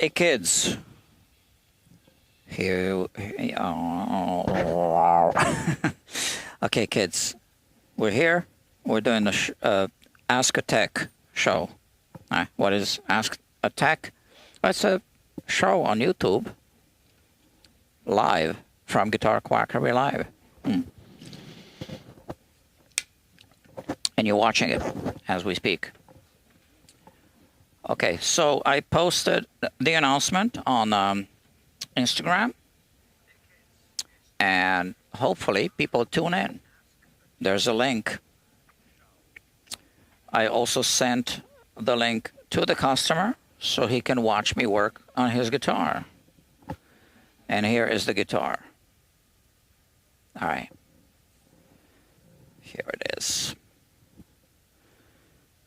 Hey kids, here. Okay, kids, we're here. We're doing the Ask a Tech show. What is Ask a Tech? It's a show on YouTube, live from Guitar Quackery Live. And you're watching it as we speak. Okay, so I posted the announcement on Instagram, and hopefully people tune in. There's a link. I also sent the link to the customer so he can watch me work on his guitar. And here is the guitar. All right. Here it is.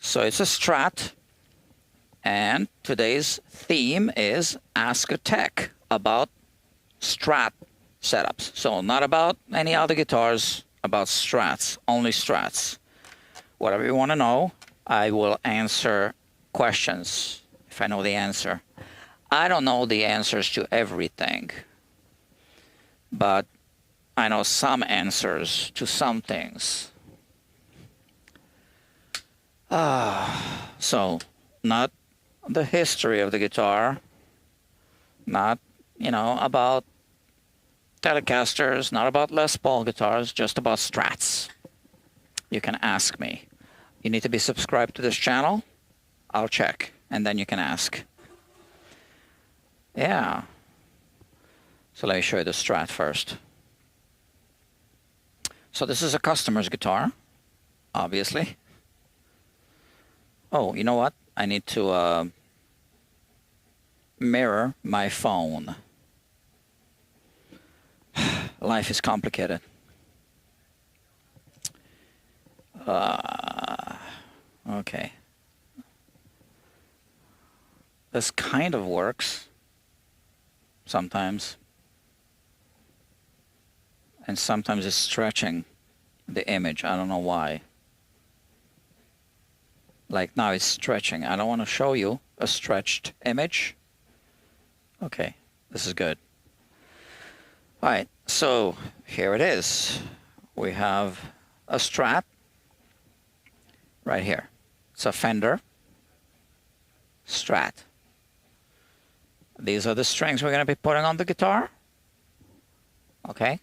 So it's a Strat. And today's theme is Ask a Tech about Strat setups. So not about any other guitars, about Strats, only Strats. Whatever you want to know, I will answer questions if I know the answer. I don't know the answers to everything, but I know some answers to some things. So not the history of the guitar, not, about Telecasters, not about Les Paul guitars, just about Strats. You can ask me. You need to be subscribed to this channel. I'll check, and then you can ask. Yeah. So let me show you the Strat first. So this is a customer's guitar, obviously. Oh, you know what? I need to mirror my phone. Life is complicated. Okay. This kind of works sometimes. And sometimes it's stretching the image. I don't know why. Like now it's stretching. I don't want to show you a stretched image. Okay, this is good. All right, so here it is. We have a Strat right here. It's a Fender Strat. These are the strings we're going to be putting on the guitar. Okay,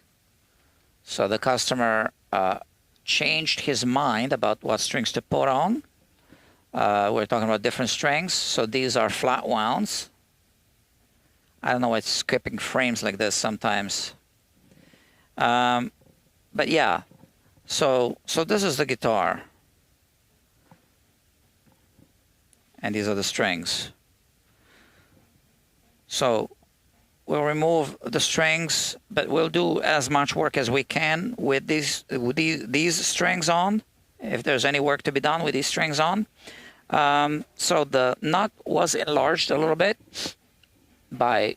so the customer changed his mind about what strings to put on. We're talking about different strings. So these are flat wounds. I don't know why it's skipping frames like this sometimes. But yeah, so this is the guitar. And these are the strings. So we'll remove the strings, but we'll do as much work as we can with these strings on, if there's any work to be done with these strings on. So the nut was enlarged a little bit by,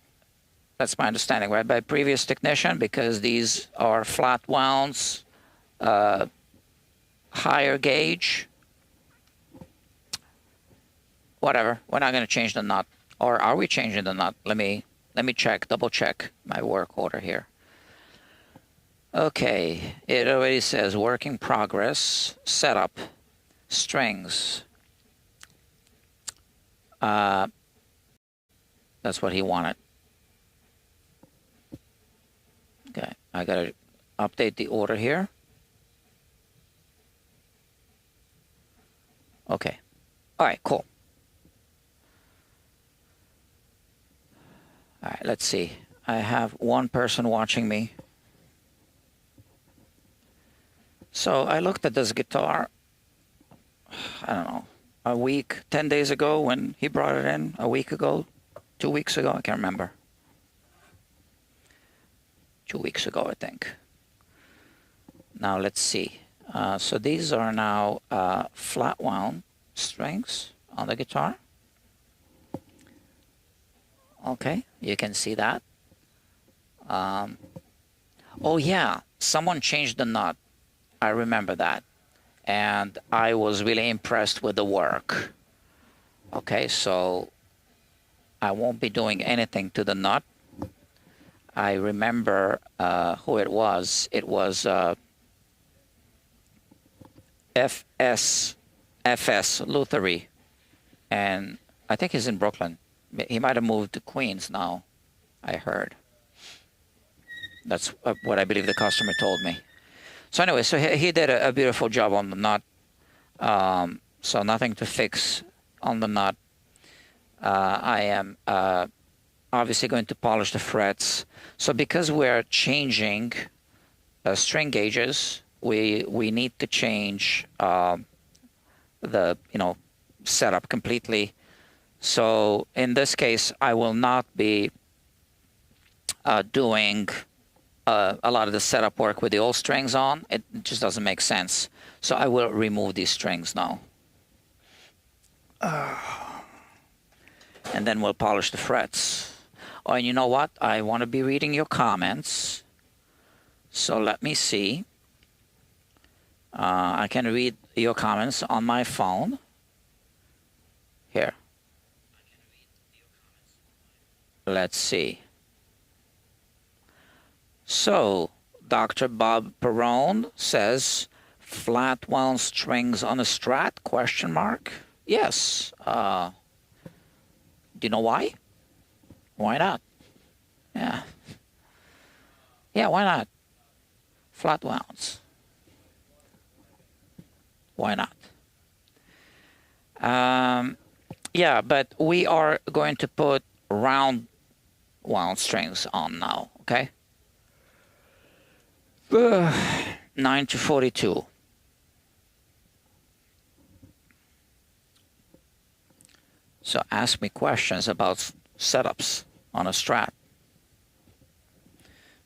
that's my understanding, right, by previous technician, because these are flat wounds, higher gauge. Whatever, we're not going to change the nut. Or are we changing the nut? Let me check, double check my work order here. Okay, it already says work in progress, setup, strings. That's what he wanted. Okay, I gotta update the order here. Okay, all right, cool. All right, let's see. I have one person watching me. So I looked at this guitar, I don't know, a week, 10 days ago when he brought it in, a week ago, 2 weeks ago, I can't remember. 2 weeks ago, I think. Now let's see. So these are now flat wound strings on the guitar. Okay, you can see that. Oh yeah, someone changed the nut. I remember that. And I was really impressed with the work. Okay, so I won't be doing anything to the nut. I remember who it was. It was FS Luthery, and I think he's in Brooklyn. He might have moved to Queens now, I heard. That's what I believe the customer told me. So anyway, so he did a beautiful job on the nut. So nothing to fix on the nut. I am obviously going to polish the frets. So because we're changing string gauges, we need to change the setup completely. So in this case, I will not be doing a lot of the setup work with the old strings on. It just doesn't make sense. So I will remove these strings now. And then we'll polish the frets. Oh, and you know what? I want to be reading your comments. So let me see. I can read your comments on my phone. Here. Let's see. So, Dr. Bob Perrone says, flat wound strings on a Strat, question mark? Yes. Do you know why? Why not? Yeah. Yeah, why not? Flat wounds. Why not? Yeah, but we are going to put round wound strings on now, okay? 9 to 42. So ask me questions about setups on a Strat,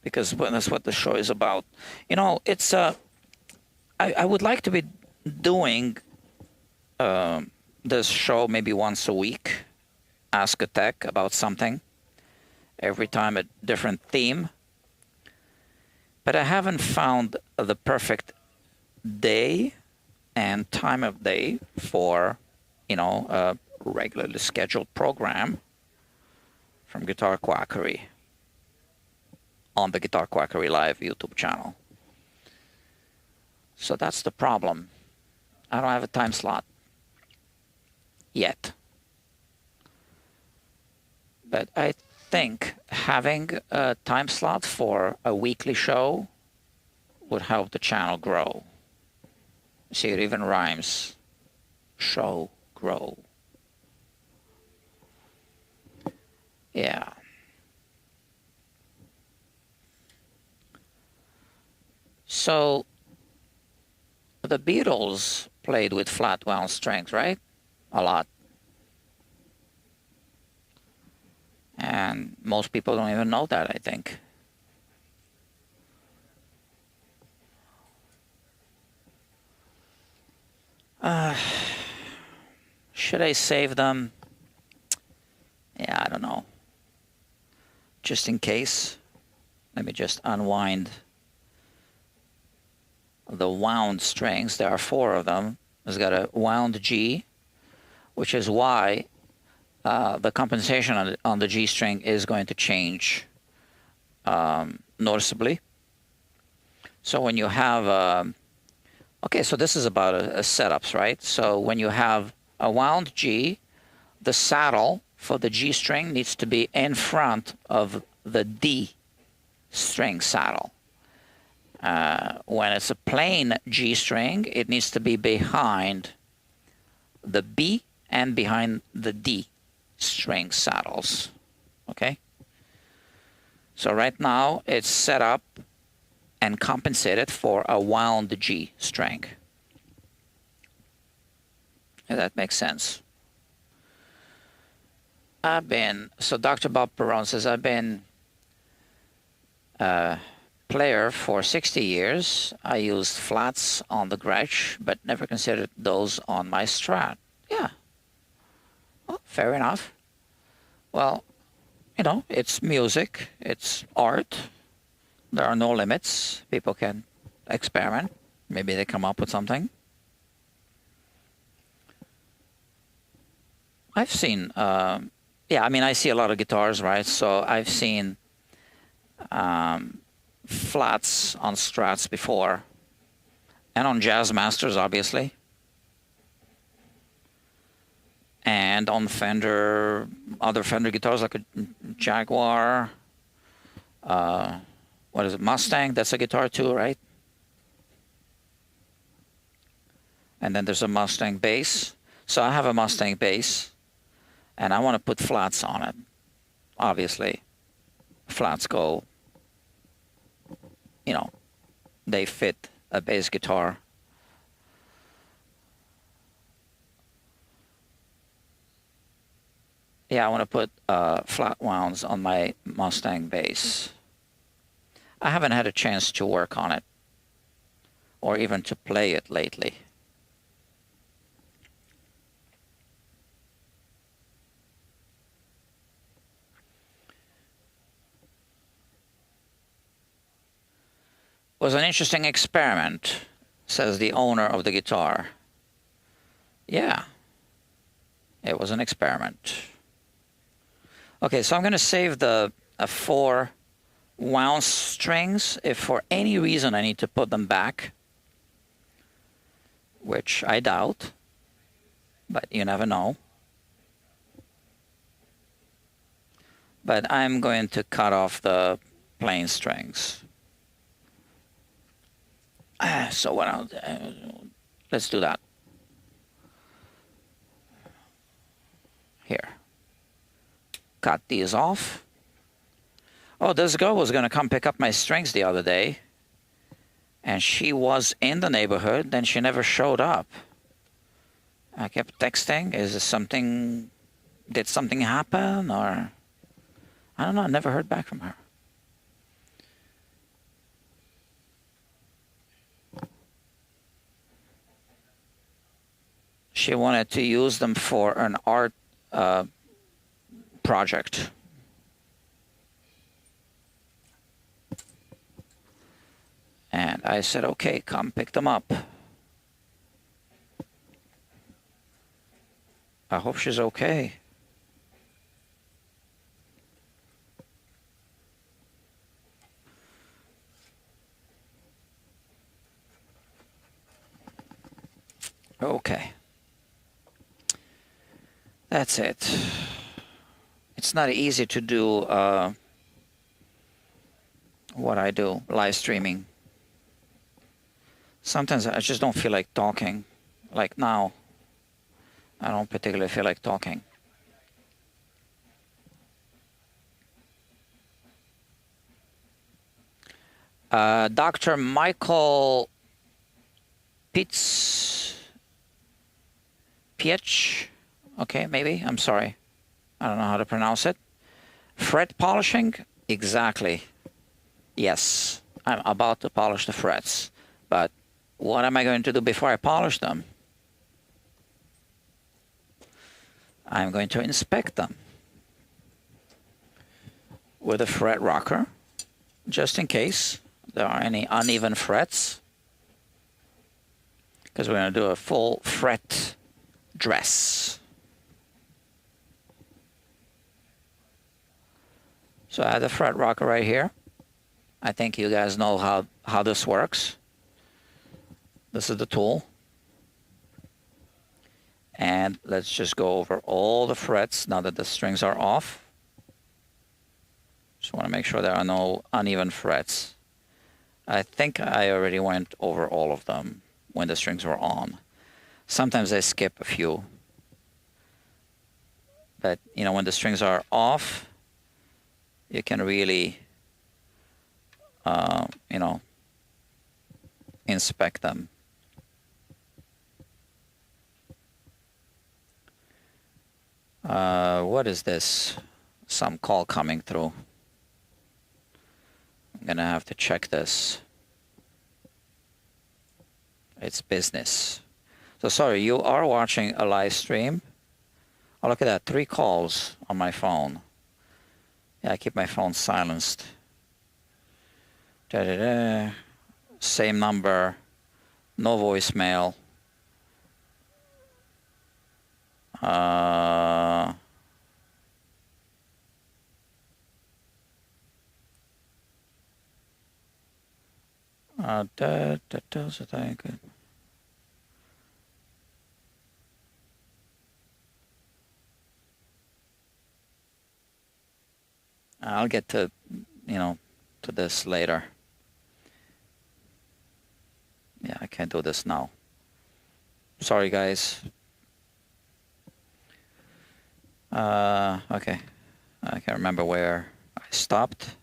because that's what the show is about. You know, it's I would like to be doing this show maybe once a week. Ask a tech about something. Every time a different theme. But I haven't found the perfect day and time of day for, a regularly scheduled program from Guitar Quackery on the Guitar Quackery Live YouTube channel. So that's the problem. I don't have a time slot yet. But I think having a time slot for a weekly show would help the channel grow. See, it even rhymes. Show, grow. Yeah. So the Beatles played with flat wound strings, right? A lot. And most people don't even know that, I think. Should I save them? Yeah, I don't know. Just in case. Let me just unwind the wound strings. There are 4 of them. It's got a wound G, which is why the compensation on the G string is going to change noticeably. So when you have, okay, so this is about a setups, right? So when you have a wound G, the saddle for the G string needs to be in front of the D string saddle. When it's a plain G string, it needs to be behind the B and behind the D string saddles. Okay? So right now it's set up and compensated for a wound G string. If that makes sense. So Dr. Bob Perrone says, I've been a player for 60 years. I used flats on the Gretsch, but never considered those on my Strat. Yeah. Well, fair enough. Well, it's music, it's art. There are no limits. People can experiment. Maybe they come up with something. I've seen, yeah, I mean, I see a lot of guitars, right? So I've seen flats on Strats before, and on Jazz Masters, obviously, and on Fender, other Fender guitars like a Jaguar. What is it? Mustang? That's a guitar too, right? And then there's a Mustang bass. So I have a Mustang bass, and I want to put flats on it. Obviously, flats go, you know, they fit a bass guitar. Yeah, I want to put flat wounds on my Mustang bass. I haven't had a chance to work on it or even to play it lately. It was an interesting experiment, says the owner of the guitar. Yeah, it was an experiment. Okay, so I'm going to save the 4 wound strings if for any reason I need to put them back, which I doubt, but you never know. But I'm going to cut off the plain strings. So what I'll let's do that. Here. Cut these off. Oh, this girl was going to come pick up my strings the other day, and she was in the neighborhood, then she never showed up. I kept texting, is this something, did something happen, or I don't know, I never heard back from her. She wanted to use them for an art project. And I said, okay, come pick them up. I hope she's okay. Okay. That's it. It's not easy to do what I do, live streaming. Sometimes I just don't feel like talking. Like now, I don't particularly feel like talking. Dr. Michael Pietsch, okay, maybe, I'm sorry. I don't know how to pronounce it. Fret polishing? Exactly. Yes, I'm about to polish the frets, but what am I going to do before I polish them? I'm going to inspect them with a fret rocker, just in case there are any uneven frets, because we're going to do a full fret dress. So I have the fret rocker right here. I think you guys know how this works. This is the tool. And let's just go over all the frets now that the strings are off. Just want to make sure there are no uneven frets. I think I already went over all of them when the strings were on. Sometimes I skip a few. But, you know, when the strings are off, you can really, you know, inspect them. What is this? Some call coming through. I'm gonna have to check this. It's business. So sorry, you are watching a live stream. Oh, look at that, 3 calls on my phone. Yeah, I keep my phone silenced. Da-da-da. Same number, no voicemail. That tells it I could. I'll get to, to this later. Yeah, I can't do this now. Sorry, guys. Okay. I can't remember where I stopped.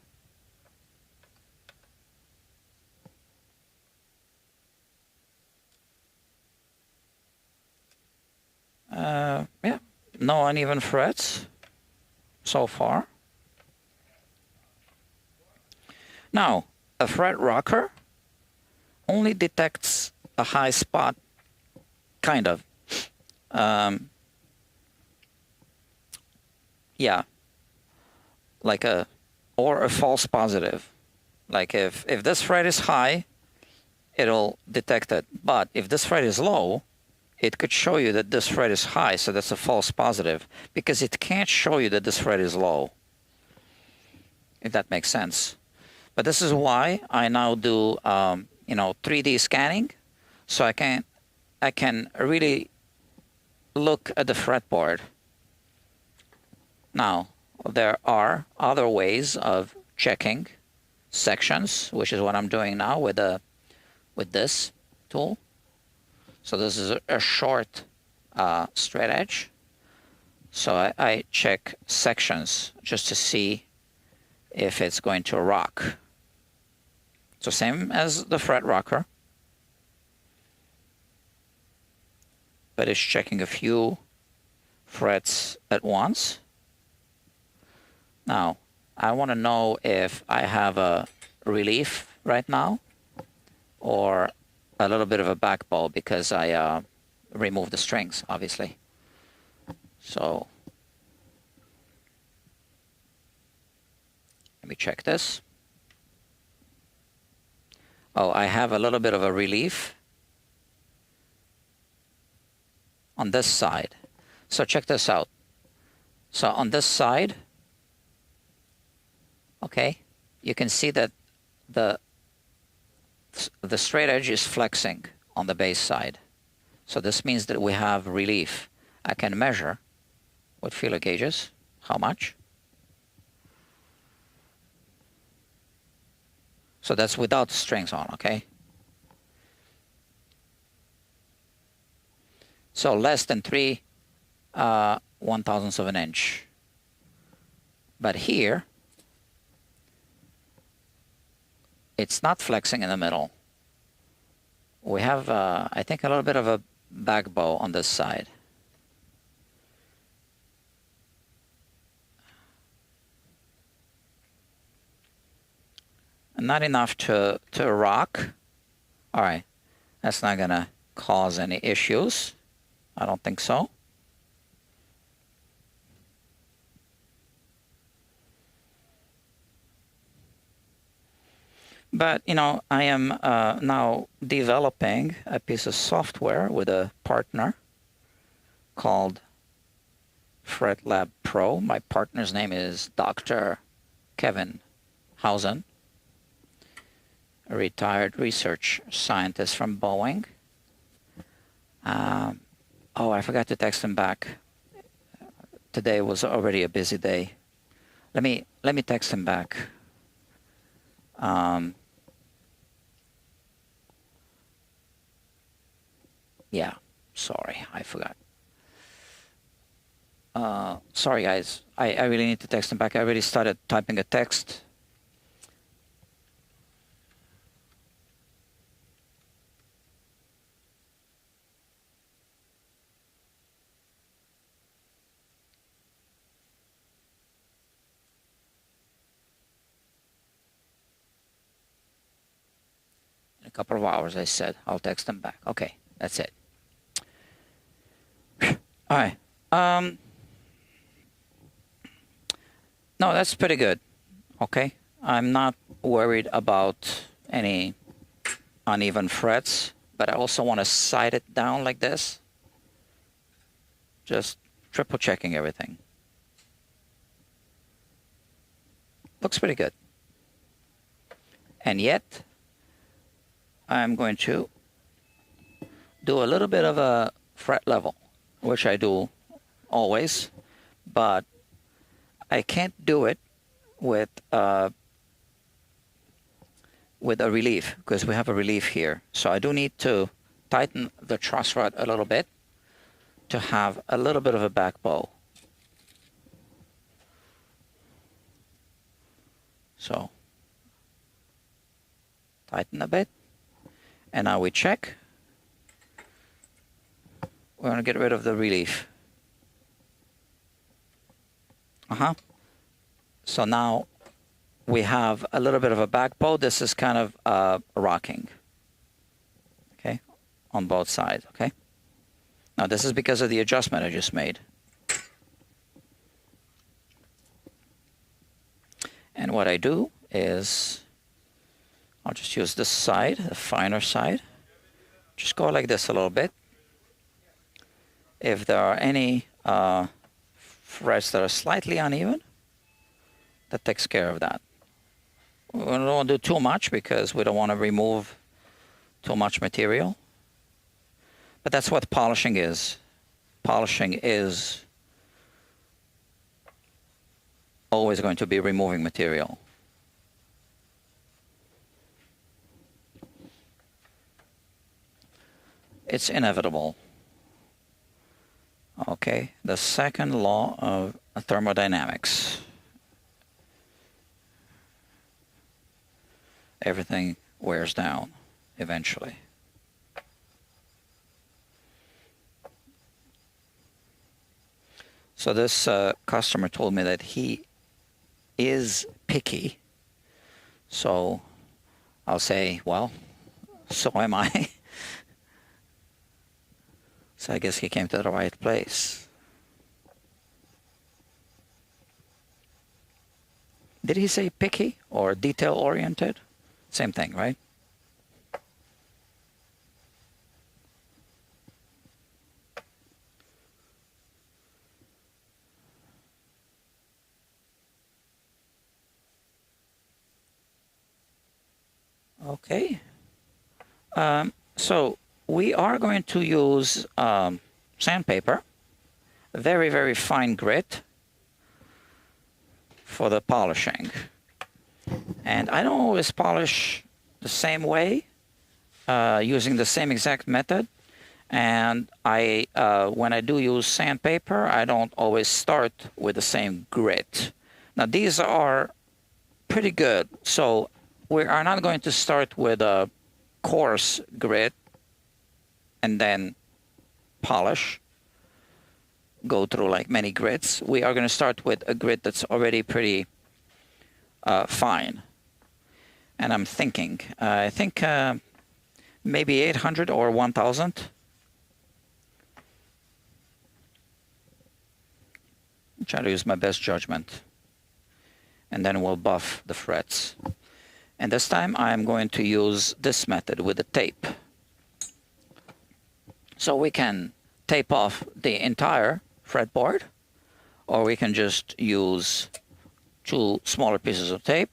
Yeah, no uneven frets so far. Now, a fret rocker only detects a high spot, kind of. Yeah, like or a false positive. Like if this fret is high, it'll detect it. But if this fret is low, it could show you that this fret is high, so that's a false positive, because it can't show you that this fret is low, if that makes sense. But this is why I now do 3D scanning, so I can really look at the fretboard. Now, there are other ways of checking sections, which is what I'm doing now with this tool. So this is a short straight edge. So I check sections just to see if it's going to rock. So same as the fret rocker, but it's checking a few frets at once. Now, I want to know if I have a relief right now or a little bit of a back bow, because I removed the strings, obviously. So let me check this. Oh, I have a little bit of a relief on this side. So check this out. So on this side, okay, you can see that the straight edge is flexing on the base side. So this means that we have relief. I can measure with feeler gauges how much. So that's without strings on, okay? So less than 3/1000ths of an inch. But here, it's not flexing in the middle. We have, I think, a little bit of a back bow on this side. Not enough to rock. All right, that's not gonna cause any issues. I don't think so. But, I am now developing a piece of software with a partner called FretLab Pro. My partner's name is Dr. Kevin Hausen, a retired research scientist from Boeing. Oh, I forgot to text him back. Today was already a busy day. Let me text him back. Yeah, sorry, I forgot. Sorry, guys. I really need to text him back. I already started typing a text. In a couple of hours, I said. I'll text him back. Okay, that's it. All right. No, that's pretty good. Okay. I'm not worried about any uneven frets, but I also want to side it down like this. Just triple checking everything. Looks pretty good. And yet, I'm going to do a little bit of a fret level, which I do always, but I can't do it with a relief because we have a relief here. So I do need to tighten the truss rod a little bit to have a little bit of a back bow. So tighten a bit, and now we check. We're going to get rid of the relief. So now we have a little bit of a back bow. This is kind of rocking, okay, on both sides, okay? Now this is because of the adjustment I just made. And what I do is I'll just use this side, the finer side. Just go like this a little bit. If there are any frets that are slightly uneven, that takes care of that. We don't want to do too much because we don't want to remove too much material. But that's what polishing is. Polishing is always going to be removing material. It's inevitable. Okay, the second law of thermodynamics. Everything wears down eventually. So this customer told me that he is picky. So I'll say, well, so am I. So I guess he came to the right place. Did he say picky or detail-oriented? Same thing, right? Okay. So we are going to use sandpaper, very, very fine grit for the polishing. And I don't always polish the same way, using the same exact method. And when I do use sandpaper, I don't always start with the same grit. Now these are pretty good, so we are not going to start with a coarse grit and then polish, go through like many grits. We are going to start with a grit that's already pretty fine. And I'm thinking, I think maybe 800 or 1000. I'm trying to use my best judgment. And then we'll buff the frets. And this time I'm going to use this method with the tape. So we can tape off the entire fretboard, or we can just use 2 smaller pieces of tape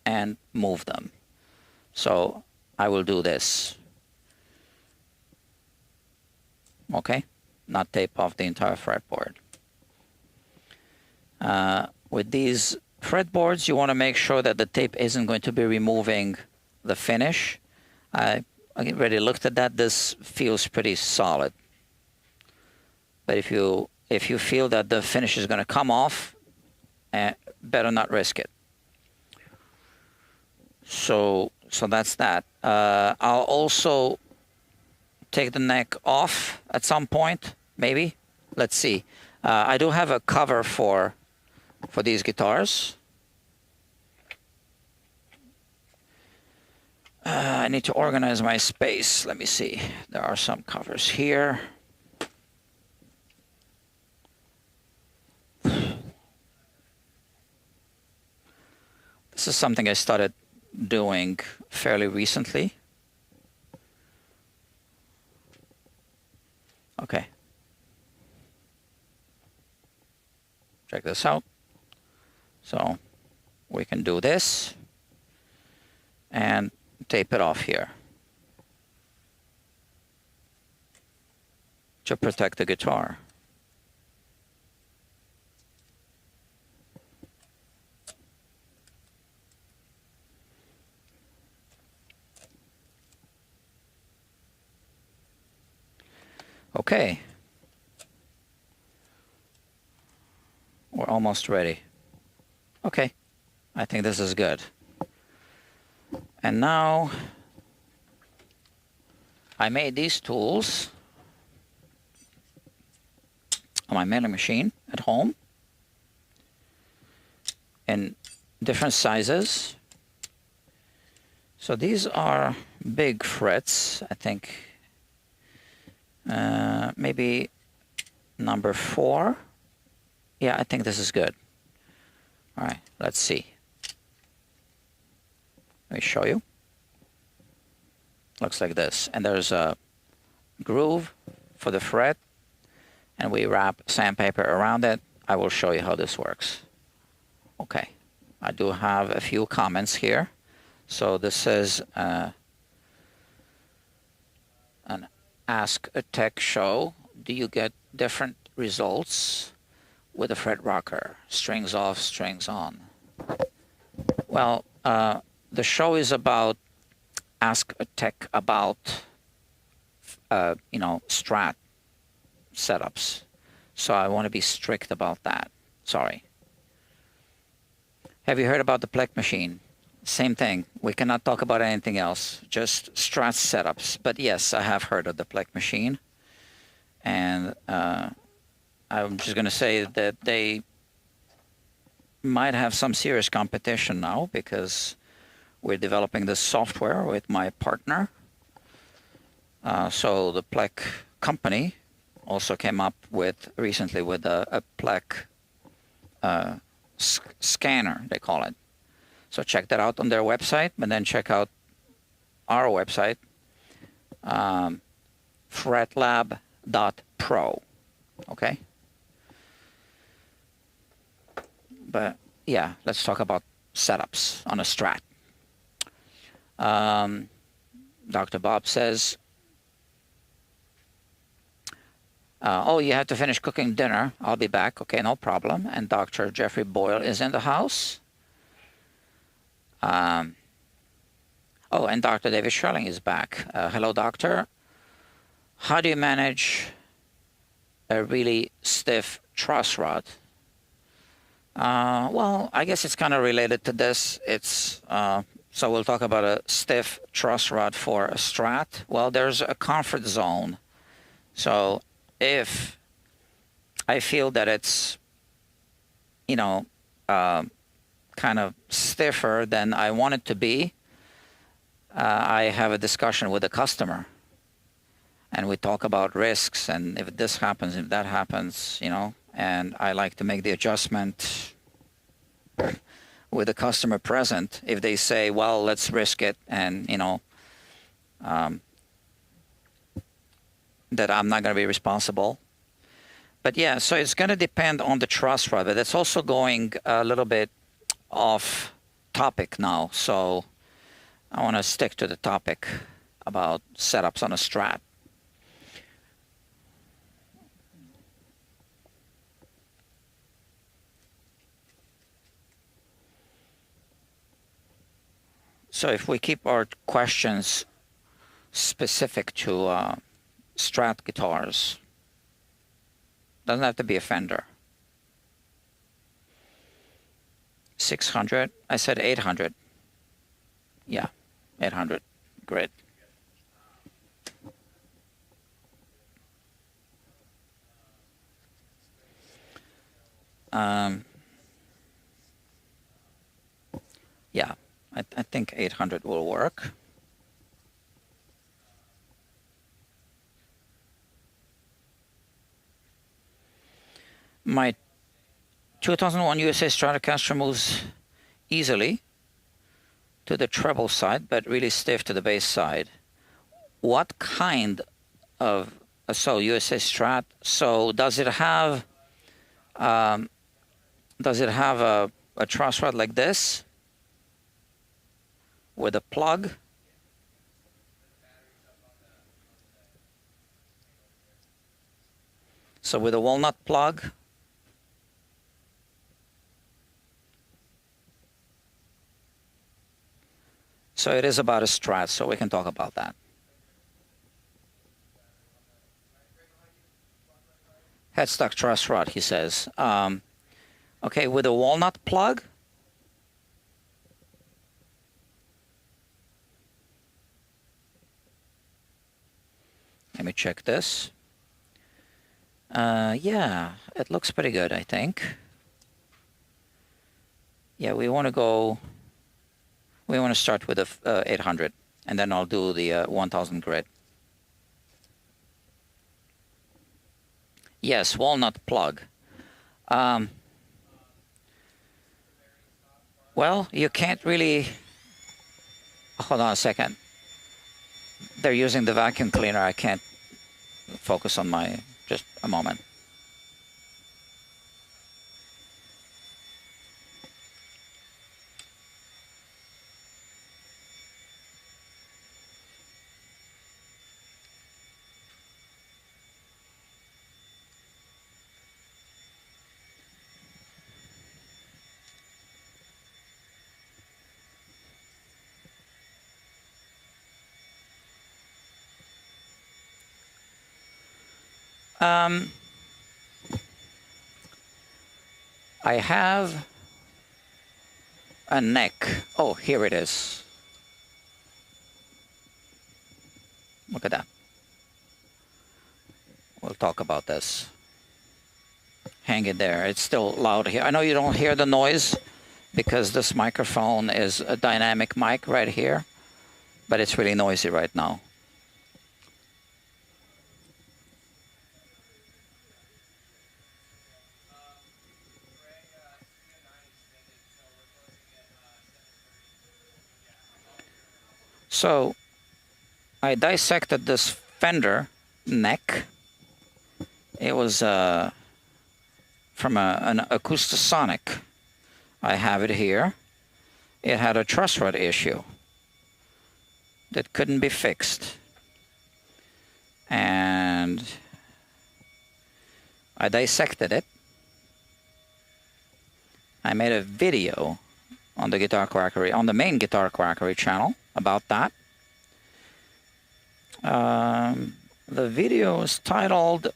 and move them. So I will do this. Okay, not tape off the entire fretboard. With these fretboards, you want to make sure that the tape isn't going to be removing the finish. I already looked at that. This feels pretty solid. But if you feel that the finish is going to come off, better not risk it. So that's that. I'll also take the neck off at some point, maybe. Let's see. I do have a cover for these guitars. I need to organize my space. Let me see. There are some covers here. This is something I started doing fairly recently. Okay. Check this out. So we can do this and tape it off here. to protect the guitar. Okay. We're almost ready. Okay. I think this is good. And now I made these tools on my milling machine at home in different sizes. So these are big frets, I think. Maybe number 4. Yeah, I think this is good. All right, let's see. Let me show you. Looks like this. And there's a groove for the fret, and we wrap sandpaper around it. I will show you how this works. Okay, I do have a few comments here. So this is an Ask a Tech show. Do you get different results with a fret rocker? Strings off, strings on. Well, the show is about Ask a Tech about, Strat setups. So I want to be strict about that. Sorry. Have you heard about the Plek machine? Same thing. We cannot talk about anything else, just Strat setups. But yes, I have heard of the Plek machine. And I'm just going to say that they might have some serious competition now because we're developing this software with my partner. So the Plek company also came up recently with a Plek scanner, they call it. So check that out on their website, and then check out our website, fretlab.pro. Okay? But yeah, let's talk about setups on a Strat. Dr. Bob says, oh, you have to finish cooking dinner. I'll be back. Okay, no problem. And Dr. Jeffrey Boyle is in the house. Oh, and Dr. David Sherling is back. Hello, doctor. How do you manage a really stiff truss rod? Well, I guess it's kind of related to this. So we'll talk about a stiff truss rod for a Strat. Well, there's a comfort zone. So if I feel that it's, kind of stiffer than I want it to be, I have a discussion with the customer. And we talk about risks, and if this happens, if that happens, and I like to make the adjustment with the customer present. If they say, well, let's risk it, and, that I'm not going to be responsible. But yeah, so it's going to depend on the truss rod, but it's also going a little bit off topic now. So I want to stick to the topic about setups on a Strat. So if we keep our questions specific to Strat guitars, doesn't have to be a Fender. 600. I said 800. Yeah, 800 grid. Yeah, I think 800 will work. My 2001 USA Stratocaster moves easily to the treble side, but really stiff to the bass side. What kind of USA Strat? So does it have a truss rod like this with a plug? So with a walnut plug, so it is about a Strat, so we can talk about that. Headstock truss rod, he says. Okay, with a walnut plug, let me check this. Yeah, it looks pretty good, I think. Yeah, we want to start with a 800, and then I'll do the 1000 grit. Yes, walnut plug. Well, you can't really... Hold on a second. They're using the vacuum cleaner. I can't focus on my... Just a moment. I have a neck. Oh, here it is. Look at that. We'll talk about this. Hang it there. It's still loud here. I know you don't hear the noise because this microphone is a dynamic mic right here, but it's really noisy right now. So I dissected this fender neck. It was from an Acoustasonic. I have it here. It had a truss rod issue that couldn't be fixed. And I dissected it. I made a video on the Guitar Quackery, on the main Guitar Quackery channel about that. The video is titled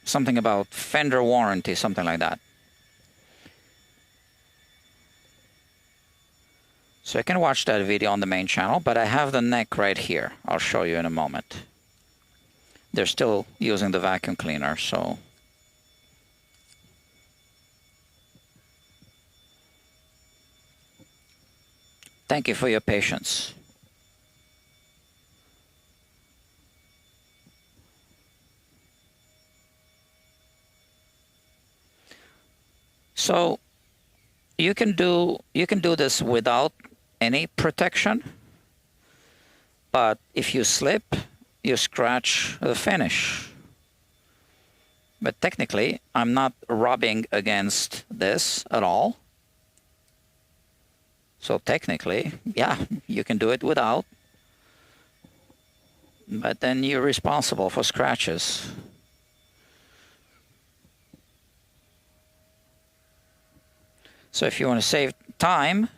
something about Fender warranty, something like that. So you can watch that video on the main channel, but I have the neck right here. I'll show you in a moment. They're still using the vacuum cleaner, so... Thank you for your patience. So you can do this without any protection, but if you slip, you scratch the finish. But technically, I'm not rubbing against this at all. So technically, yeah, you can do it without, but then you're responsible for scratches. So if you want to save time,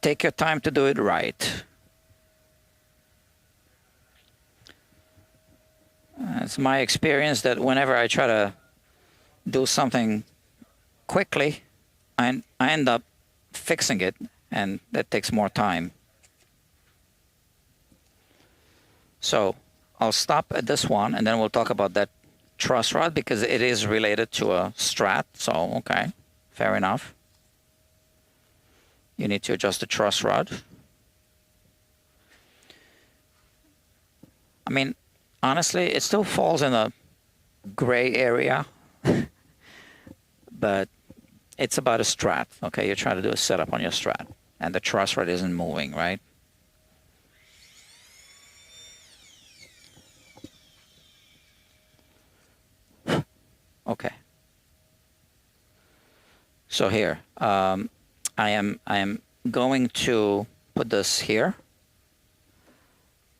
take your time to do it right. It's my experience that whenever I try to do something quickly, I end up fixing it, and that takes more time. So I'll stop at this one, and then we'll talk about that truss rod because it is related to a Strat. So, okay, fair enough. You need to adjust the truss rod. I mean, honestly, it still falls in a gray area, but it's about a Strat. Okay, you're trying to do a setup on your Strat, and the truss rod isn't moving, right? Okay. So here, I am going to put this here.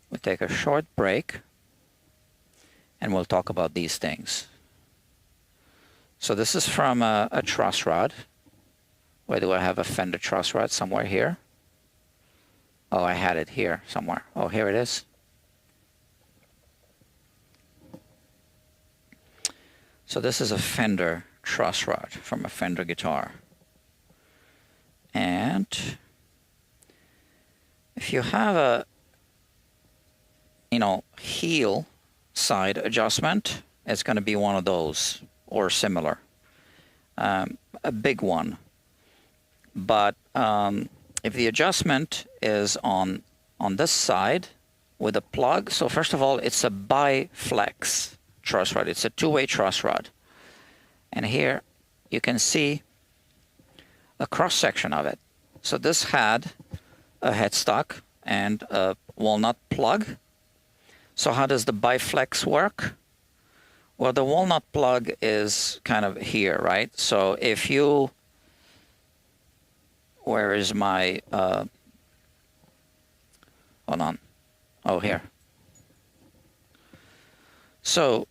We'll take a short break, and we'll talk about these things. So this is from a truss rod. Where do I have a Fender truss rod? Somewhere here. Oh, I had it here somewhere. Oh, here it is. So this is a Fender truss rod from a Fender guitar. And if you have a, heel side adjustment, it's going to be one of those or similar. A big one. But if the adjustment is on this side with a plug, so first of all, it's a bi-flex truss rod. It's a two-way truss rod. And here you can see a cross-section of it. So this had a headstock and a walnut plug. So how does the bi-flex work? Well, the walnut plug is kind of here, right? So if you... Where is my... hold on. Oh, here. So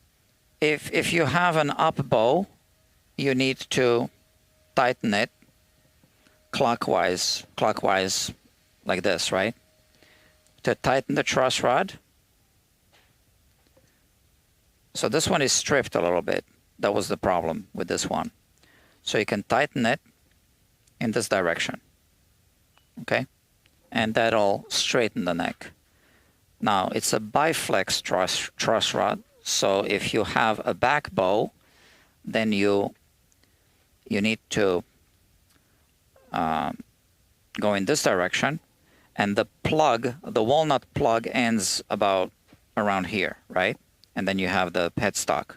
if you have an up bow, you need to tighten it clockwise like this, right? To tighten the truss rod. So this one is stripped a little bit. That was the problem with this one. So you can tighten it in this direction, okay? And that'll straighten the neck. Now, it's a biflex truss rod, so if you have a back bow, then you need to go in this direction, and the plug, the walnut plug, ends about around here, right? And then you have the headstock.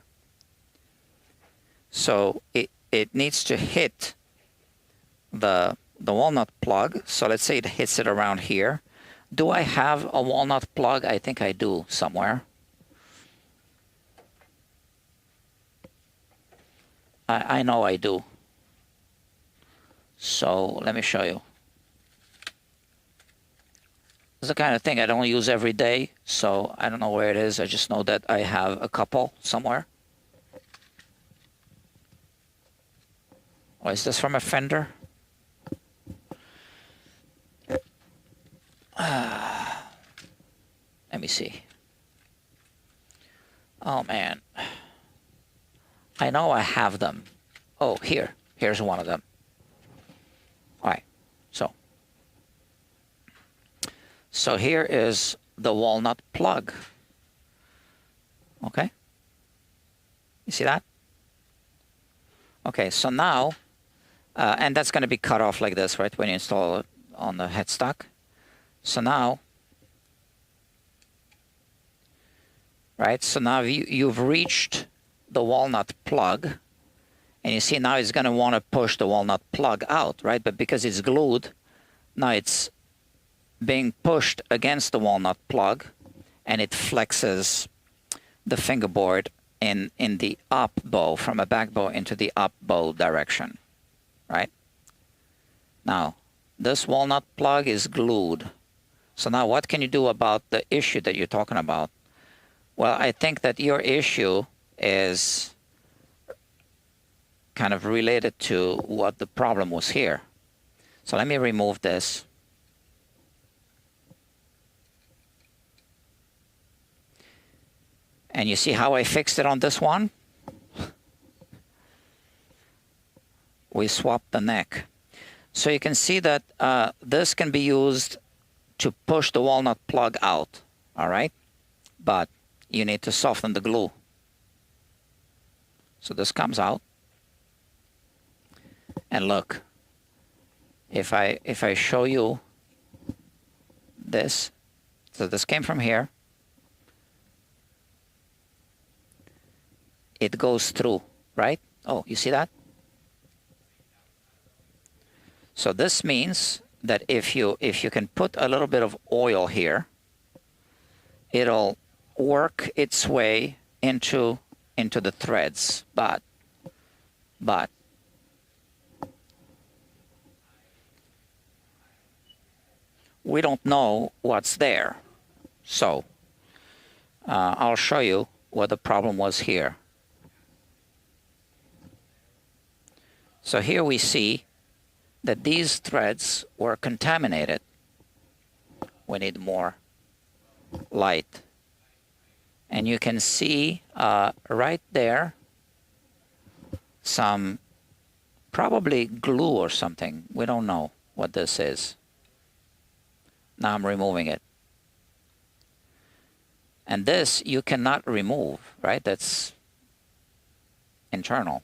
So it needs to hit the walnut plug. So let's say it hits it around here. Do I have a walnut plug? I think I do somewhere. I know I do. So let me show you. It's the kind of thing I don't use every day, so I don't know where it is. I just know that I have a couple somewhere. Oh, is this from a Fender? Let me see. Oh man, I know I have them. Oh, here's one of them. All right, so here is the walnut plug. Okay, you see that? Okay, so now, and that's going to be cut off like this, right, when you install it on the headstock. So now, right, so now you've reached the walnut plug, and you see now it's going to want to push the walnut plug out, right? But because it's glued, now it's being pushed against the walnut plug, and it flexes the fingerboard in the up bow, from a back bow into the up bow direction, right? Now, this walnut plug is glued. So now what can you do about the issue that you're talking about? Well, I think that your issue is kind of related to what the problem was here. So let me remove this. And you see how I fixed it on this one? We swapped the neck. So you can see that this can be used to push the walnut plug out, all right? But you need to soften the glue. So this comes out. And look, if I show you this, so this came from here. It goes through, right? Oh, you see that? So this means that if you can put a little bit of oil here, it'll work its way into the threads. But we don't know what's there. So I'll show you what the problem was here. So here we see that these threads were contaminated. We need more light. And you can see right there some probably glue or something. We don't know what this is. Now I'm removing it. And this you cannot remove, right? That's internal.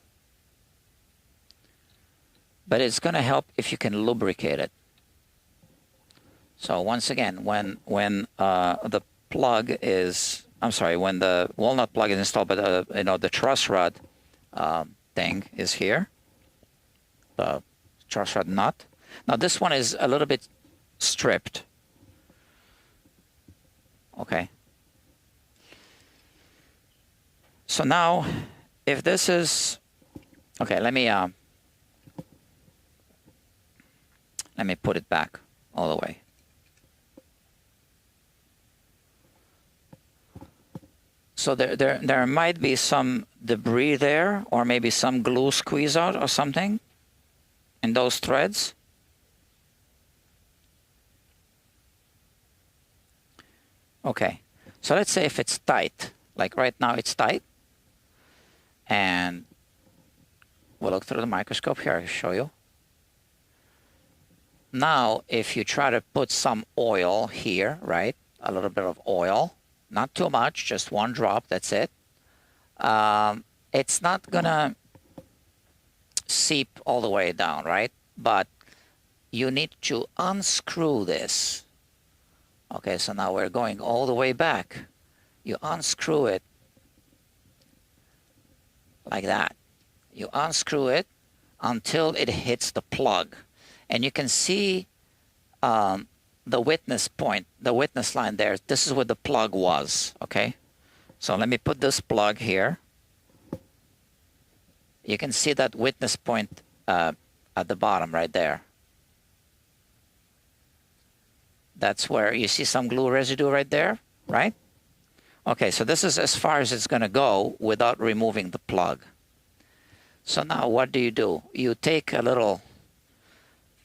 But it's going to help if you can lubricate it. So once again, when the plug is, I'm sorry, when the walnut plug is installed, but you know, the truss rod thing is here, the truss rod nut. Now this one is a little bit stripped. Okay. So now, if this is okay, let me put it back all the way. So there might be some debris there, or maybe some glue squeeze out or something in those threads. Okay, so let's say if it's tight, like right now it's tight, and we'll look through the microscope here, I'll show you. Now, if you try to put some oil here, right, a little bit of oil, not too much, just one drop, that's it. It's not gonna seep all the way down, right? But you need to unscrew this. Okay, so now we're going all the way back. You unscrew it like that. You unscrew it until it hits the plug. And you can see the witness point, the witness line there. This is where the plug was, okay? So let me put this plug here. You can see that witness point at the bottom right there. That's where you see some glue residue right there, right? Okay, so this is as far as it's going to go without removing the plug. So now what do? You take a little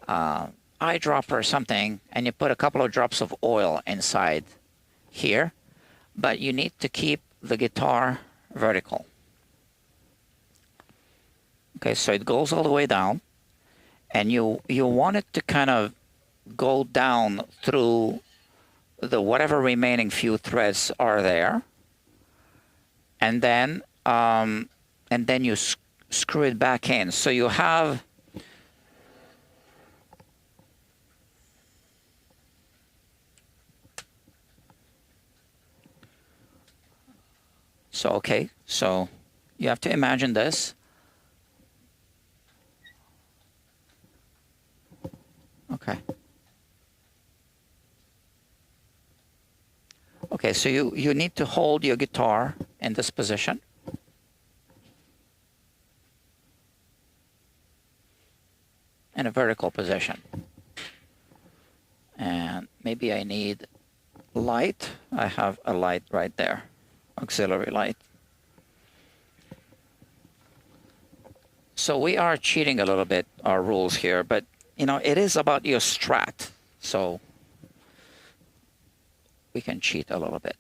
eyedropper or something, and you put a couple of drops of oil inside here, but you need to keep the guitar vertical. Okay, so it goes all the way down, and you want it to kind of go down through the whatever remaining few threads are there, and then you screw it back in. So you have okay, so you have to imagine this. Okay. Okay, so you need to hold your guitar in this position. In a vertical position. And maybe I need light. I have a light right there, auxiliary light. So we are cheating a little bit our rules here, but you know, it is about your Strat. So we can cheat a little bit.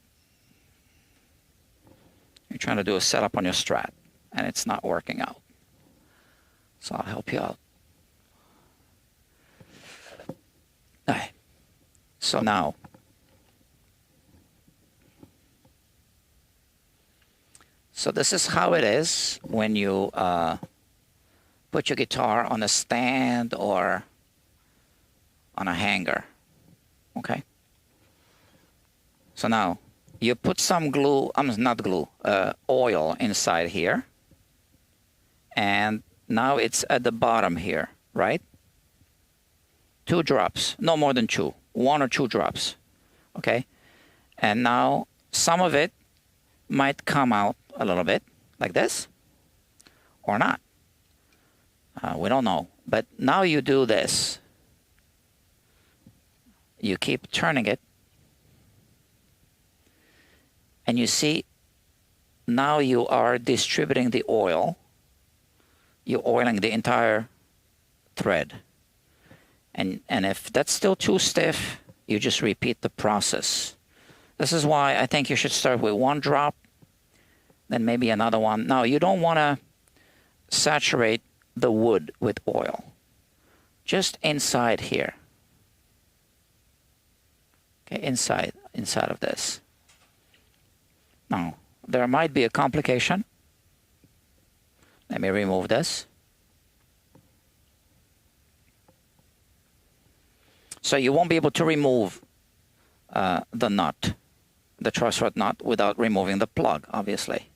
You're trying to do a setup on your Strat, and it's not working out. So I'll help you out. All right. So now, so this is how it is when you put your guitar on a stand or on a hanger. Okay. So now you put some glue, not glue, oil inside here. And now it's at the bottom here, right? 2 drops, no more than 2, 1 or 2 drops. Okay. And now some of it might come out a little bit like this or not. We don't know. But now you do this. You keep turning it. And you see, now you are distributing the oil you're oiling the entire thread. And if that's still too stiff, you just repeat the process. This is why I think you should start with one drop, then maybe another one. Now, you don't want to saturate the wood with oil. Just inside here. Okay, inside of this. Now, there might be a complication. Let me remove this. So you won't be able to remove the nut, the truss rod nut, without removing the plug, obviously.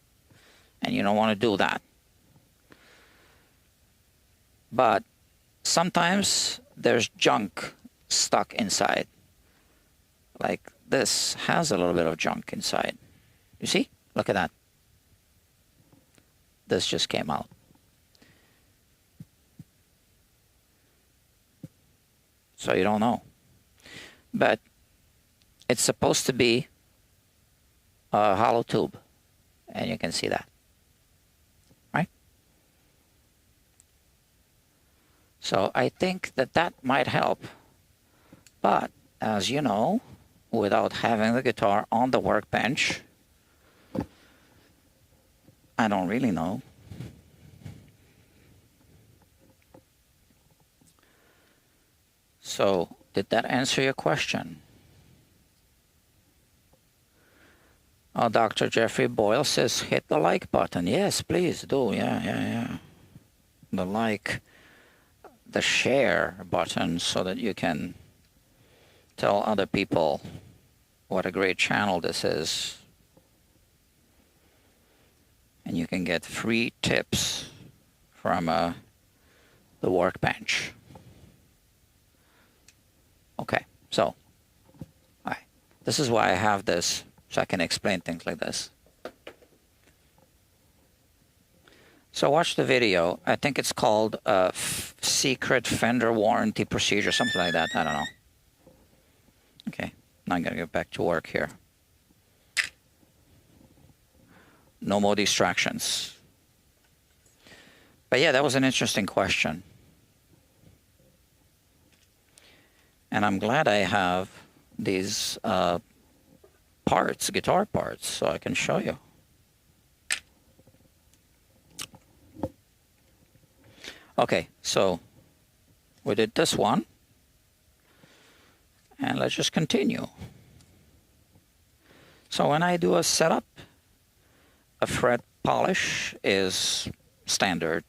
And you don't want to do that. But sometimes there's junk stuck inside. Like this has a little bit of junk inside. You see? Look at that. This just came out. So you don't know. But it's supposed to be a hollow tube. And you can see that. Right? So I think that might help. But as you know, without having the guitar on the workbench, I don't really know. So, did that answer your question? Oh, Dr. Jeffrey Boyle says hit the like button. Yes, please do. Yeah. The like, the share button so that you can tell other people what a great channel this is. And you can get free tips from the workbench. Okay, so, all right. This is why I have this, so I can explain things like this. So watch the video. I think it's called Secret Fender Warranty Procedure, something like that. I don't know. Okay, now I'm going to get back to work here. No more distractions. But yeah, that was an interesting question. And I'm glad I have these parts, guitar parts, so I can show you. Okay, so we did this one. And let's just continue. So when I do a setup, a fret polish is standard.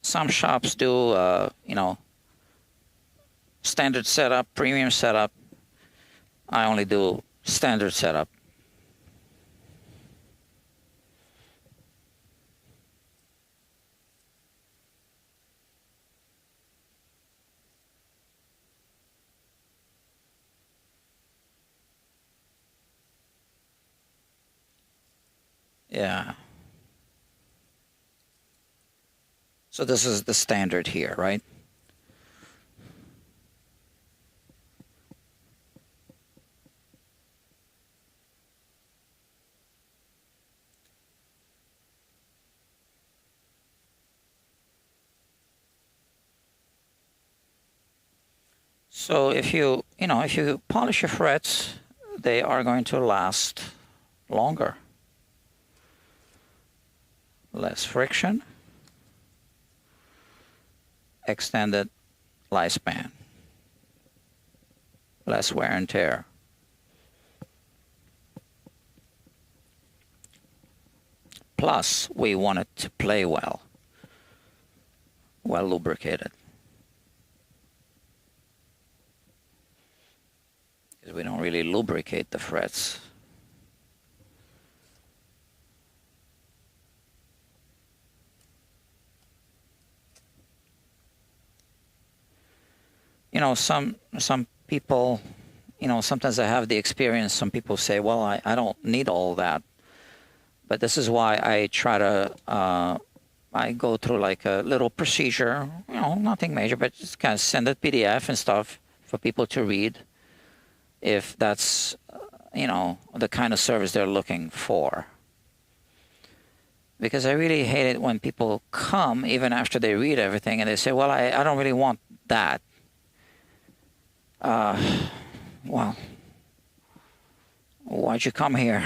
Some shops do, you know, standard setup, premium setup. I only do standard setup. Yeah. So this is the standard here, right? So if you polish your frets, they are going to last longer. Less friction, extended lifespan, less wear and tear. Plus, we want it to play well lubricated. Because we don't really lubricate the frets. You know, some people, you know, sometimes I have the experience, some people say, well, I don't need all that. But this is why I try to, I go through like a little procedure, you know, nothing major, but just kind of send a PDF and stuff for people to read if that's, you know, the kind of service they're looking for. because I really hate it when people come even after they read everything and they say, well, I don't really want that. Well, why'd you come here?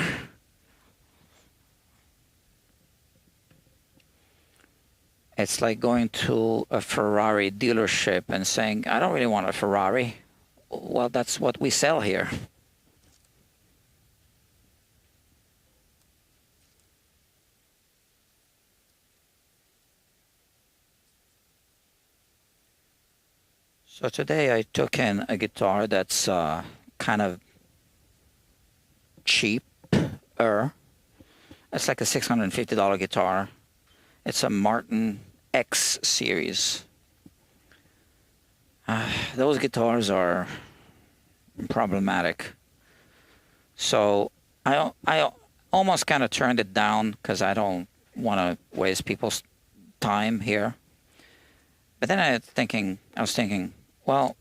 It's like going to a Ferrari dealership and saying, I don't really want a Ferrari. Well, that's what we sell here. So today I took in a guitar that's kind of cheaper. It's like a $650 guitar. It's a Martin X series. Those guitars are problematic. So I almost kind of turned it down because I don't want to waste people's time here. But then I was thinking, well,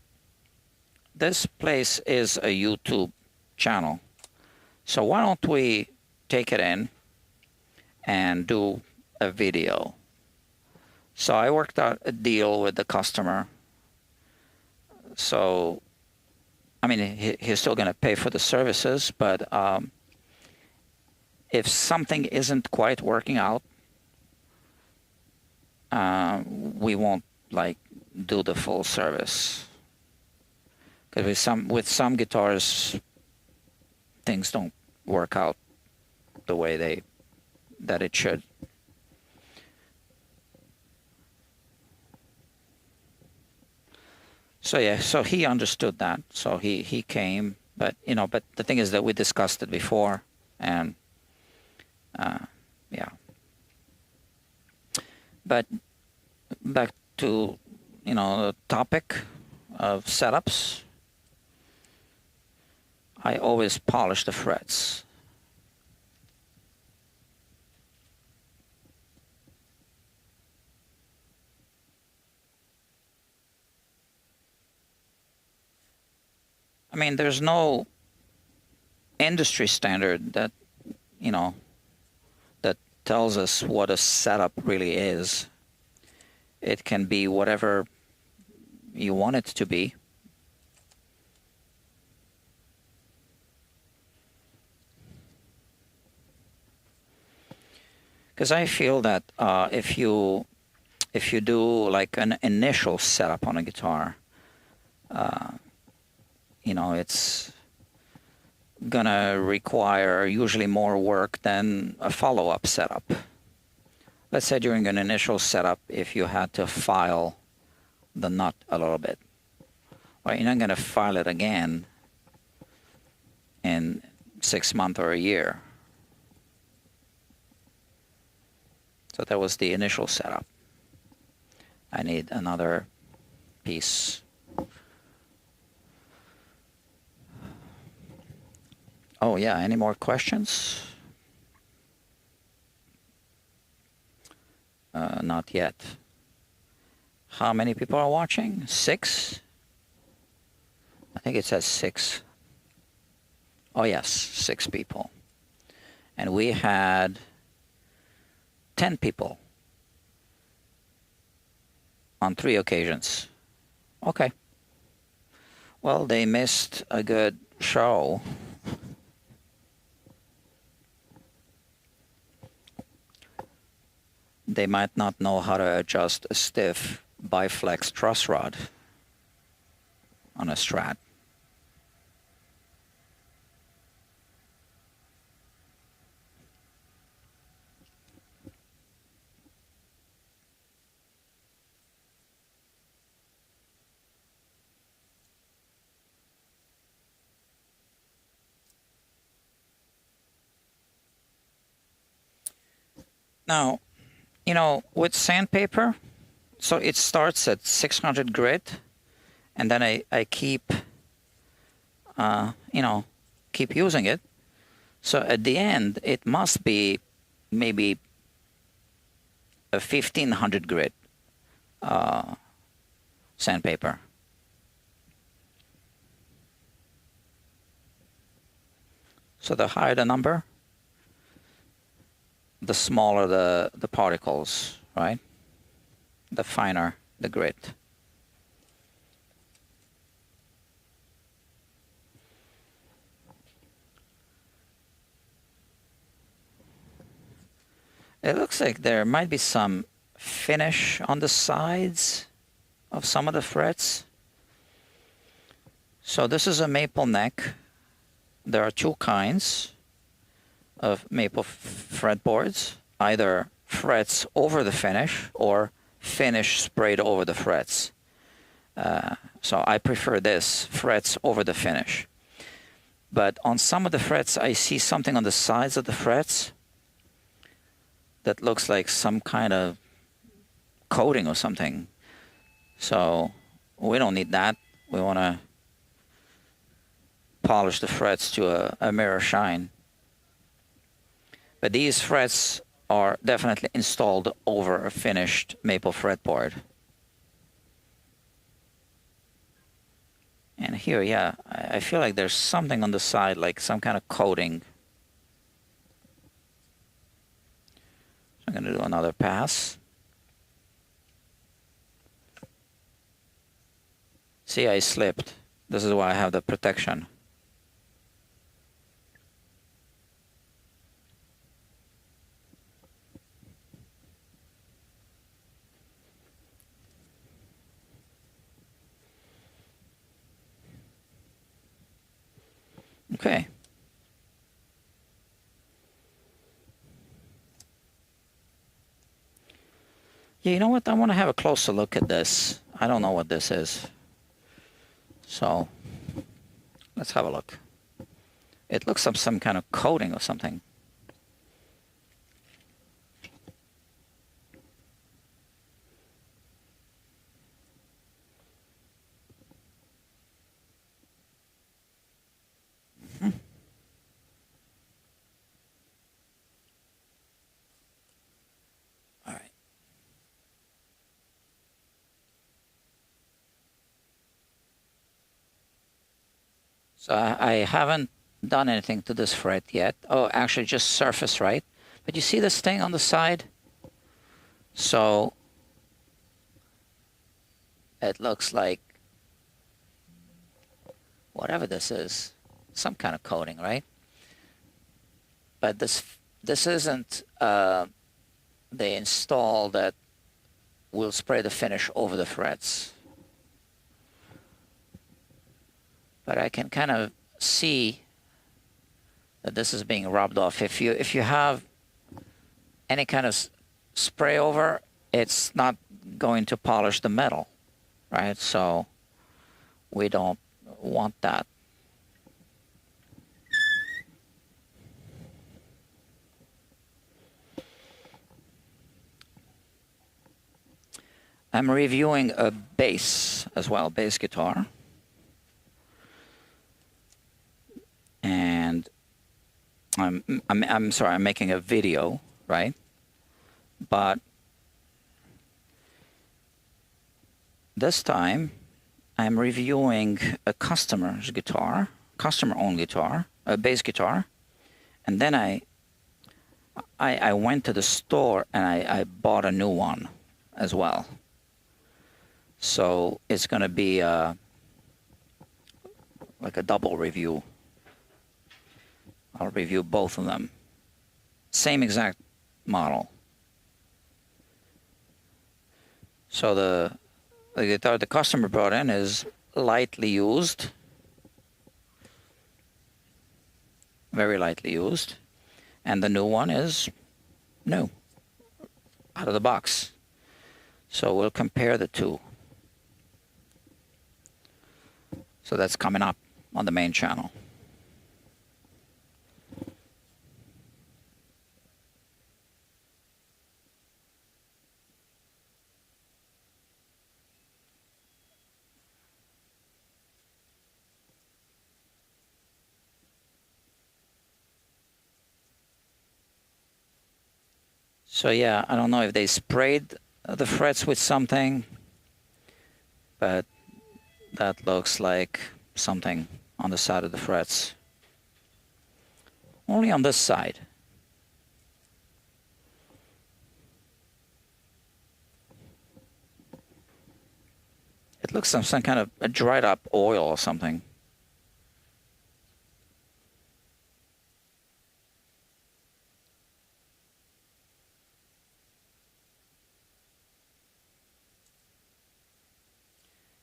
this place is a YouTube channel. So why don't we take it in and do a video? So I worked out a deal with the customer. So, I mean, he's still going to pay for the services, but if something isn't quite working out, we won't like do the full service. Because with some guitars, things don't work out the way that it should. So yeah, so he understood that. So he came, but but the thing is that we discussed it before, and yeah. But back to the topic of setups. I always polish the frets. I mean, there's no industry standard that that tells us what a setup really is. It can be whatever you want it to be. Because I feel that if you do like an initial setup on a guitar, it's gonna require usually more work than a follow-up setup. Let's say during an initial setup, if you had to file the nut a little bit, well, you're not gonna file it again in 6 months or a year. So that was the initial setup. I need another piece. Oh yeah, any more questions? Not yet. How many people are watching? 6? I think it says 6. Oh yes, 6 people. And we had 10 people on 3 occasions. Okay. Well, they missed a good show. They might not know how to adjust a stiff biflex truss rod on a Strat. Now, with sandpaper, so it starts at 600 grit, and then I keep, keep using it. So at the end, it must be maybe a 1500 grit sandpaper. So the higher the number, the smaller the particles, right? The finer the grit. It looks like there might be some finish on the sides of some of the frets. So this is a maple neck. There are two kinds of maple fretboards, either frets over the finish or finish sprayed over the frets. So I prefer this, frets over the finish. But on some of the frets, I see something on the sides of the frets that looks like some kind of coating or something. So we don't need that. We want to polish the frets to a mirror shine. But these frets are definitely installed over a finished maple fretboard. And here, yeah, I feel like there's something on the side, like some kind of coating. So I'm going to do another pass. See, I slipped. This is why I have the protection. Okay. Yeah, you know what? I want to have a closer look at this. I don't know what this is. So let's have a look. It looks like some kind of coating or something. All right. So I haven't done anything to this fret yet. Oh, actually just surface, right? But you see this thing on the side? So it looks like whatever this is, some kind of coating, right? But this isn't the install that will spray the finish over the frets. But I can kind of see that this is being rubbed off. If you have any kind of spray over, it's not going to polish the metal, right? So we don't want that. I'm reviewing a bass as well, bass guitar. And I'm sorry, I'm making a video, right? But this time I'm reviewing a customer's guitar, customer-owned guitar, a bass guitar, and then I went to the store and I bought a new one as well. So it's going to be like a double review. I'll review both of them. Same exact model. So the guitar the customer brought in is lightly used. Very lightly used. And the new one is new. Out of the box. So we'll compare the two. So that's coming up on the main channel. So yeah, I don't know if they sprayed the frets with something, but that looks like something on the side of the frets. Only on this side. It looks like some kind of a dried up oil or something.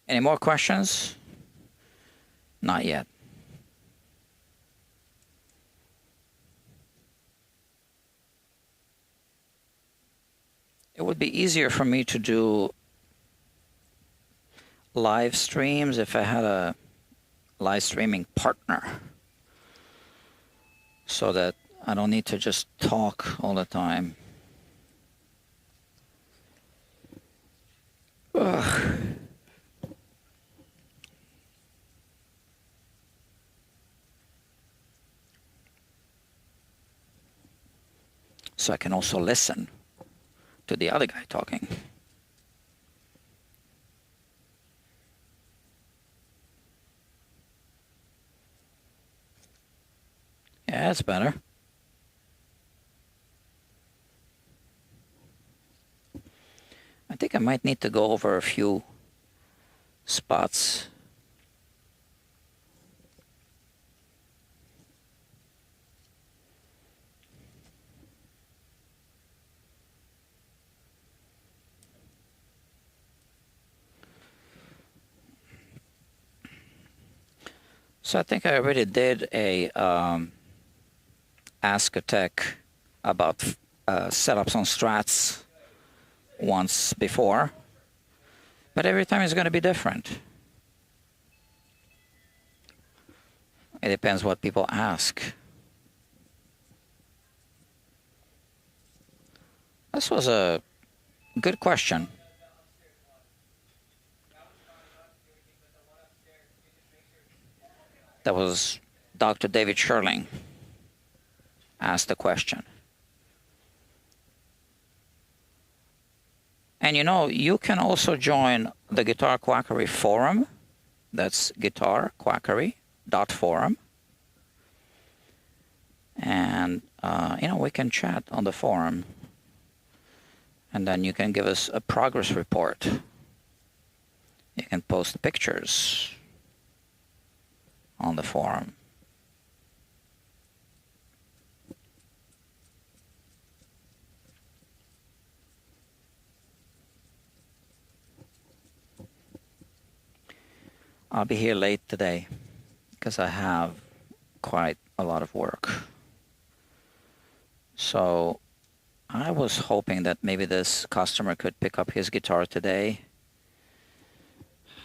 Any more questions? Not yet. It would be easier for me to do live streams if I had a live streaming partner, so that I don't need to just talk all the time. Ugh. So I can also listen to the other guy talking. Yeah, that's better. I think I might need to go over a few spots. So I think I already did a Ask a Tech about setups on Strats once before, but every time it's going to be different. It depends what people ask. This was a good question. That was Dr. David Sherling asked the question. And you know, you can also join the Guitar Quackery forum. That's guitarquackery.forum. And, you know, we can chat on the forum. And then you can give us a progress report. You can post pictures on the forum. I'll be here late today because I have quite a lot of work. So I was hoping that maybe this customer could pick up his guitar today.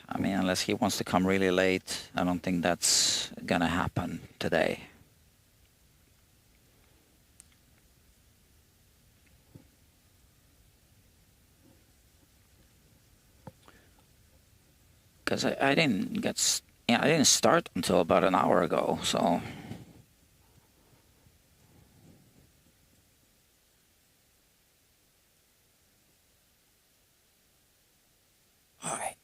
I mean, unless he wants to come really late, I don't think that's gonna happen today. Because I didn't get, yeah, I didn't start until about an hour ago, so. All right.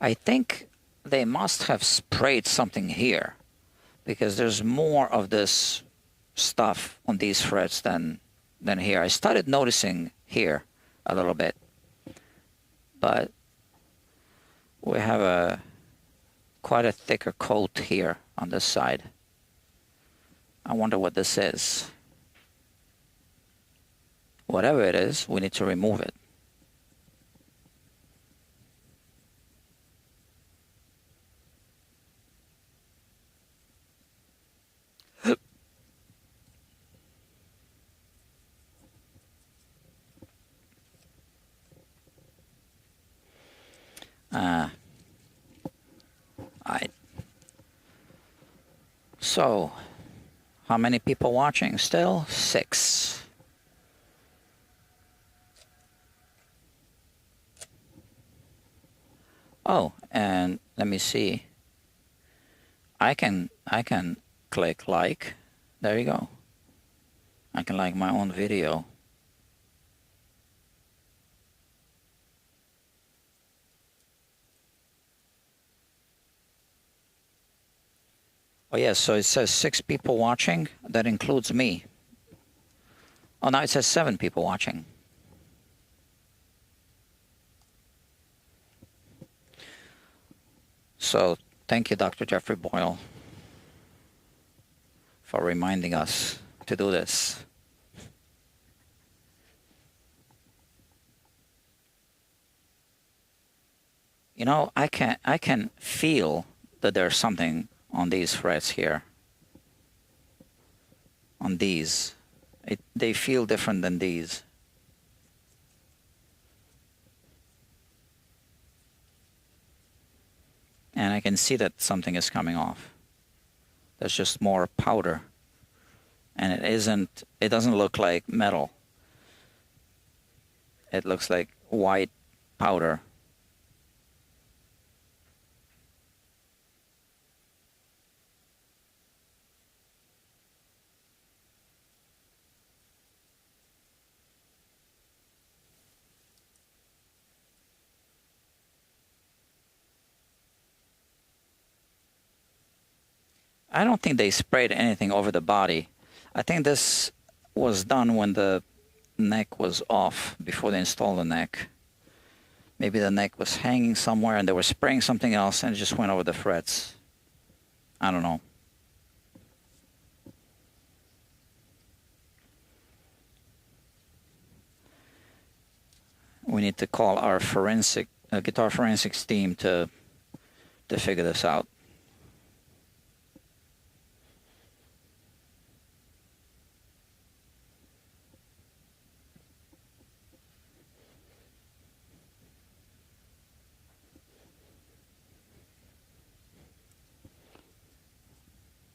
I think they must have sprayed something here, because there's more of this stuff on these frets than here. I started noticing here a little bit, but we have quite a thicker coat here on this side. I wonder what this is. Whatever it is, we need to remove it. Alright. So, how many people watching still? 6. Oh, and let me see. I can click like. There you go. I can like my own video. Oh yes, so it says 6 people watching. That includes me. Oh, now it says 7 people watching. So thank you, Dr. Jeffrey Boyle, for reminding us to do this. You know, I can feel that there's something on these frets here. On these. They feel different than these. And I can see that something is coming off. There's just more powder. And it doesn't look like metal. It looks like white powder. I don't think they sprayed anything over the body. I think this was done when the neck was off, before they installed the neck. Maybe the neck was hanging somewhere and they were spraying something else and it just went over the frets. I don't know. We need to call our guitar forensics team to figure this out.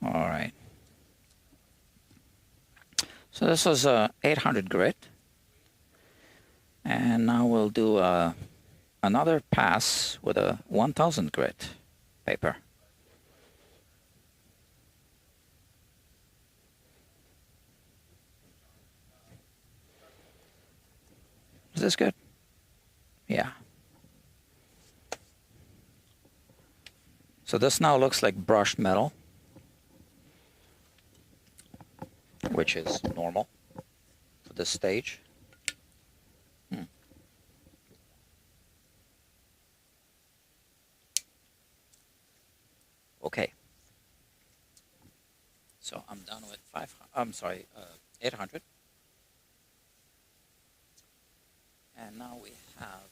All right. So this was a 800 grit. And now we'll do another pass with a 1000 grit paper. Is this good? Yeah. So this now looks like brushed metal, which is normal for this stage. Okay. So I'm done with 800. And now we have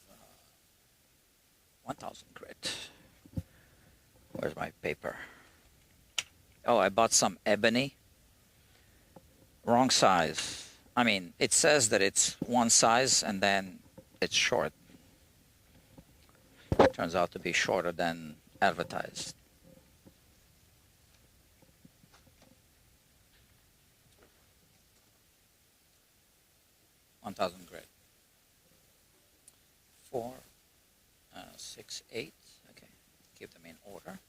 1000 grit. Where's my paper? Oh, I bought some ebony. Wrong size. I mean, it says that it's one size and then it's short. Turns out to be shorter than advertised. $1,000 grit. 4, 6, 8. Okay, keep them in order.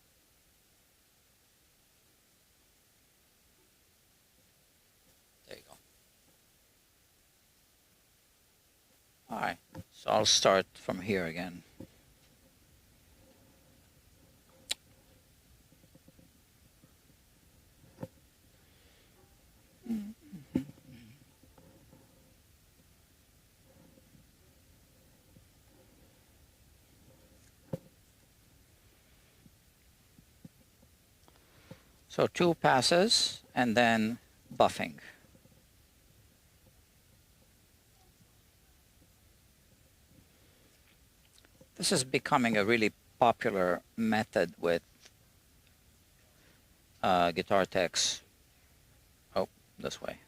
There you go. All right, so I'll start from here again. So 2 passes and then buffing. This is becoming a really popular method with guitar techs. Oh, this way.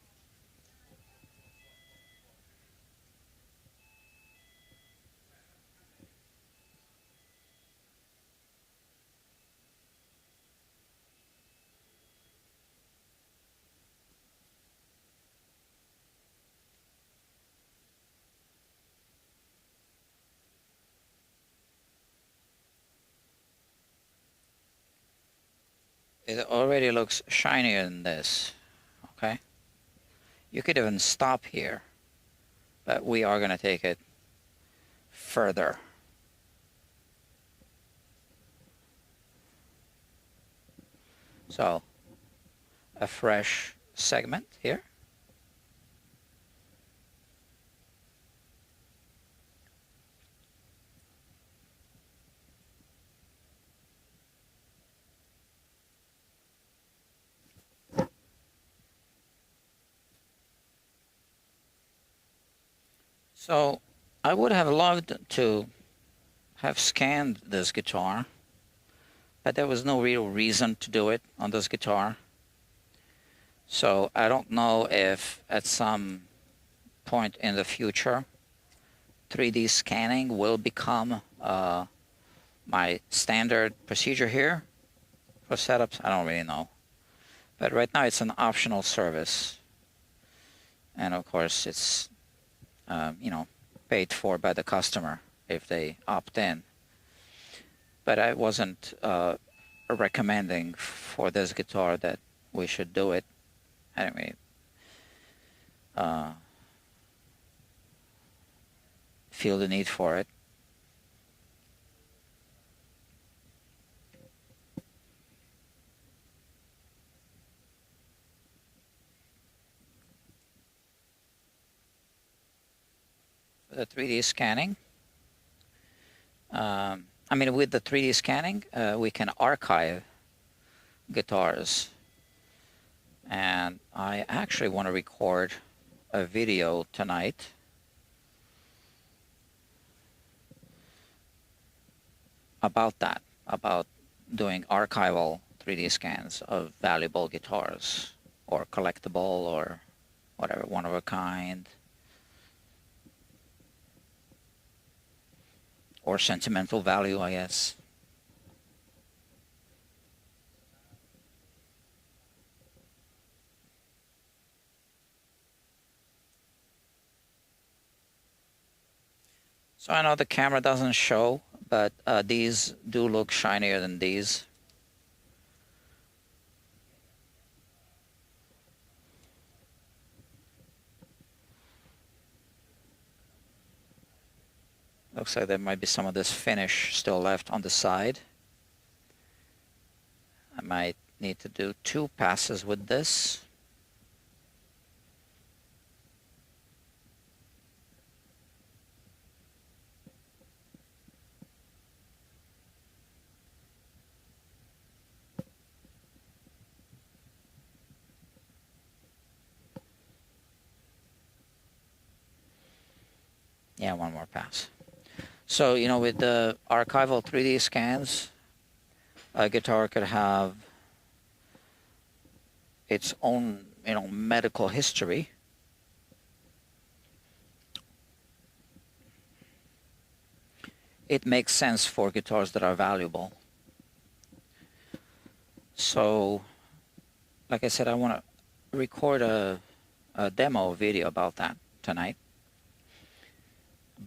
It already looks shinier than this, okay? You could even stop here, but we are going to take it further. So, a fresh segment here. So I would have loved to have scanned this guitar, but there was no real reason to do it on this guitar. So I don't know if at some point in the future 3D scanning will become my standard procedure here for setups. I don't really know. But right now it's an optional service. And of course it's, paid for by the customer if they opt in. But I wasn't recommending for this guitar that we should do it. Anyway, feel the need for it. The 3D scanning. With the 3D scanning, we can archive guitars. And I actually want to record a video tonight about that, about doing archival 3D scans of valuable guitars, or collectible, or whatever, one of a kind, or sentimental value, I guess. So I know the camera doesn't show, but these do look shinier than these. Looks like there might be some of this finish still left on the side. I might need to do 2 passes with this. Yeah, 1 more pass. So, with the archival 3D scans, a guitar could have its own, medical history. It makes sense for guitars that are valuable. So, like I said, I want to record a demo video about that tonight.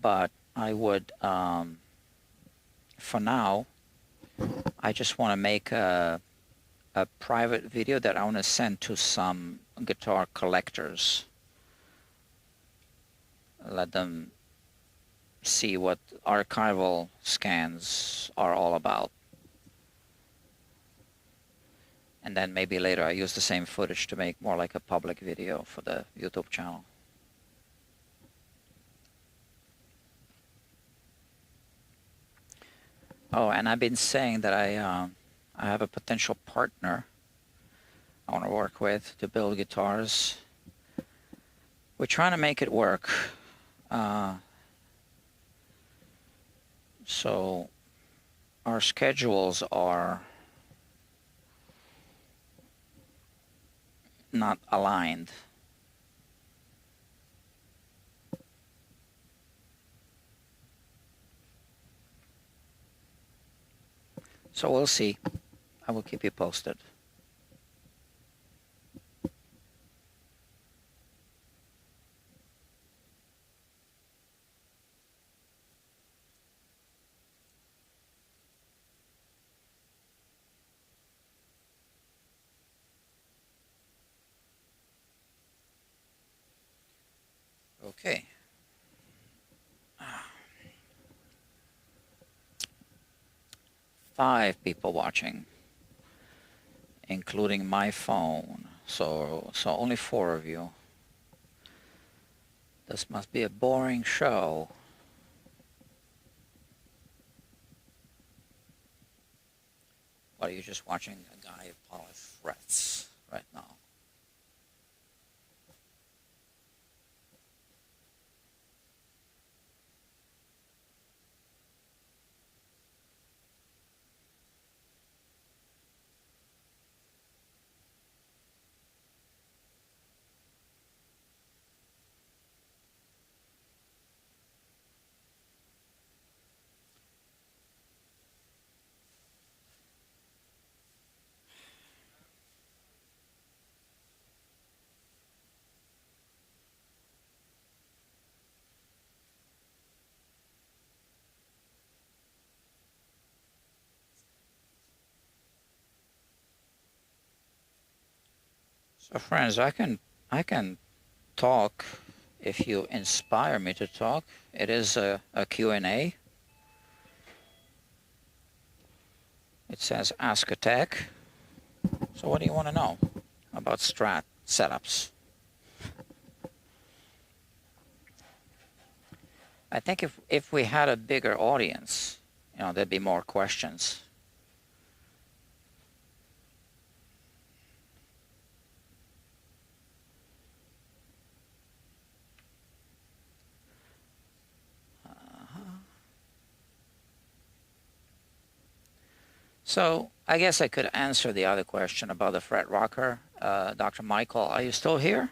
But I would, for now, I just want to make a private video that I want to send to some guitar collectors. Let them see what archival scans are all about. And then maybe later I use the same footage to make more like a public video for the YouTube channel. Oh, and I've been saying that I have a potential partner I want to work with to build guitars. We're trying to make it work. So our schedules are not aligned. So we'll see. I will keep you posted. Okay. 5 people watching, including my phone. So only 4 of you. This must be a boring show. What, are you just watching a guy polish frets right now? So friends, I can talk if you inspire me to talk. It is a Q&A. It says ask a tech. So what do you want to know about Strat setups? I think if we had a bigger audience, there'd be more questions. So I guess I could answer the other question about the fret rocker. Dr. Michael, are you still here?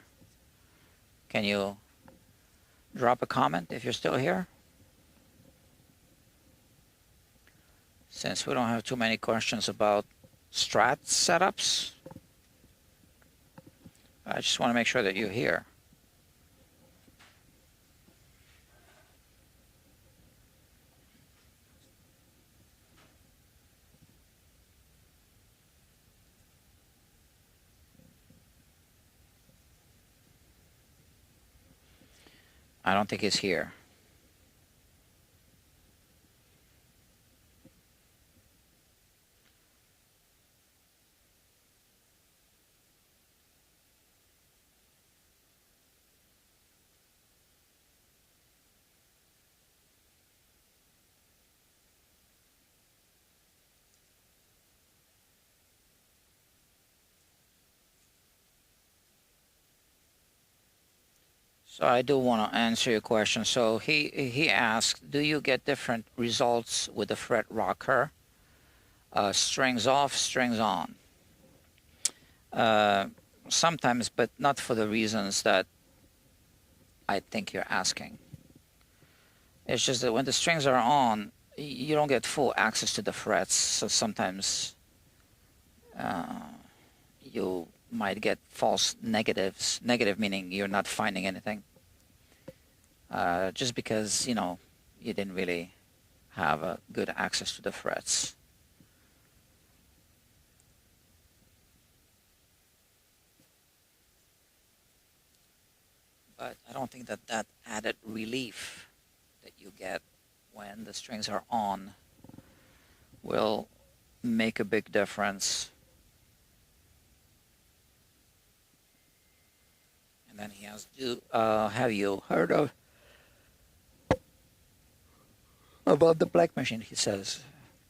Can you drop a comment if you're still here? Since we don't have too many questions about Strat setups, I just want to make sure that you're here. I don't think he's here. So I do want to answer your question. So he asked, do you get different results with the fret rocker? Strings off, strings on. Sometimes, but not for the reasons that I think you're asking. It's just that when the strings are on, you don't get full access to the frets. So sometimes you might get false negatives. Negative meaning you're not finding anything. Just because, you didn't really have a good access to the frets. But I don't think that added relief that you get when the strings are on will make a big difference. And then he has, have you heard about the black machine, he says.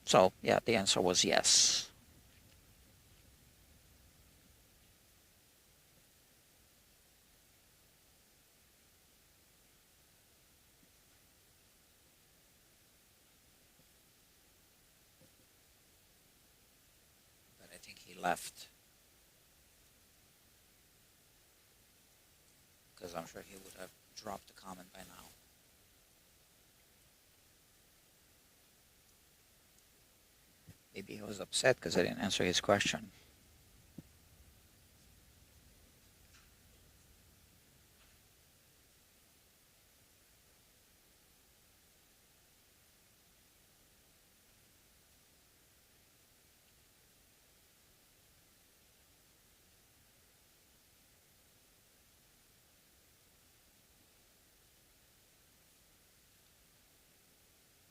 So, yeah, the answer was yes. But I think he left. Because I'm sure he would have dropped a comment by now. Maybe he was upset because I didn't answer his question.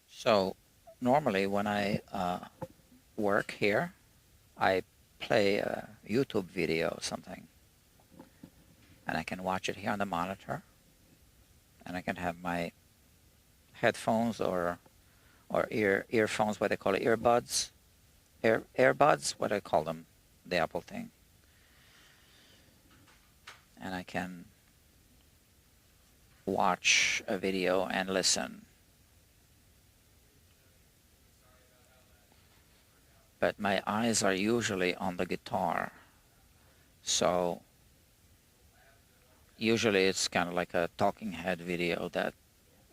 So normally when I work here, I play a YouTube video or something, and I can watch it here on the monitor, and I can have my headphones or earphones, what they call it, earbuds, earbuds, what I call them, the Apple thing, and I can watch a video and listen. But my eyes are usually on the guitar, so usually it's kind of like a talking head video that,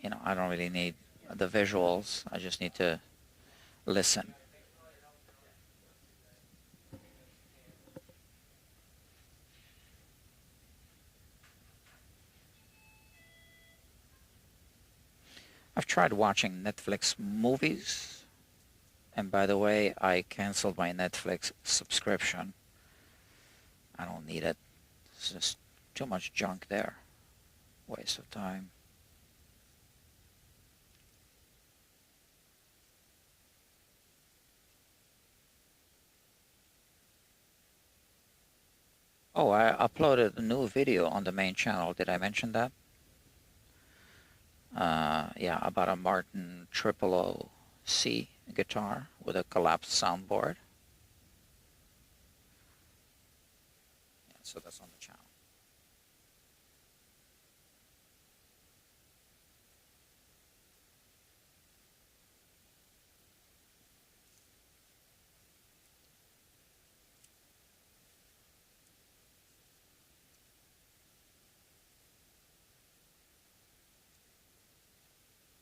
I don't really need the visuals. I just need to listen. I've tried watching Netflix movies, and by the way, I canceled my Netflix subscription. I don't need it. It's just too much junk there. Waste of time. Oh, I uploaded a new video on the main channel. Did I mention that? Yeah, about a Martin 000C guitar with a collapsed soundboard. Yeah, so that's on the channel.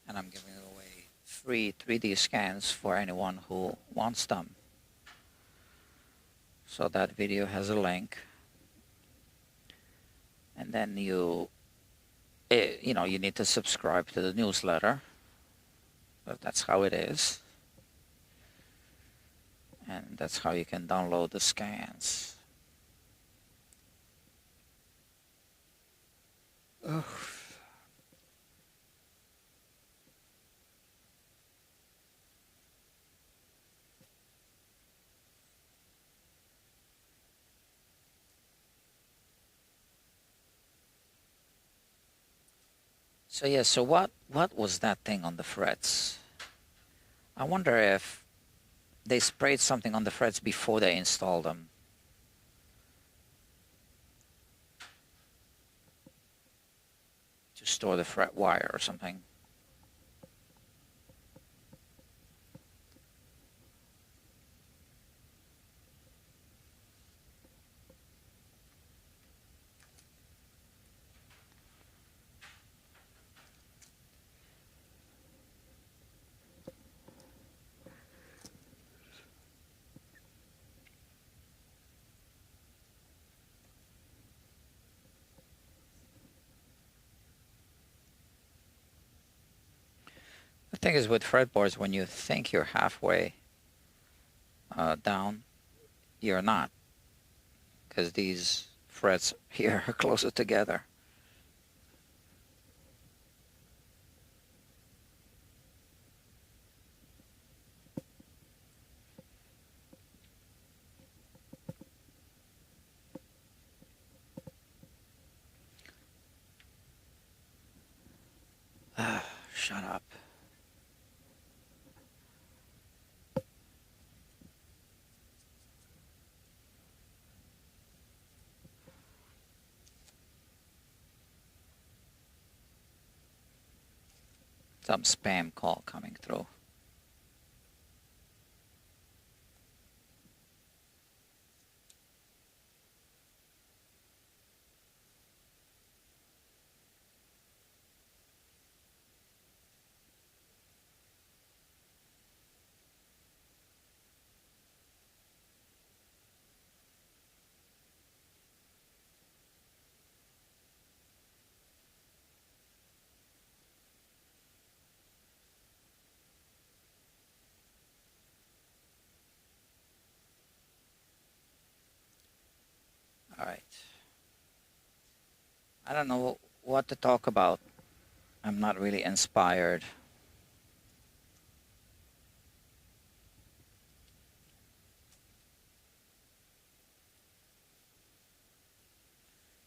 And I'm giving away free 3D scans for anyone who wants them. So that video has a link. And then you need to subscribe to the newsletter. But that's how it is. And that's how you can download the scans. Ugh. So yeah, so what was that thing on the frets? I wonder if they sprayed something on the frets before they installed them. To store the fret wire or something. The thing is with fretboards, when you think you're halfway down, you're not, because these frets here are closer together. Shut up. Some spam call coming through. All right. I don't know what to talk about. I'm not really inspired.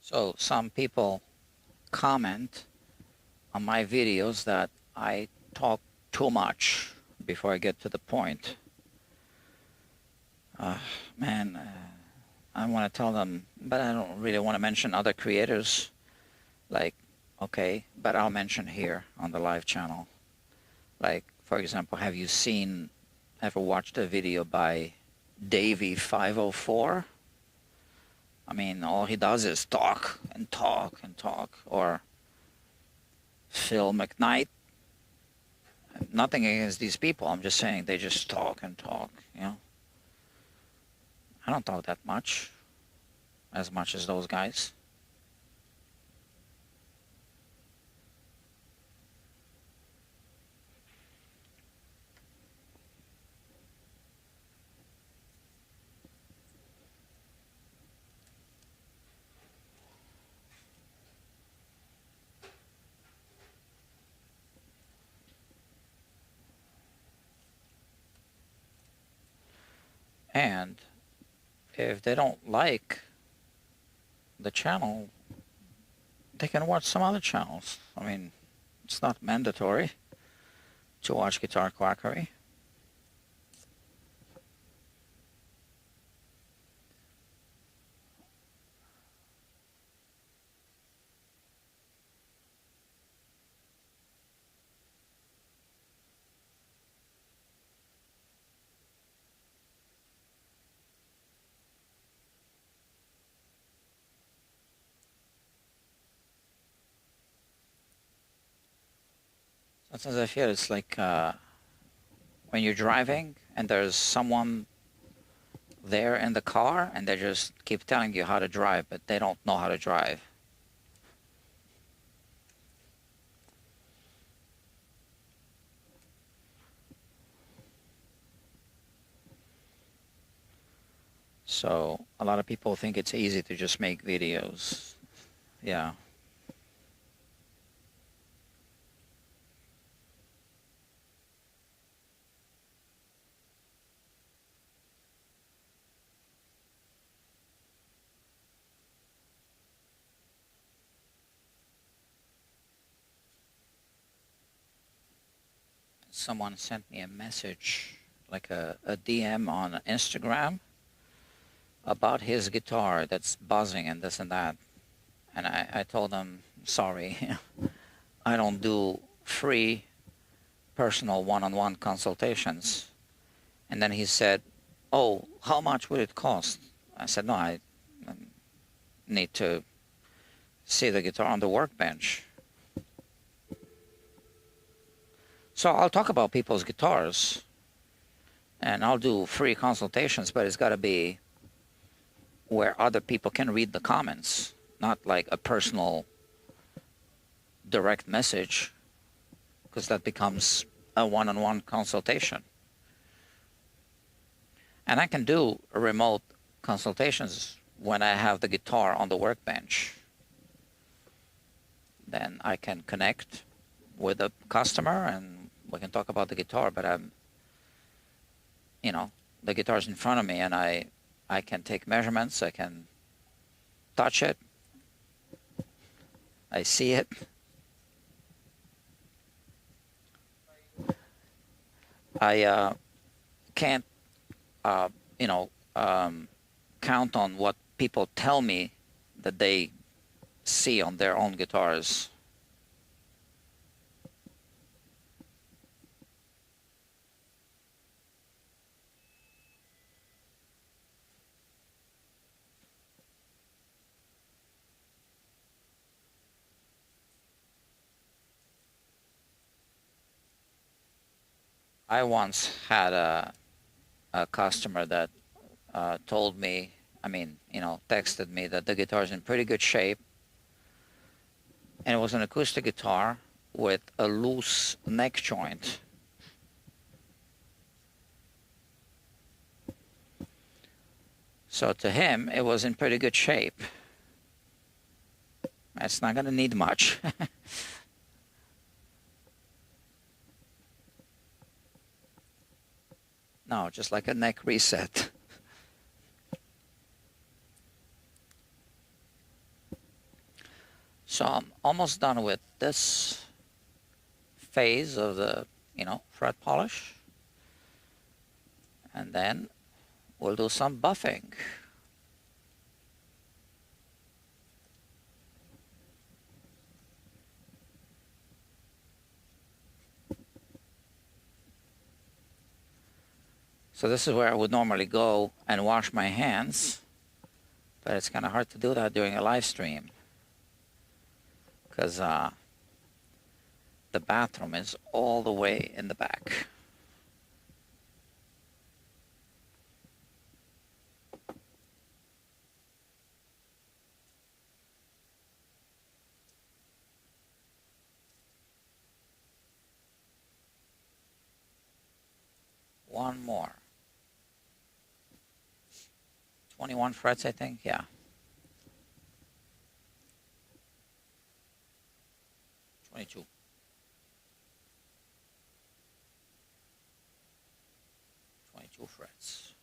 So some people comment on my videos that I talk too much before I get to the point. Man, I want to tell them, but I don't really want to mention other creators. Like, okay, but I'll mention here on the live channel. Like, for example, have you ever watched a video by Davey504? I mean, all he does is talk and talk and talk. Or Phil McKnight. Nothing against these people. I'm just saying they just talk and talk, you know. I don't talk that much as those guys. And if they don't like the channel, they can watch some other channels. I mean, it's not mandatory to watch Guitar Quackery. Sometimes I feel it's like when you're driving and there's someone there in the car and they just keep telling you how to drive, but they don't know how to drive. So a lot of people think it's easy to just make videos. Yeah. Someone sent me a message, like a DM on Instagram about his guitar that's buzzing and this and that. And I told him, sorry, I don't do free personal one-on-one consultations. And then he said, oh, how much would it cost? I said, no, I need to see the guitar on the workbench. So I'll talk about people's guitars and I'll do free consultations, but it's got to be where other people can read the comments, not like a personal direct message, because that becomes a one-on-one consultation. And I can do remote consultations when I have the guitar on the workbench. Then I can connect with the customer and we can talk about the guitar, but the guitar's in front of me and I can take measurements, I can touch it, I see it. I can't, count on what people tell me that they see on their own guitars. I once had a customer that told me, texted me that the guitar is in pretty good shape. And it was an acoustic guitar with a loose neck joint. So to him, it was in pretty good shape. It's not going to need much. No, just like a neck reset. So I'm almost done with this phase of the, fret polish. And then we'll do some buffing. So this is where I would normally go and wash my hands, but it's kind of hard to do that during a live stream because the bathroom is all the way in the back. One more. 21 frets, I think, yeah. 22. 22 frets.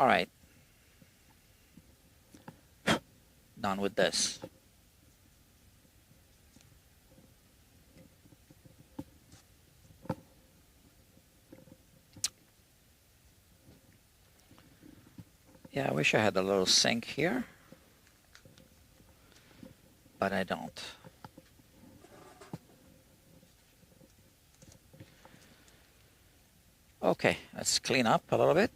All right. Done with this. Yeah, I wish I had a little sink here, but I don't. Okay, let's clean up a little bit.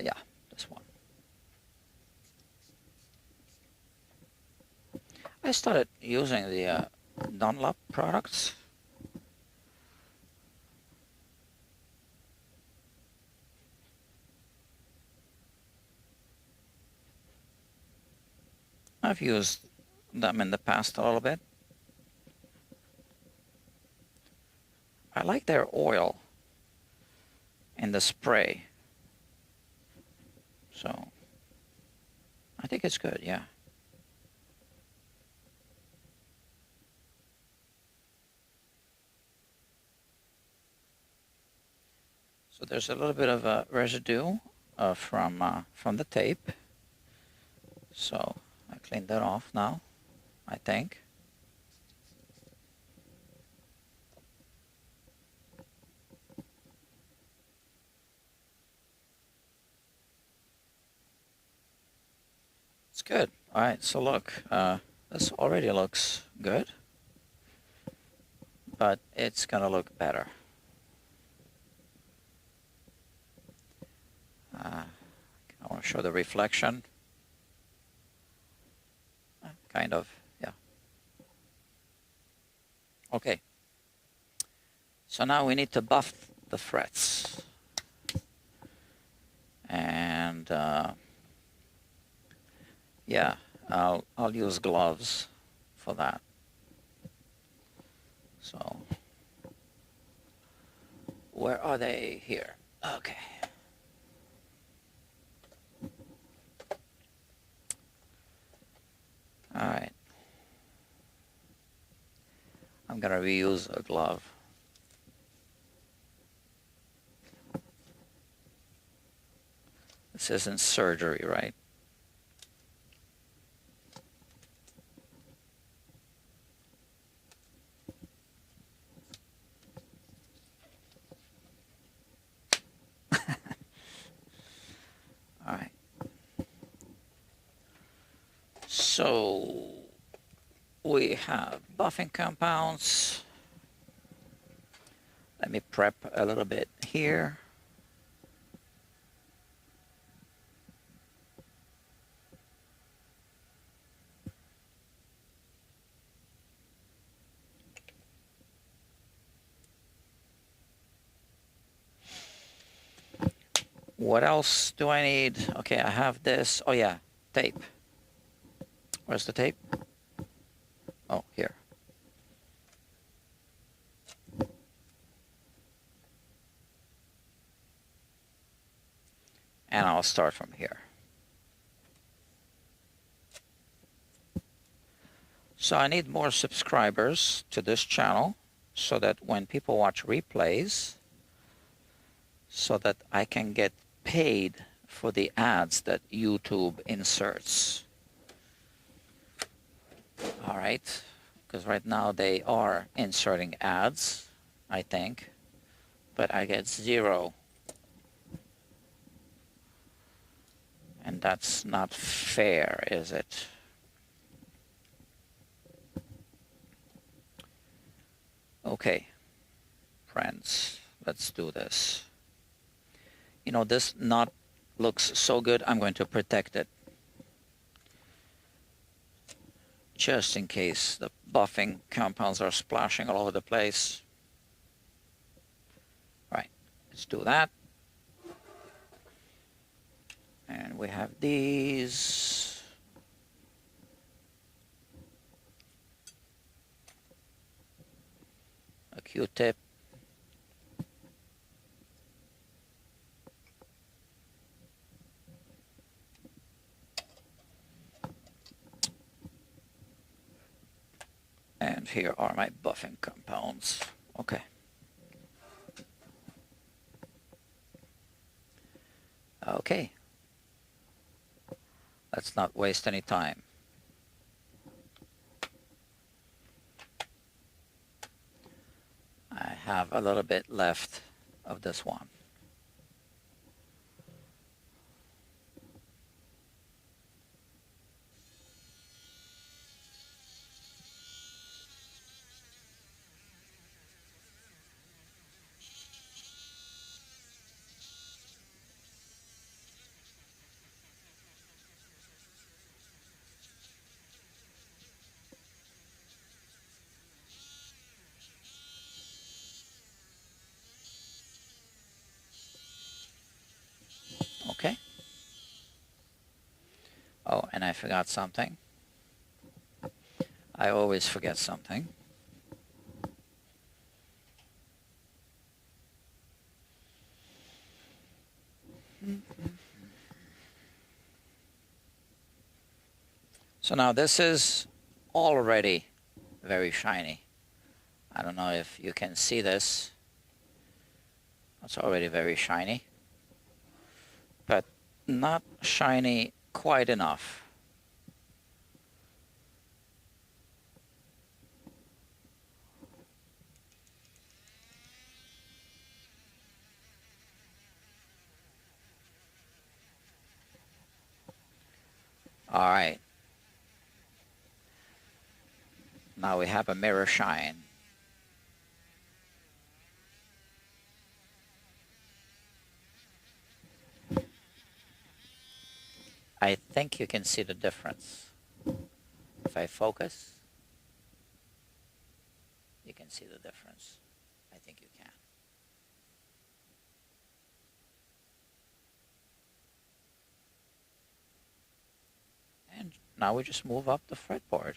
Yeah, this one. I started using the Dunlop products. I've used them in the past a little bit. I like their oil in the spray. So I think it's good, yeah. So there's a little bit of a residue from the tape. So I cleaned that off now, I think. It's good. All right, so look, this already looks good, but it's gonna look better. I want to show the reflection. Kind of, yeah. Okay. So now we need to buff the frets. And yeah, I'll use gloves for that. So where are they? Here. Okay. All right. I'm gonna reuse a glove. This isn't surgery, right? All right. So we have buffing compounds. Let me prep a little bit here. What else do I need? Okay, I have this. Oh yeah, tape. Where's the tape? Oh, here. And I'll start from here. So I need more subscribers to this channel so that when people watch replays, so that I can get paid for the ads that YouTube inserts. All right, because right now they are inserting ads, I think, but I get 0. And that's not fair, is it? Okay, friends, let's do this. You know, this knot looks so good, I'm going to protect it. Just in case the buffing compounds are splashing all over the place. All right, let's do that. And we have these. A Q-tip. And here are my buffing compounds. Okay. Okay. Let's not waste any time. I have a little bit left of this one. Okay. Oh, and I forgot something. I always forget something. So now this is already very shiny. I don't know if you can see this. It's already very shiny, but not shiny quite enough. All right. Now we have a mirror shine. I think you can see the difference. If I focus, you can see the difference. I think you can. And now we just move up the fretboard.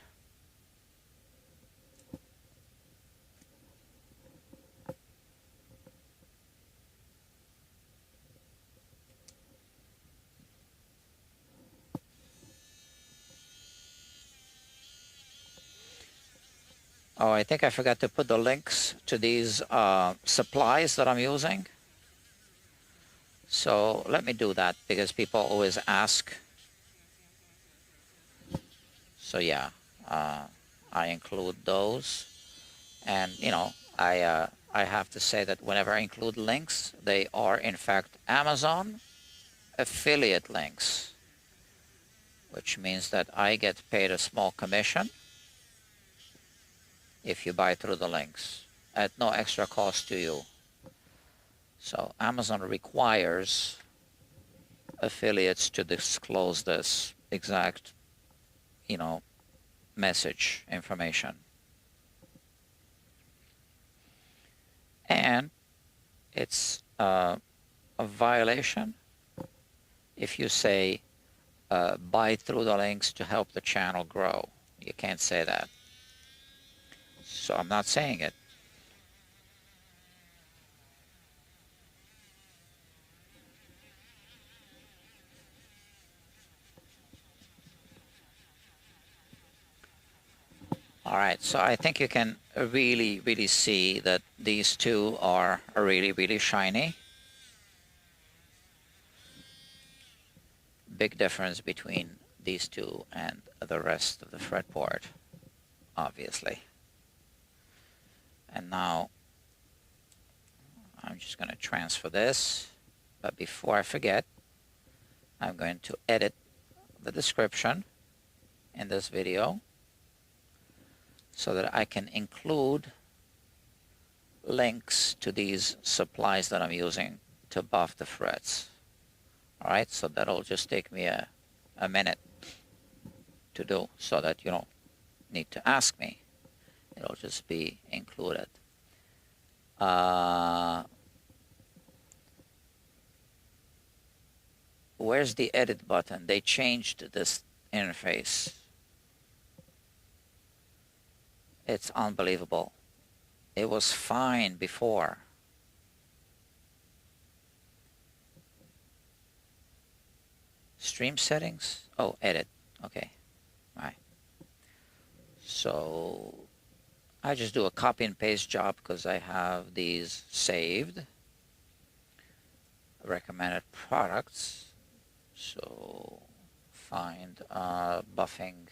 Oh, I think I forgot to put the links to these supplies that I'm using. So let me do that because people always ask. So yeah, I include those. And you know, I have to say that whenever I include links, they are in fact Amazon affiliate links, which means that I get paid a small commission if you buy through the links at no extra cost to you. So Amazon requires affiliates to disclose this exact, you know, message information. And it's a violation if you say buy through the links to help the channel grow. You can't say that. So I'm not saying it. All right, so I think you can really see that these two are really shiny. Big difference between these two and the rest of the fretboard, obviously. And now I'm just going to transfer this, but before I forget, I'm going to edit the description in this video so that I can include links to these supplies that I'm using to buff the frets. All right, so that'll just take me a minute to do so that you don't need to ask me. It'll just be included. Where's the edit button? They changed this interface. It's unbelievable. It was fine before. Stream settings? Oh, edit. Okay. All right. So I just do a copy and paste job because I have these saved. Recommended products. So find buffing,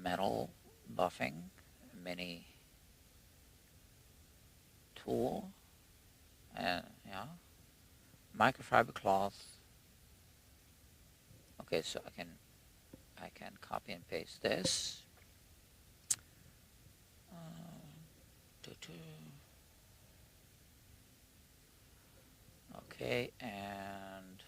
metal buffing, mini tool, and yeah, microfiber cloth. Okay, so I can copy and paste this. Okay, and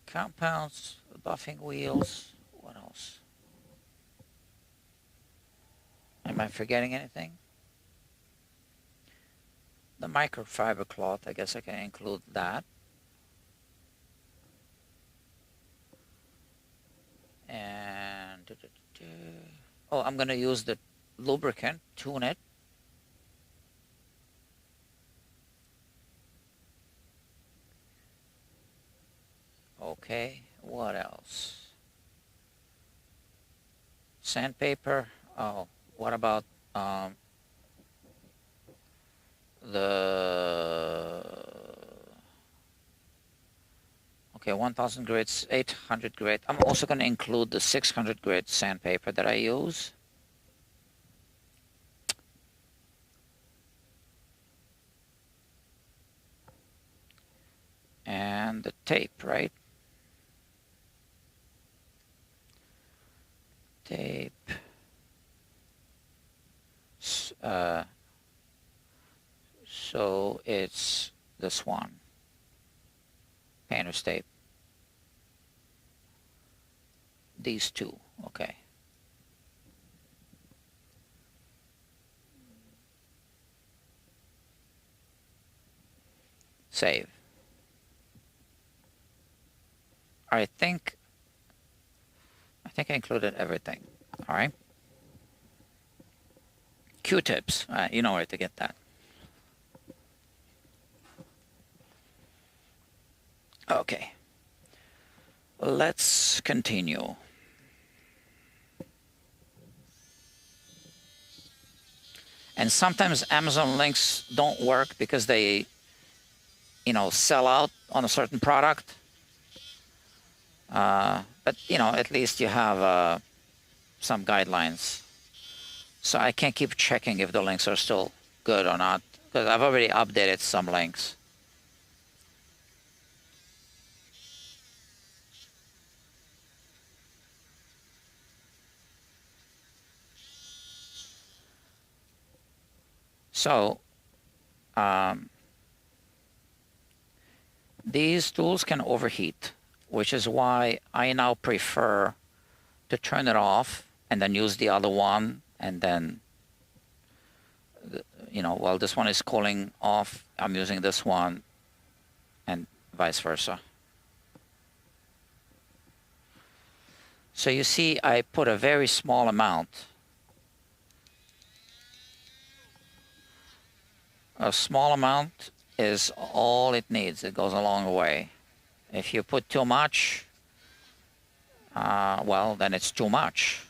compounds, buffing wheels. What else? Am I forgetting anything? The microfiber cloth, I guess I can include that. And oh, I'm going to use the lubricant, tune it. Okay, what else? Sandpaper. Oh, what about the okay, 1000 grades, 800 grade. I'm also going to include the 600 grade sandpaper that I use. And the tape, right? Tape. So it's this one. Painter's tape. These two, okay. Save. I think I included everything. All right. Q-tips. You know where to get that. Okay. Let's continue. And sometimes Amazon links don't work because they, sell out on a certain product. But, at least you have some guidelines. So I can't keep checking if the links are still good or not, because I've already updated some links. So these tools can overheat, which is why I now prefer to turn it off and then use the other one, and then while this one is cooling off, I'm using this one, and vice versa. So you see, I put a very small amount. A small amount is all it needs. It goes a long way. If you put too much, well, then it's too much.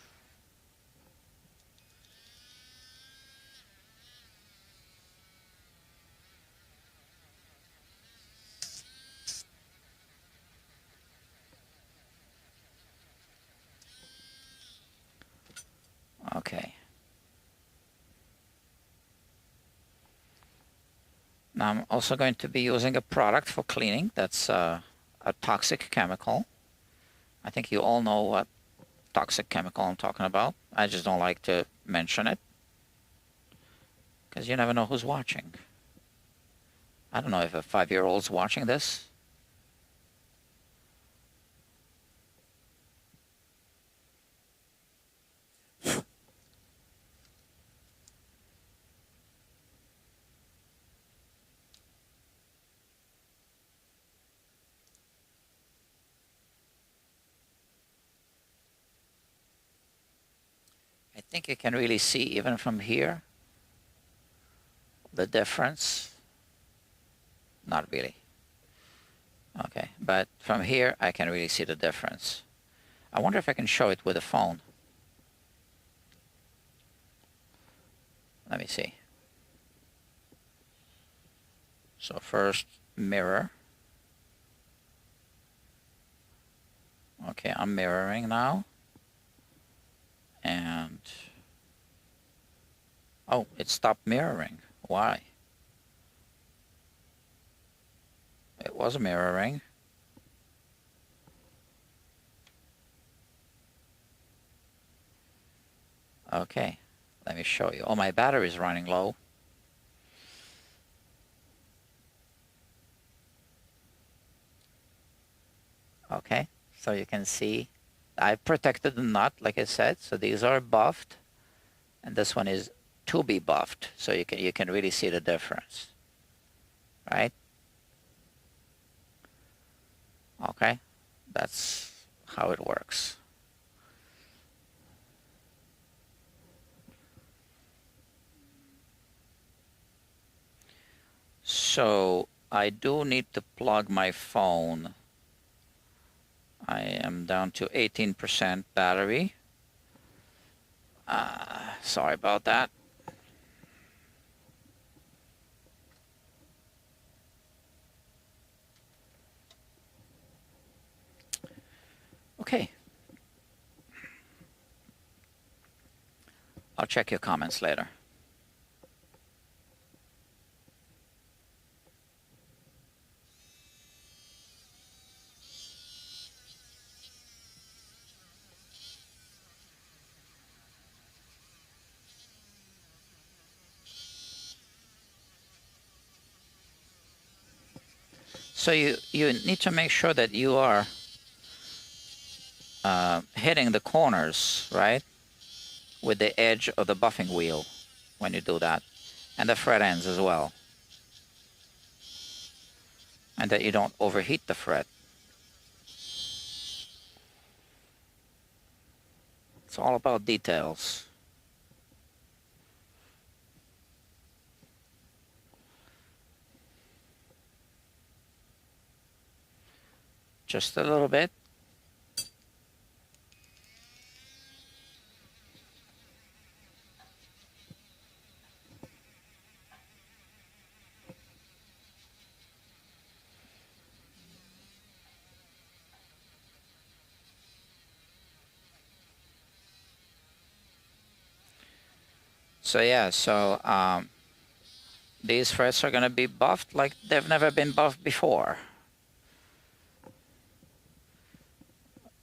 Okay. Now I'm also going to be using a product for cleaning that's a toxic chemical. I think you all know what toxic chemical I'm talking about. I just don't like to mention it because you never know who's watching. I don't know if a 5-year-old's watching this. I think you can really see even from here the difference. Not really. Okay, but from here I can really see the difference. I wonder if I can show it with a phone. Let me see. So first, mirror. Okay, I'm mirroring now. And oh, it stopped mirroring. Why? It was mirroring. Okay, let me show you. Oh, my battery is running low. Okay, so you can see I've protected the nut, like I said. So these are buffed, and this one is to be buffed. So you can really see the difference, right? Okay, that's how it works. So I do need to plug my phone. I am down to 18% battery. Sorry about that. Okay. I'll check your comments later. So you need to make sure that you are hitting the corners, right, with the edge of the buffing wheel when you do that, and the fret ends as well, and that you don't overheat the fret. It's all about details. Just a little bit. So yeah, so these frets are going to be buffed like they've never been buffed before.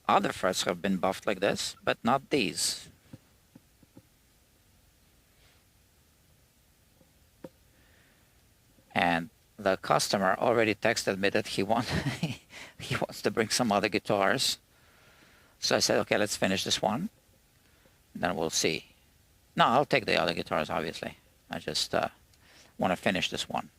Other frets have been buffed like this, but not these. And the customer already texted me that he wants to bring some other guitars. So I said, okay, let's finish this one. Then we'll see. No, I'll take the other guitars, obviously. I just want to finish this one.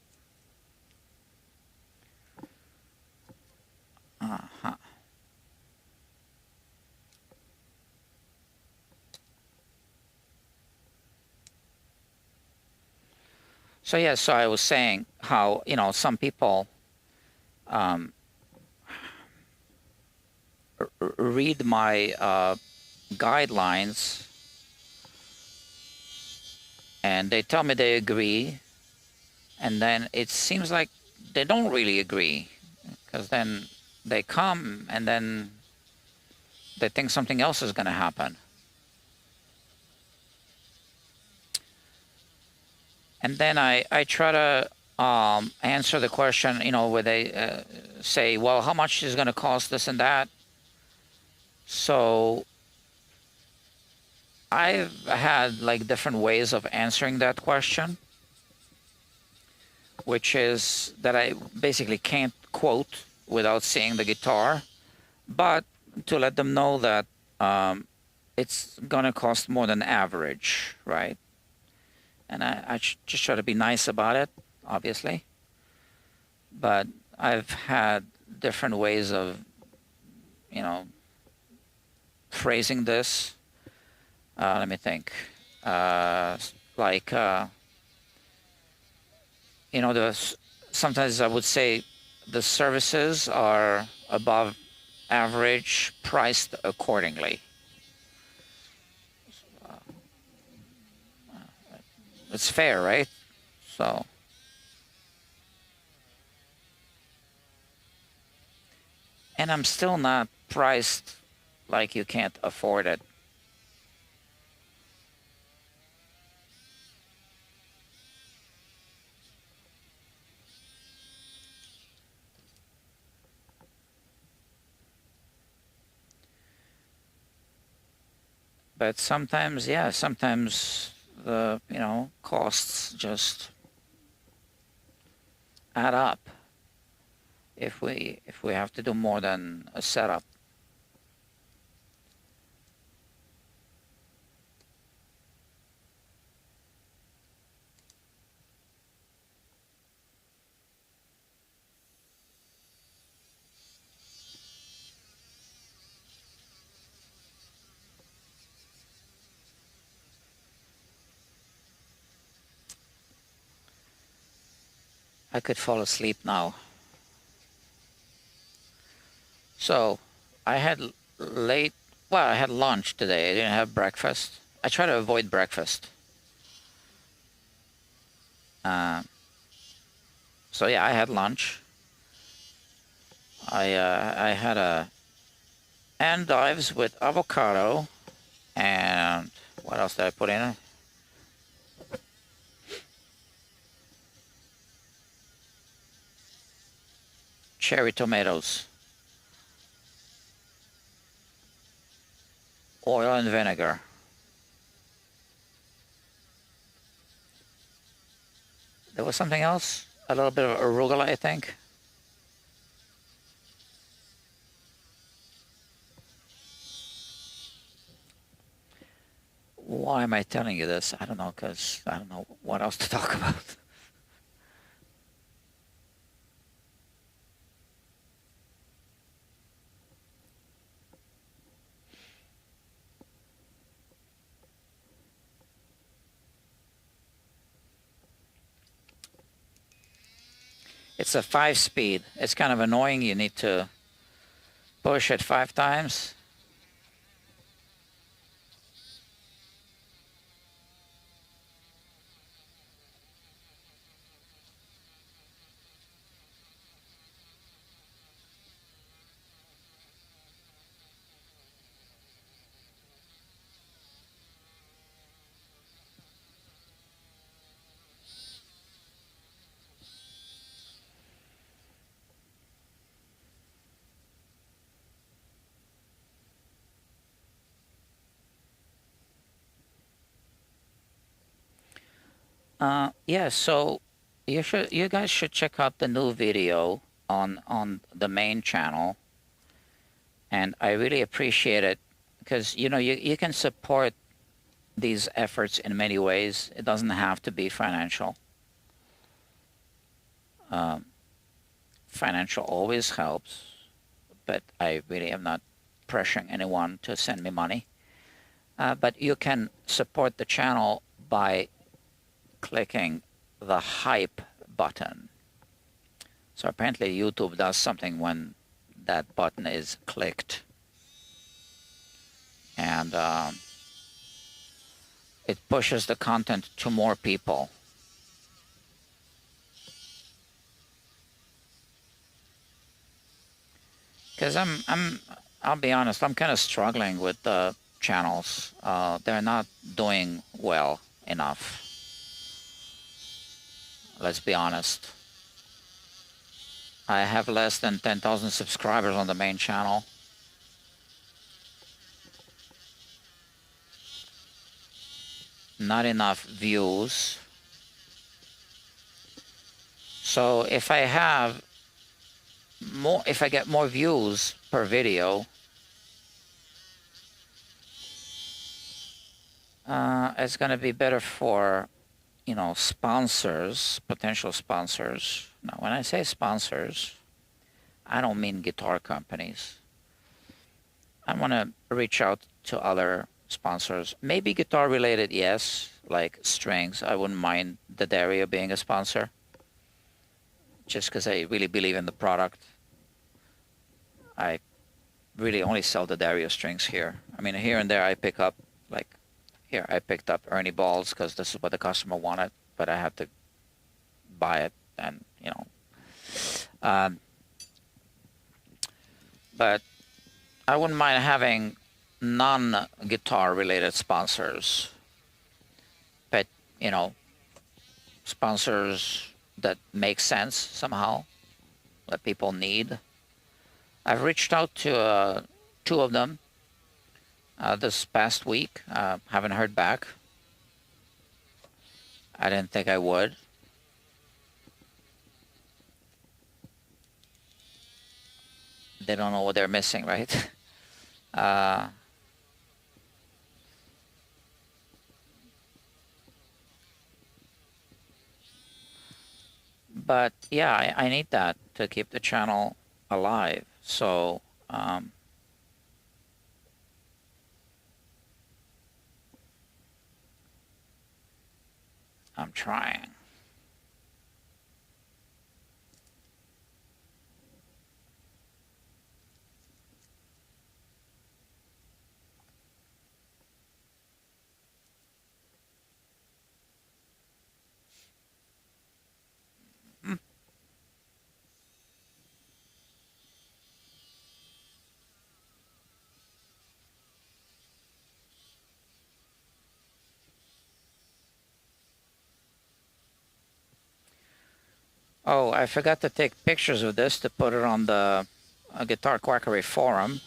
So yeah, so I was saying how, some people read my guidelines and they tell me they agree, and then it seems like they don't really agree, because then they come and then they think something else is going to happen. And then I try to answer the question, where they say, well, how much is going to cost this and that? So I've had like different ways of answering that question, which is that I basically can't quote without seeing the guitar, but to let them know that it's gonna cost more than average, right? And I just try to be nice about it, obviously. But I've had different ways of, phrasing this. Let me think. Sometimes I would say the services are above average, priced accordingly. It's fair, right? So, and I'm still not priced like you can't afford it. But sometimes, yeah, sometimes the, costs just add up if we have to do more than a setup. I could fall asleep now. So I had late, well, I had lunch today. I didn't have breakfast. I try to avoid breakfast. Uh, so yeah, I had lunch. I had a endives with avocado and what else did I put in it? Cherry tomatoes, oil and vinegar. There was something else, a little bit of arugula, I think. Why am I telling you this? I don't know, because I don't know what else to talk about. It's a 5-speed. It's kind of annoying. You need to push it 5 times. Yeah, so you guys should check out the new video on the main channel, and I really appreciate it because you can support these efforts in many ways. It doesn't have to be financial. Financial always helps, but I really am not pressuring anyone to send me money. But you can support the channel by clicking the hype button. So apparently YouTube does something when that button is clicked. And it pushes the content to more people. Because I'll be honest, I'm kind of struggling with the channels. They're not doing well enough. Let's be honest. I have less than 10,000 subscribers on the main channel. Not enough views. So if I get more views per video, it's going to be better for, sponsors, potential sponsors. Now, when I say sponsors, I don't mean guitar companies. I want to reach out to other sponsors. Maybe guitar related, yes, like strings. I wouldn't mind the Dario being a sponsor. just because I really believe in the product. I really only sell the Dario strings here. I mean, here and there I pick up, like here I picked up Ernie balls because this is what the customer wanted, but I had to buy it, and you know. But I wouldn't mind having non-guitar related sponsors, but you know, sponsors that make sense somehow, that people need. I've reached out to two of them this past week. Haven't heard back. I didn't think I would. They don't know what they're missing, right? But yeah, I need that to keep the channel alive. So I'm trying. Oh, I forgot to take pictures of this to put it on the Guitar Quackery forum.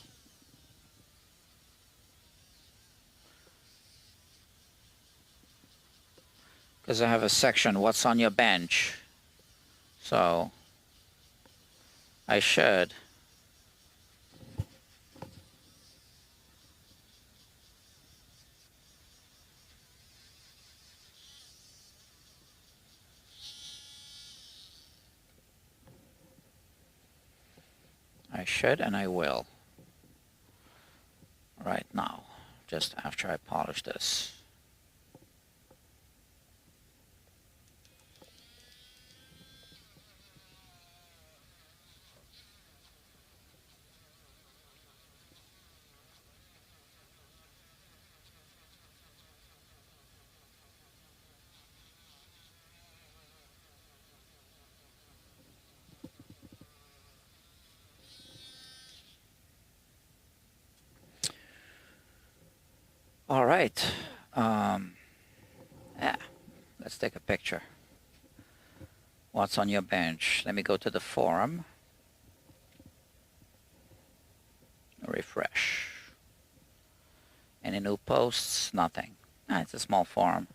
Because I have a section, what's on your bench? So I should. I should, and I will. Right now, just after I polish this. All right. Yeah, let's take a picture. What's on your bench? Let me go to the forum. Refresh. Any new posts? Nothing. Ah, it's a small forum.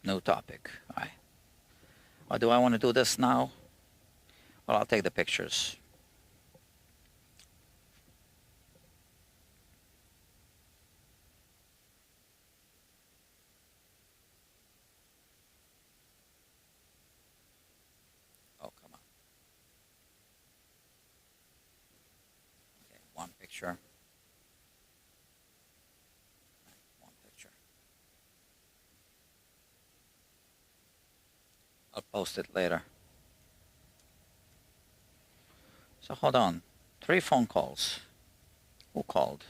No topic. All right. Or do I want to do this now? Well, I'll take the pictures. Oh, come on. Okay, one picture. One picture. I'll post it later. So hold on. 3 phone calls. Who called?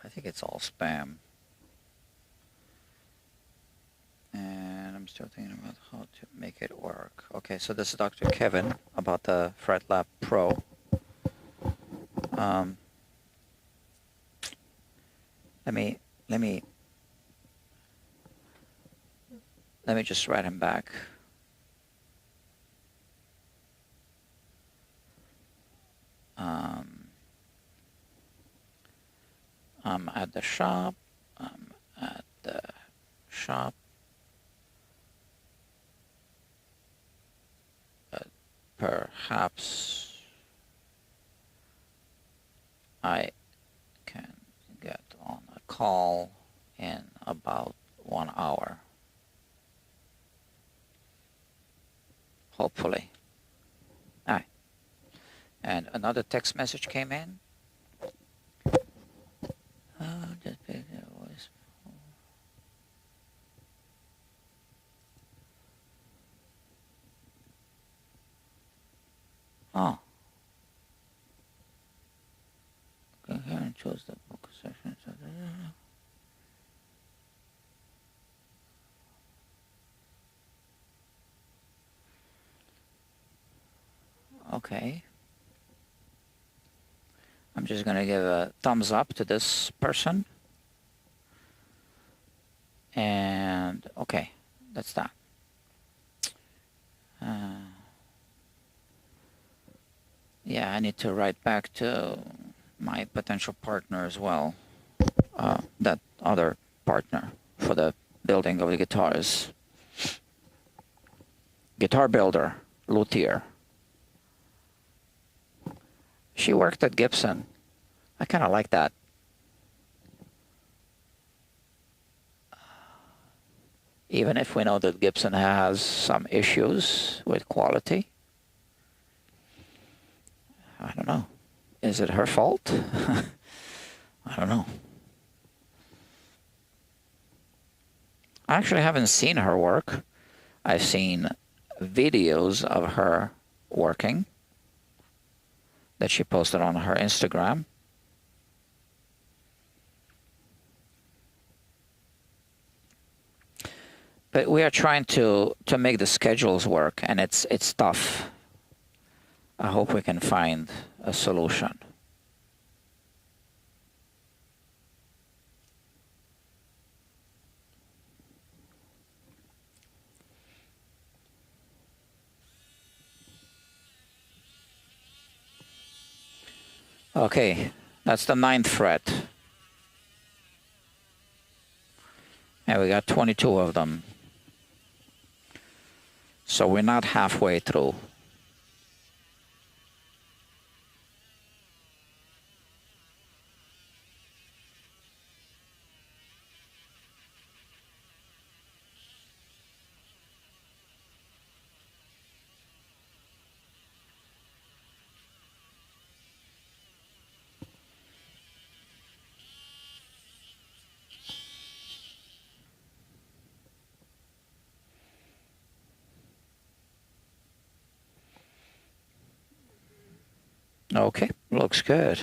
I think it's all spam. And I'm still thinking about how to make it work. Okay, so this is Dr. Kevin about the FretLab Pro. Let me just write him back. I'm at the shop. I'm at the shop. Perhaps I can get on a call in about 1 hour. Hopefully. All right. And another text message came in. Oh. Go here and choose the book section. Okay. I'm just going to give a thumbs up to this person. And okay, that's that. Yeah, I need to write back to my potential partner as well. That other partner for the building of the guitars. Guitar builder, luthier. She worked at Gibson. I kind of like that. Even if we know that Gibson has some issues with quality. I don't know. Is it her fault? I don't know. I actually haven't seen her work. I've seen videos of her working that she posted on her Instagram. But we are trying to make the schedules work, and it's tough. I hope we can find a solution. Okay, that's the 9th fret. And we got 22 of them. So we're not halfway through. Okay, looks good.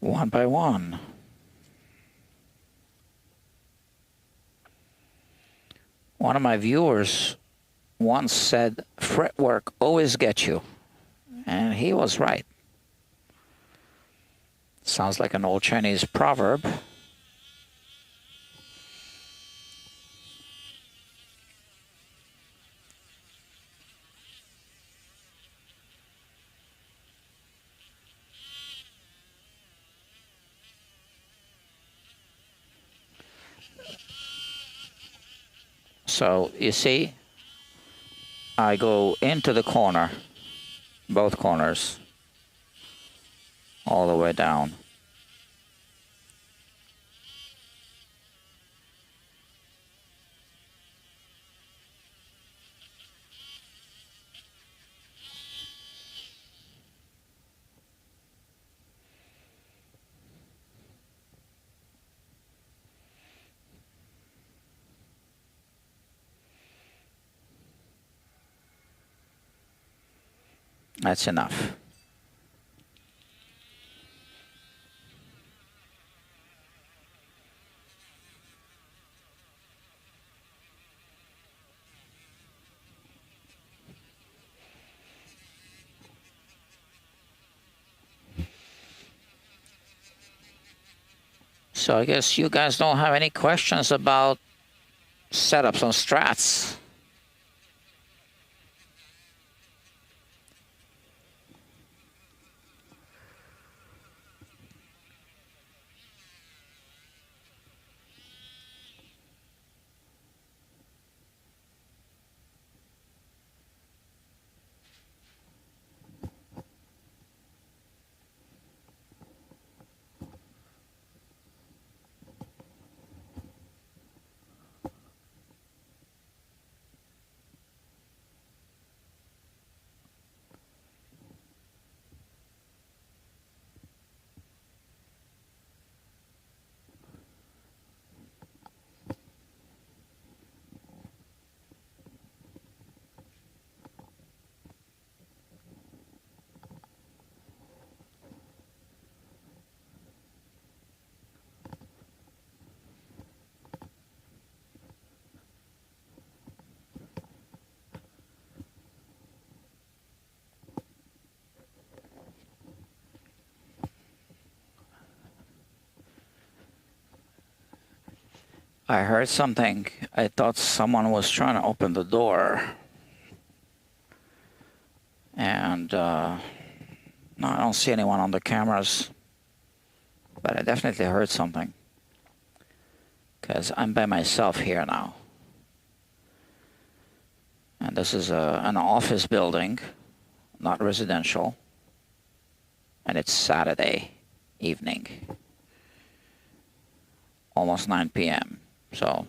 One by one. One of my viewers once said, fretwork always gets you. And he was right. Sounds like an old Chinese proverb. So you see, I go into the corner, both corners, all the way down. That's enough. So I guess you guys don't have any questions about setups on Strats. I heard something. I thought someone was trying to open the door. And no, I don't see anyone on the cameras. But I definitely heard something. Because I'm by myself here now. And this is an office building, not residential. And it's Saturday evening. Almost 9 p.m. So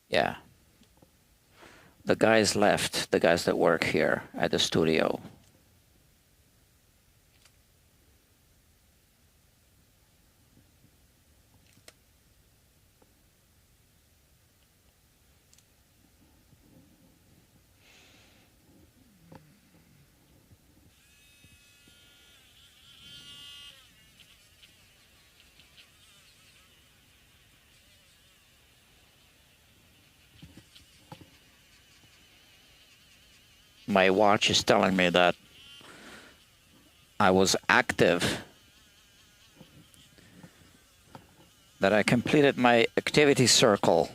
yeah. The guys left, the guys that work here at the studio. My watch is telling me that I was active, that I completed my activity circle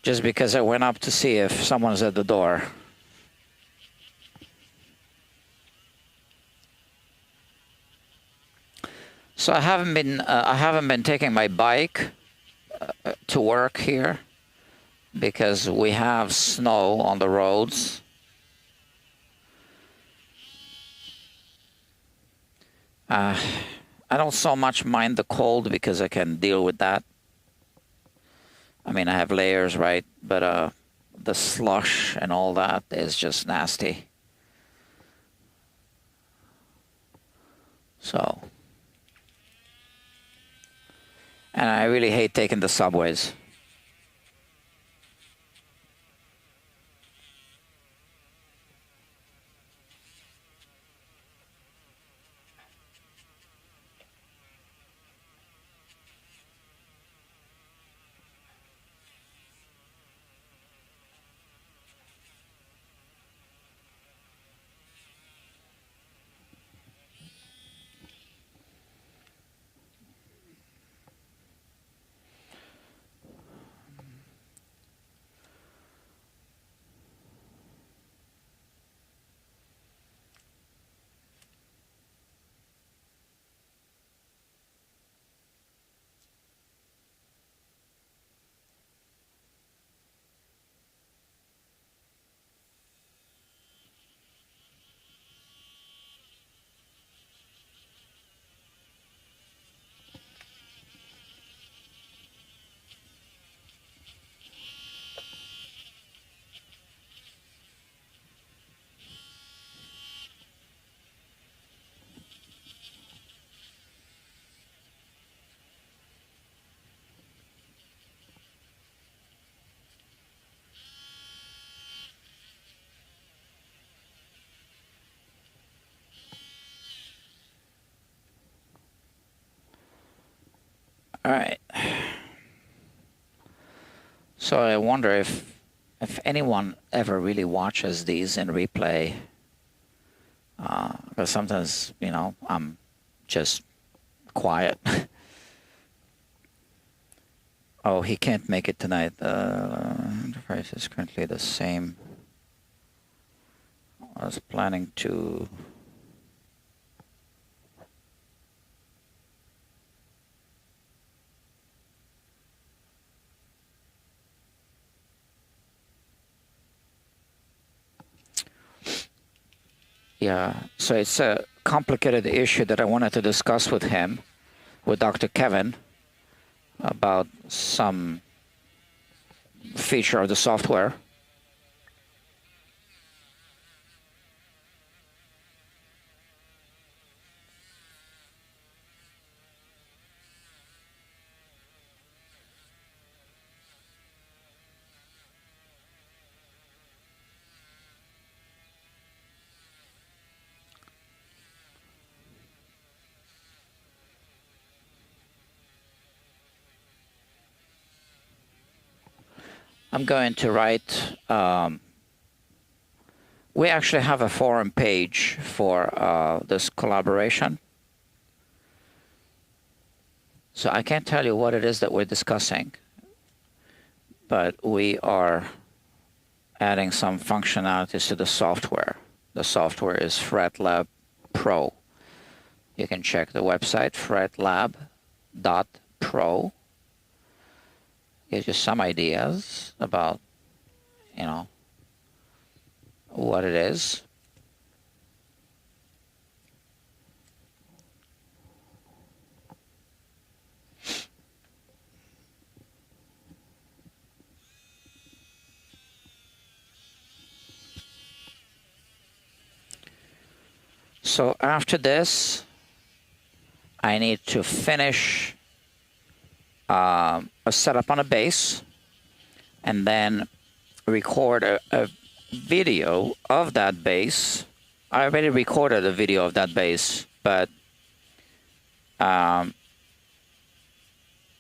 just because I went up to see if someone's at the door. So I haven't been taking my bike to work here because we have snow on the roads. I don't so much mind the cold because I can deal with that. I mean, I have layers, right? But the slush and all that is just nasty. So, and I really hate taking the subways. All right. So I wonder if anyone ever really watches these in replay. Because sometimes, you know, I'm just quiet. Oh, he can't make it tonight. The price is currently the same. I was planning to. Yeah, so it's a complicated issue that I wanted to discuss with him, with Dr. Kevin, about some feature of the software. I'm going to write. We actually have a forum page for this collaboration. So I can't tell you what it is that we're discussing, but we are adding some functionalities to the software. The software is FretLab Pro. You can check the website, fretlab.pro. Gives you some ideas about, you know, what it is. So after this, I need to finish a setup on a base and then record a video of that base. I already recorded a video of that base, but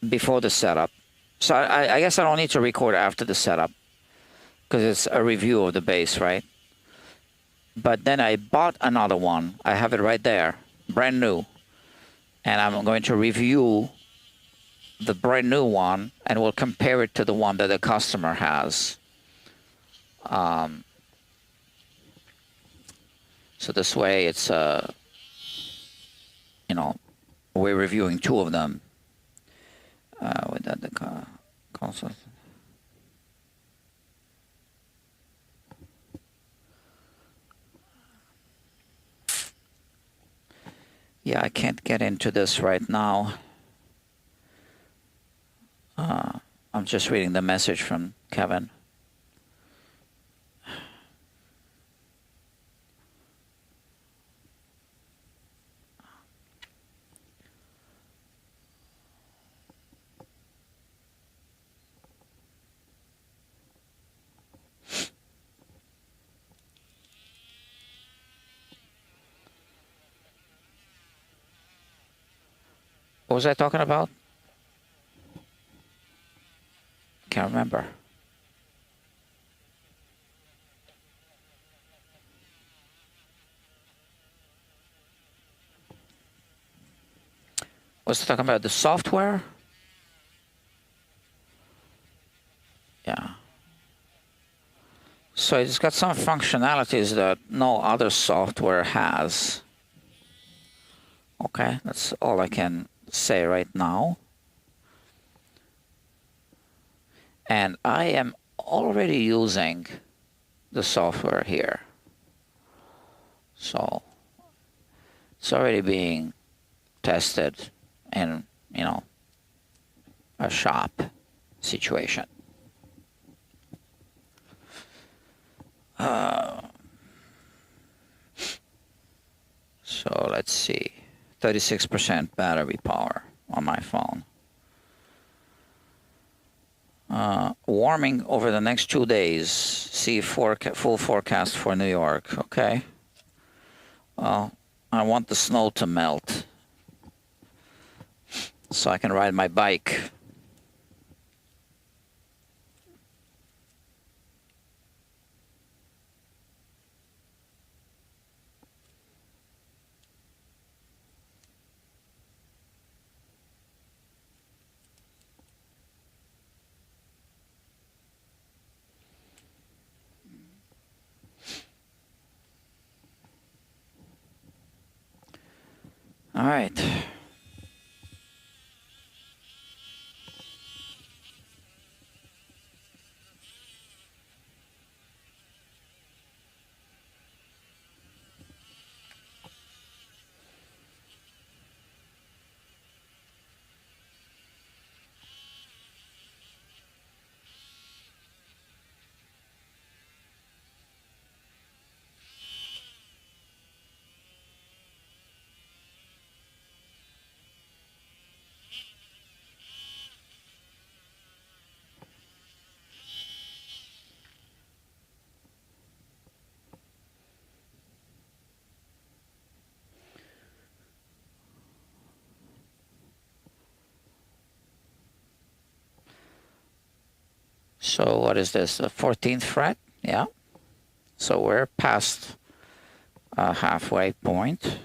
before the setup. So I guess I don't need to record after the setup because it's a review of the base, right? But then I bought another one. I have it right there, brand new. And I'm going to review the brand new one and we'll compare it to the one that the customer has. So this way it's, you know, we're reviewing two of them. Without the console. Yeah, I can't get into this right now. I'm just reading the message from Kevin. What was I talking about? Can't remember. Was I talking about the software? Yeah. So it's got some functionalities that no other software has. Okay, that's all I can say right now. And I am already using the software here. So it's already being tested in, you know, a shop situation. So let's see, 36% battery power on my phone. Warming over the next 2 days. See full forecast for New York. Okay. Well, I want the snow to melt so I can ride my bike. All right. So what is this? The 14th fret? Yeah. So we're past a halfway point.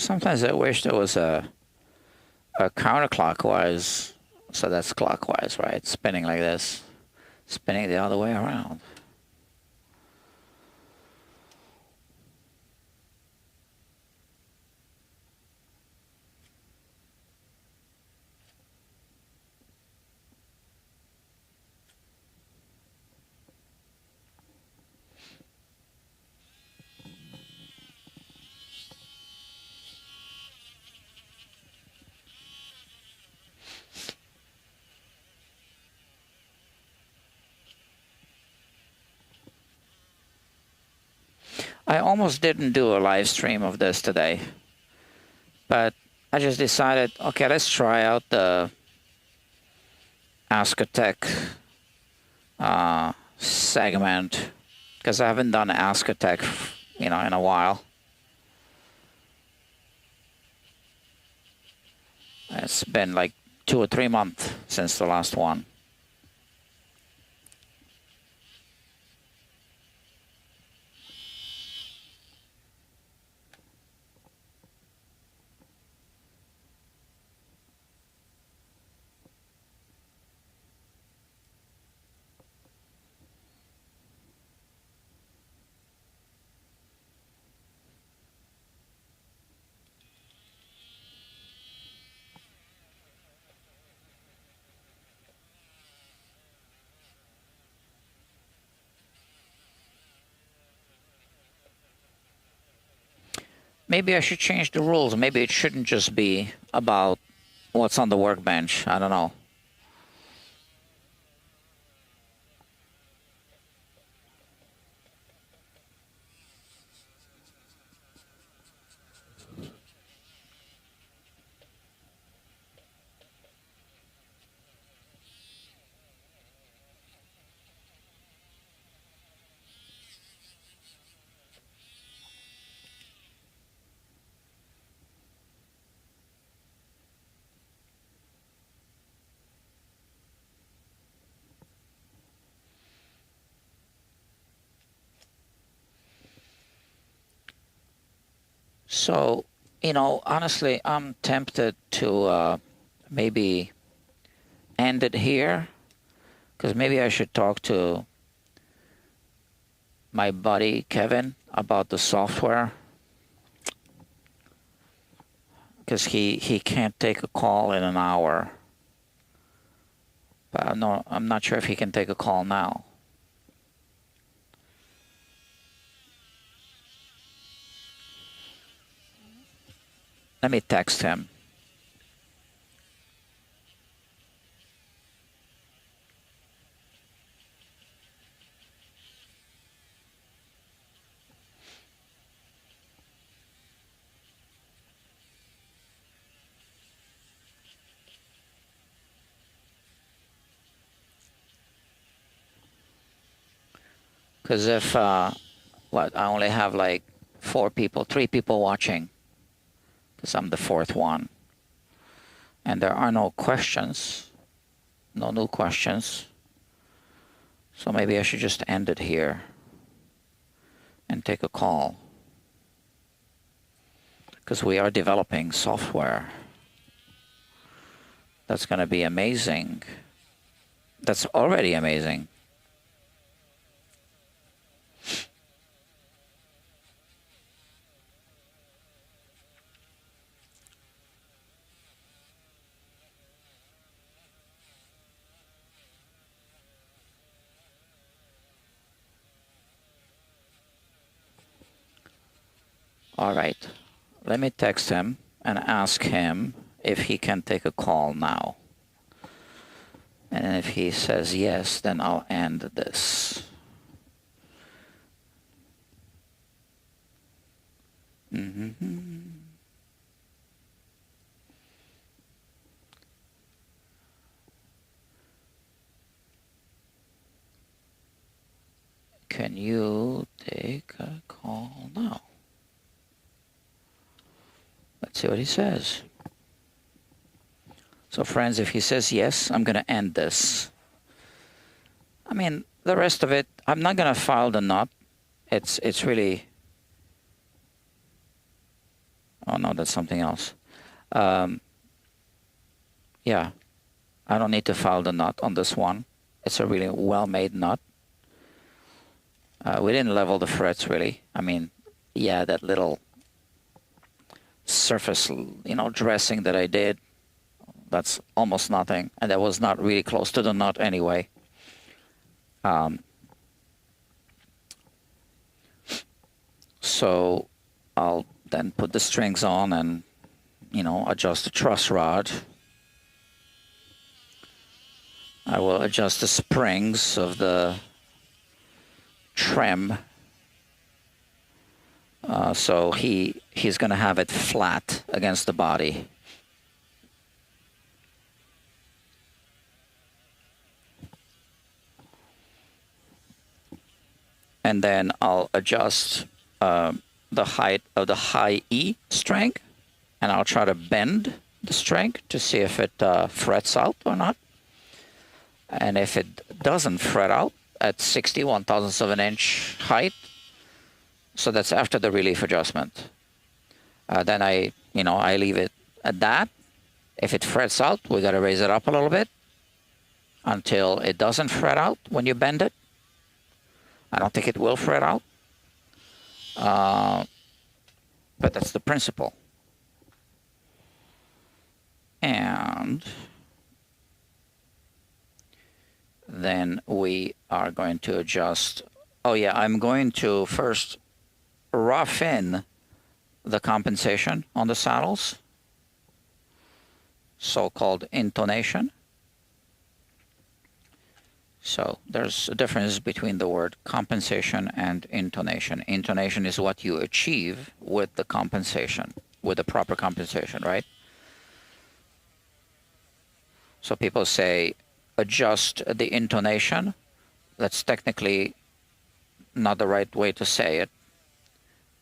Sometimes I wish there was a counterclockwise, so that's clockwise, right? Spinning like this, spinning the other way around. I almost didn't do a live stream of this today, but I just decided, okay, let's try out the Ask a Tech segment, because I haven't done Ask a Tech, in a while. It's been like 2 or 3 months since the last one. Maybe I should change the rules. Maybe it shouldn't just be about what's on the workbench. I don't know. So, honestly, I'm tempted to maybe end it here, because maybe I should talk to my buddy Kevin about the software, because he can't take a call in an hour. But I'm not sure if he can take a call now. Let me text him. Because if, what, I only have like 3 people watching, because I'm the 4th one, and there are no questions, no new questions, so maybe I should just end it here and take a call, because we are developing software that's going to be amazing. That's already amazing. All right, let me text him and ask him if he can take a call now. And if he says yes, then I'll end this. Can you take a call now? Let's see what he says. So friends, if he says yes, I'm going to end this. I mean, the rest of it, I'm not going to file the knot. It's really... Oh no, that's something else. Yeah, I don't need to file the knot on this one. It's a really well-made knot. We didn't level the frets really. I mean, yeah, that little surface, dressing that I did, that's almost nothing, and that was not really close to the knot anyway. So I'll then put the strings on and, adjust the truss rod. I will adjust the springs of the trim. So he's going to have it flat against the body. And then I'll adjust the height of the high E string, and I'll try to bend the string to see if it frets out or not. And if it doesn't fret out at 60/1000th of an inch height, so that's after the relief adjustment, then I leave it at that. If it frets out, we got to raise it up a little bit until it doesn't fret out when you bend it. I don't think it will fret out, but that's the principle. And then we are going to adjust. Oh yeah, I'm going to first rough in the compensation on the saddles, so-called intonation. So there's a difference between the word compensation and intonation. Intonation is what you achieve with the compensation, with the proper compensation, right? So people say, adjust the intonation. That's technically not the right way to say it.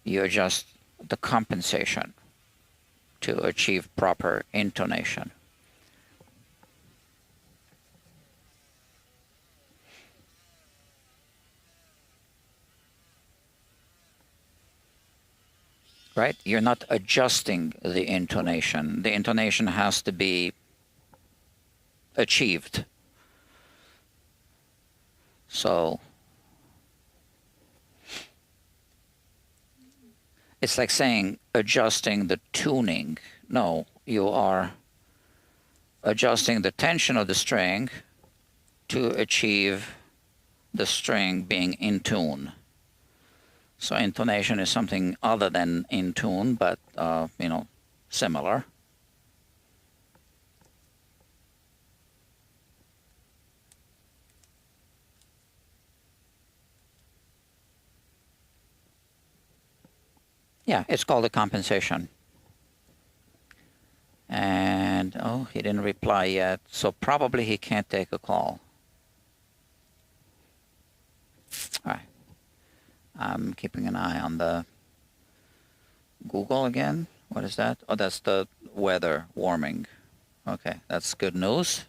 You adjust the compensation to achieve proper intonation. Right? You're not adjusting the intonation. The intonation has to be achieved. So it's like saying adjusting the tuning. No, you are adjusting the tension of the string to achieve the string being in tune. So intonation is something other than in tune, but similar. Yeah, it's called a compensation. And oh, he didn't reply yet, so probably he can't take a call. All right. I'm keeping an eye on the Google again. What is that? Oh, that's the weather warming. Okay, that's good news.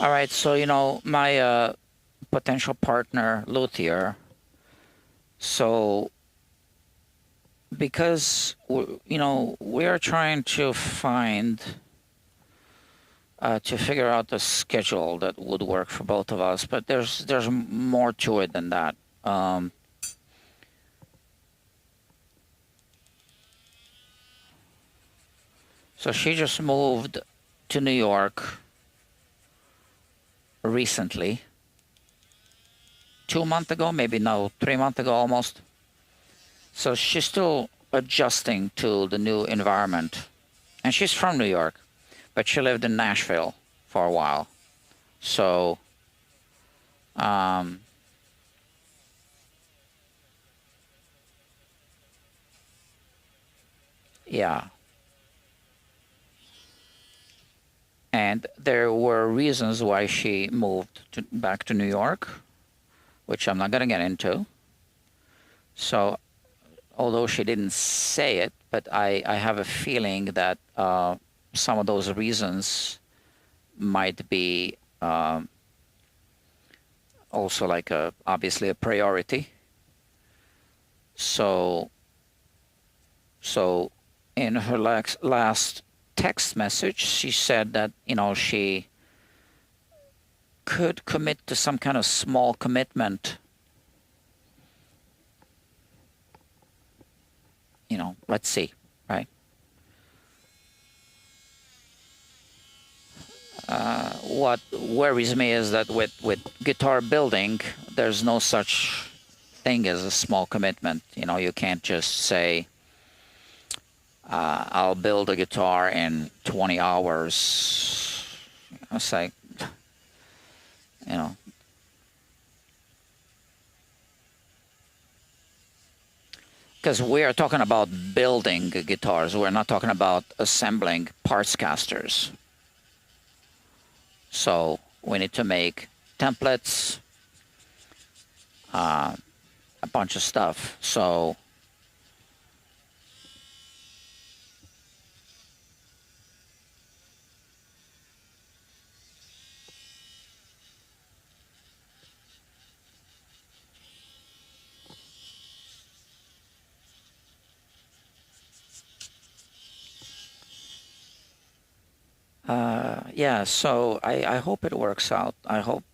All right, so my potential partner luthier. So because we are trying to figure out the schedule that would work for both of us, but there's more to it than that. So she just moved to New York recently, 2 months ago, maybe no, 3 months ago almost. So she's still adjusting to the new environment, and she's from New York, but she lived in Nashville for a while. So, um, yeah. And there were reasons why she moved back to New York, which I'm not going to get into. So, although she didn't say it, but I have a feeling that some of those reasons might be also like obviously a priority. So, so in her last text message, she said that she could commit to some kind of small commitment. Let's see, right? What worries me is that with guitar building, there's no such thing as a small commitment. You can't just say, I'll build a guitar in 20 hours. It's like, you know, because we are talking about building guitars. We're not talking about assembling parts casters. So we need to make templates, a bunch of stuff. So yeah, so I hope it works out. I hope,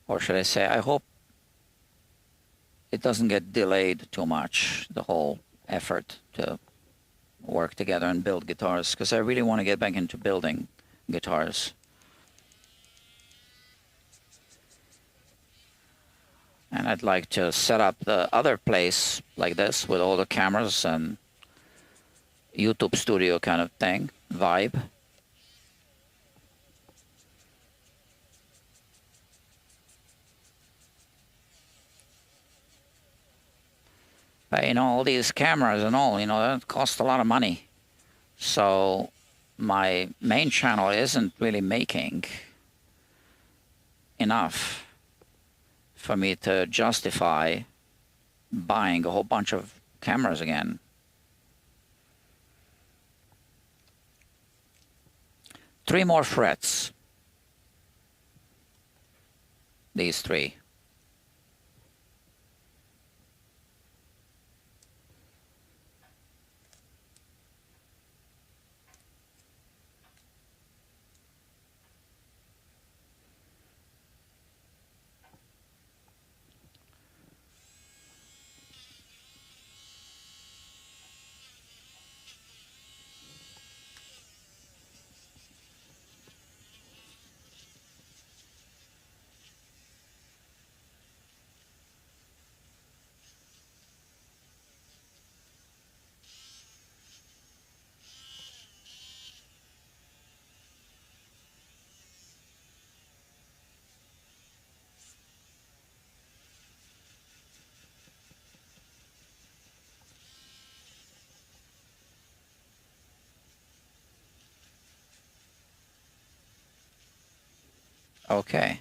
or should I say, I hope it doesn't get delayed too much, the whole effort to work together and build guitars, because I really want to get back into building guitars. And I'd like to set up the other place like this with all the cameras and YouTube studio kind of thing, vibe. But all these cameras and all, that cost a lot of money. So my main channel isn't really making enough for me to justify buying a whole bunch of cameras again. Three more frets. These three. Okay.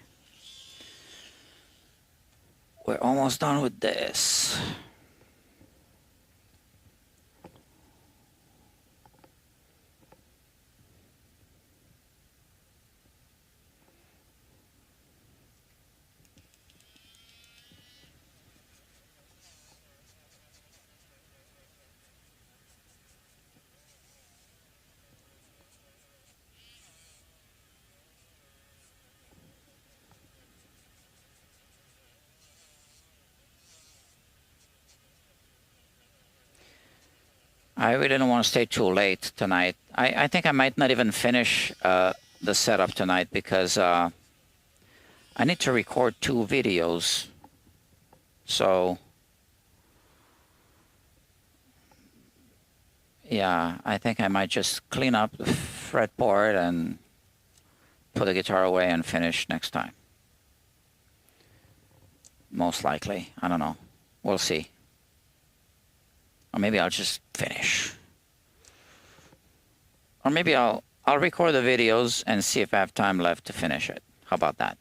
We're almost done with this. I really don't want to stay too late tonight. I think I might not even finish the setup tonight because I need to record 2 videos. So, yeah, I think I might just clean up the fretboard and put the guitar away and finish next time. Most likely. I don't know. We'll see. Or maybe I'll just finish. Or maybe I'll record the videos and see if I have time left to finish it. How about that?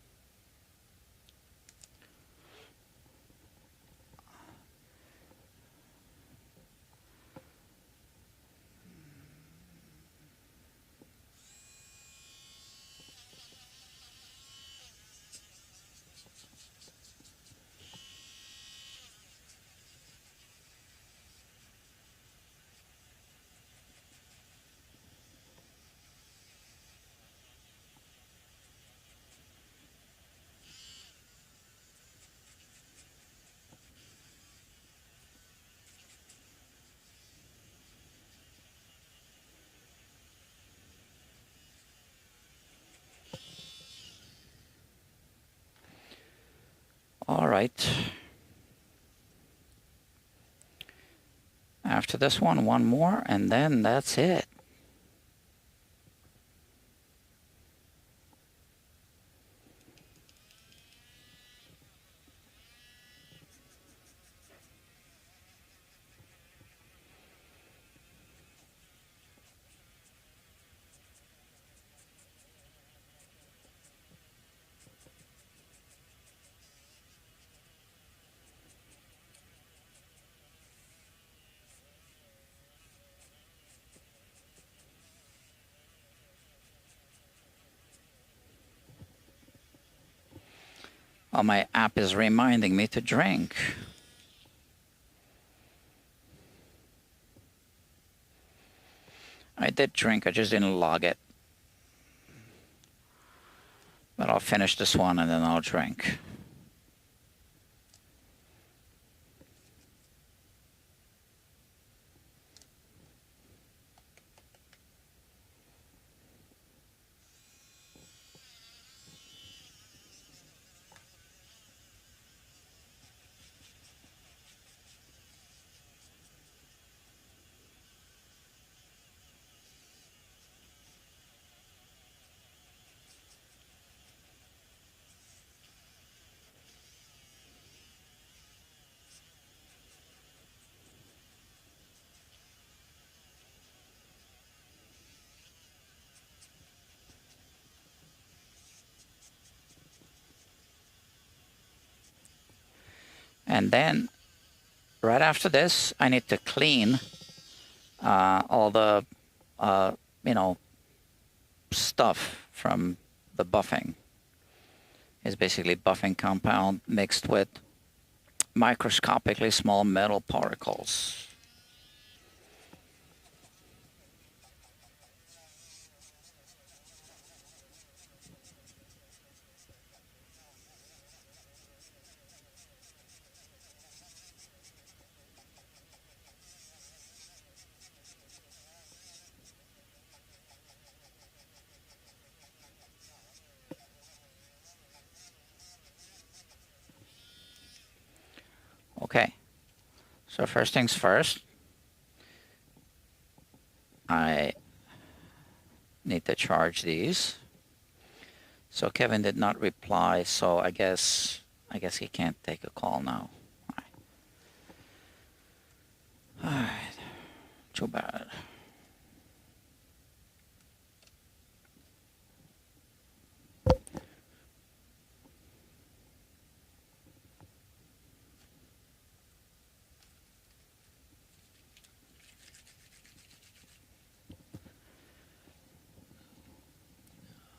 All right. After this one more, and then that's it. Oh, my app is reminding me to drink. I did drink, I just didn't log it. But I'll finish this one and then I'll drink. And then right after this, I need to clean all the, stuff from the buffing. It's basically buffing compound mixed with microscopically small metal particles. Okay, so first things first, I need to charge these. So Kevin did not reply, so I guess he can't take a call now. All right, too bad.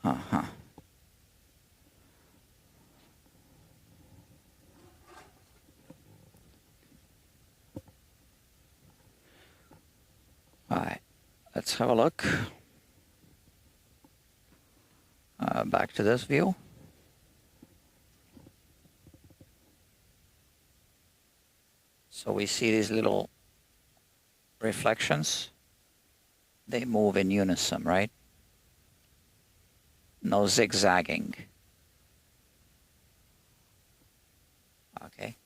Uh-huh. All right, let's have a look. Back to this view. So we see these little reflections. They move in unison, right? No zigzagging. Okay.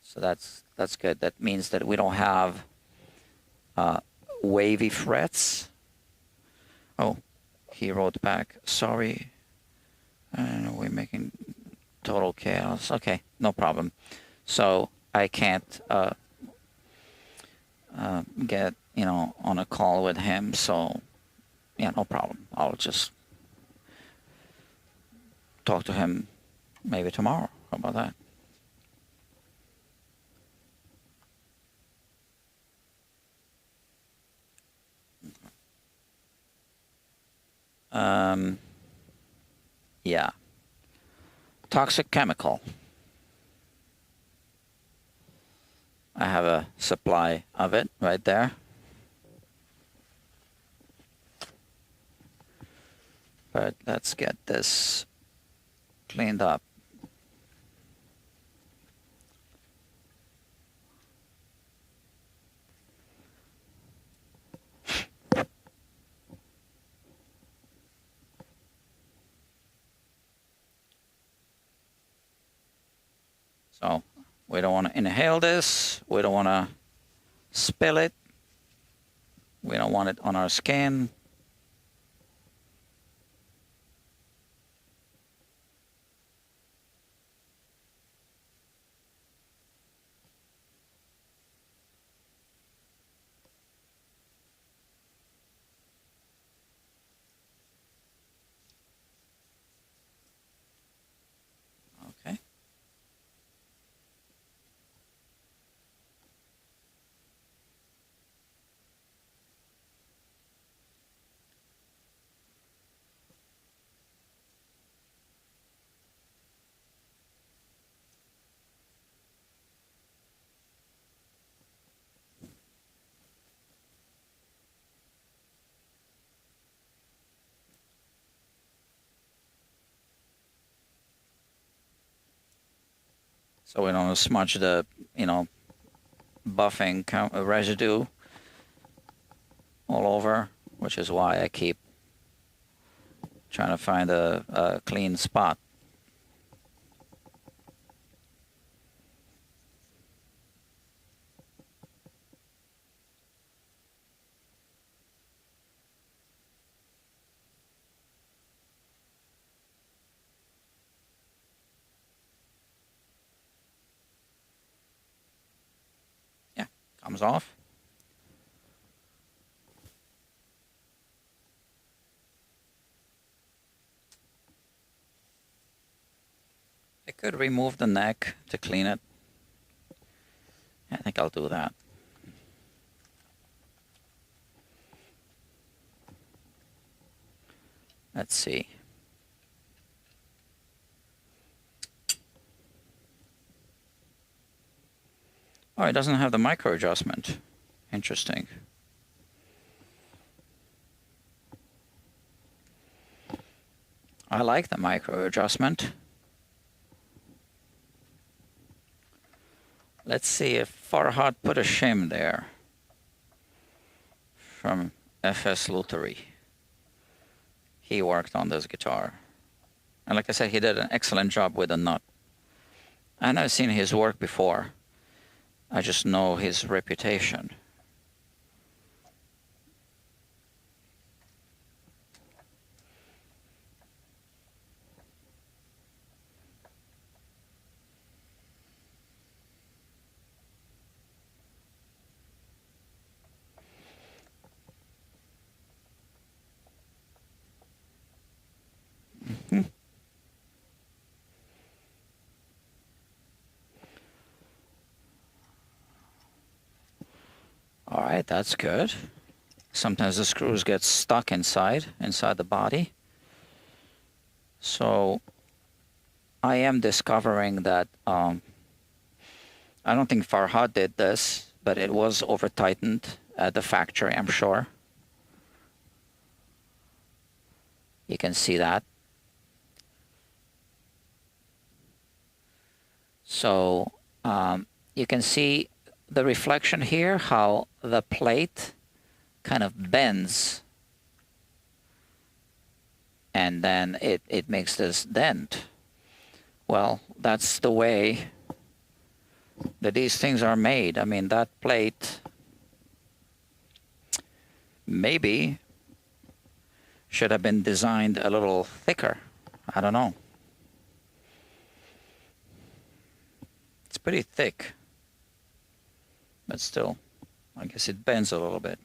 So that's good. That means that we don't have wavy frets. Oh, he wrote back, sorry, we're making total chaos. Okay, no problem. So I can't get, on a call with him. So yeah, no problem. I'll just talk to him maybe tomorrow. How about that? Yeah. Toxic chemical. I have a supply of it right there. But let's get this cleaned up. So we don't want to inhale this. We don't want to spill it. We don't want it on our skin. Okay. So we don't smudge the, buffing residue all over, which is why I keep trying to find a clean spot. Yeah, comes off. I could remove the neck to clean it. I think I'll do that. Let's see. Oh, it doesn't have the micro adjustment. Interesting. I like the micro adjustment. Let's see if Farhad put a shim there from FS Luthery. He worked on this guitar. And like I said, he did an excellent job with the nut. I've never seen his work before. I just know his reputation. All right, that's good. Sometimes the screws get stuck inside the body. So I am discovering that I don't think Farhad did this, but it was over tightened at the factory, I'm sure. You can see that. So you can see the reflection here, how the plate kind of bends, and then it makes this dent. Well, that's the way that these things are made. I mean, that plate maybe should have been designed a little thicker. I don't know. It's pretty thick, but still, I guess it bends a little bit.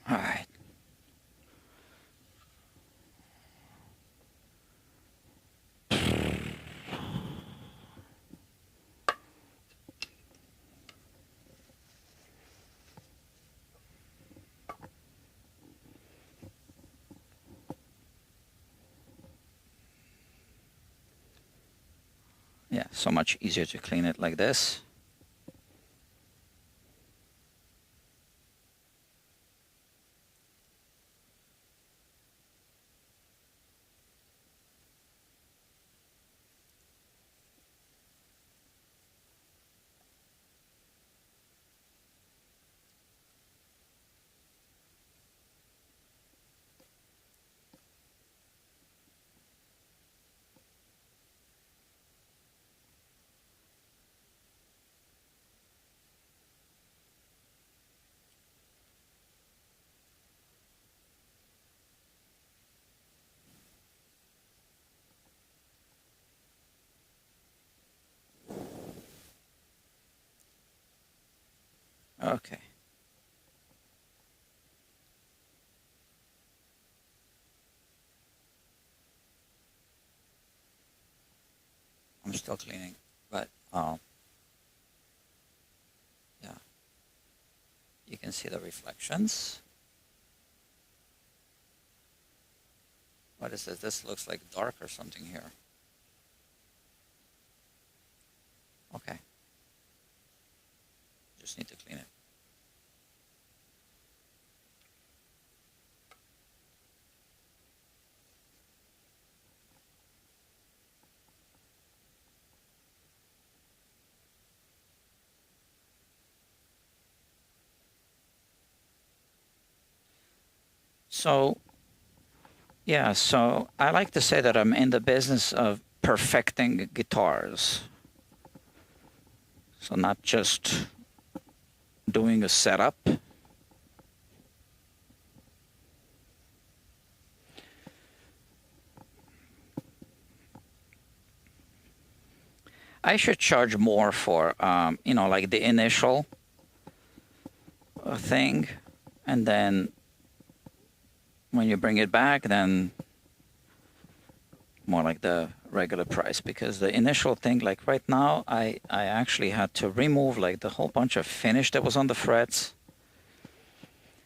All right. Yeah, so much easier to clean it like this. Okay. I'm still cleaning, but yeah, you can see the reflections. What is this? This looks like dark or something here. Okay. Just need to clean it. So, yeah, so I like to say that I'm in the business of perfecting guitars. So not just doing a setup. I should charge more for, like the initial thing, and then when you bring it back, then more like the regular price, because the initial thing, like right now, I actually had to remove like the whole bunch of finish that was on the frets.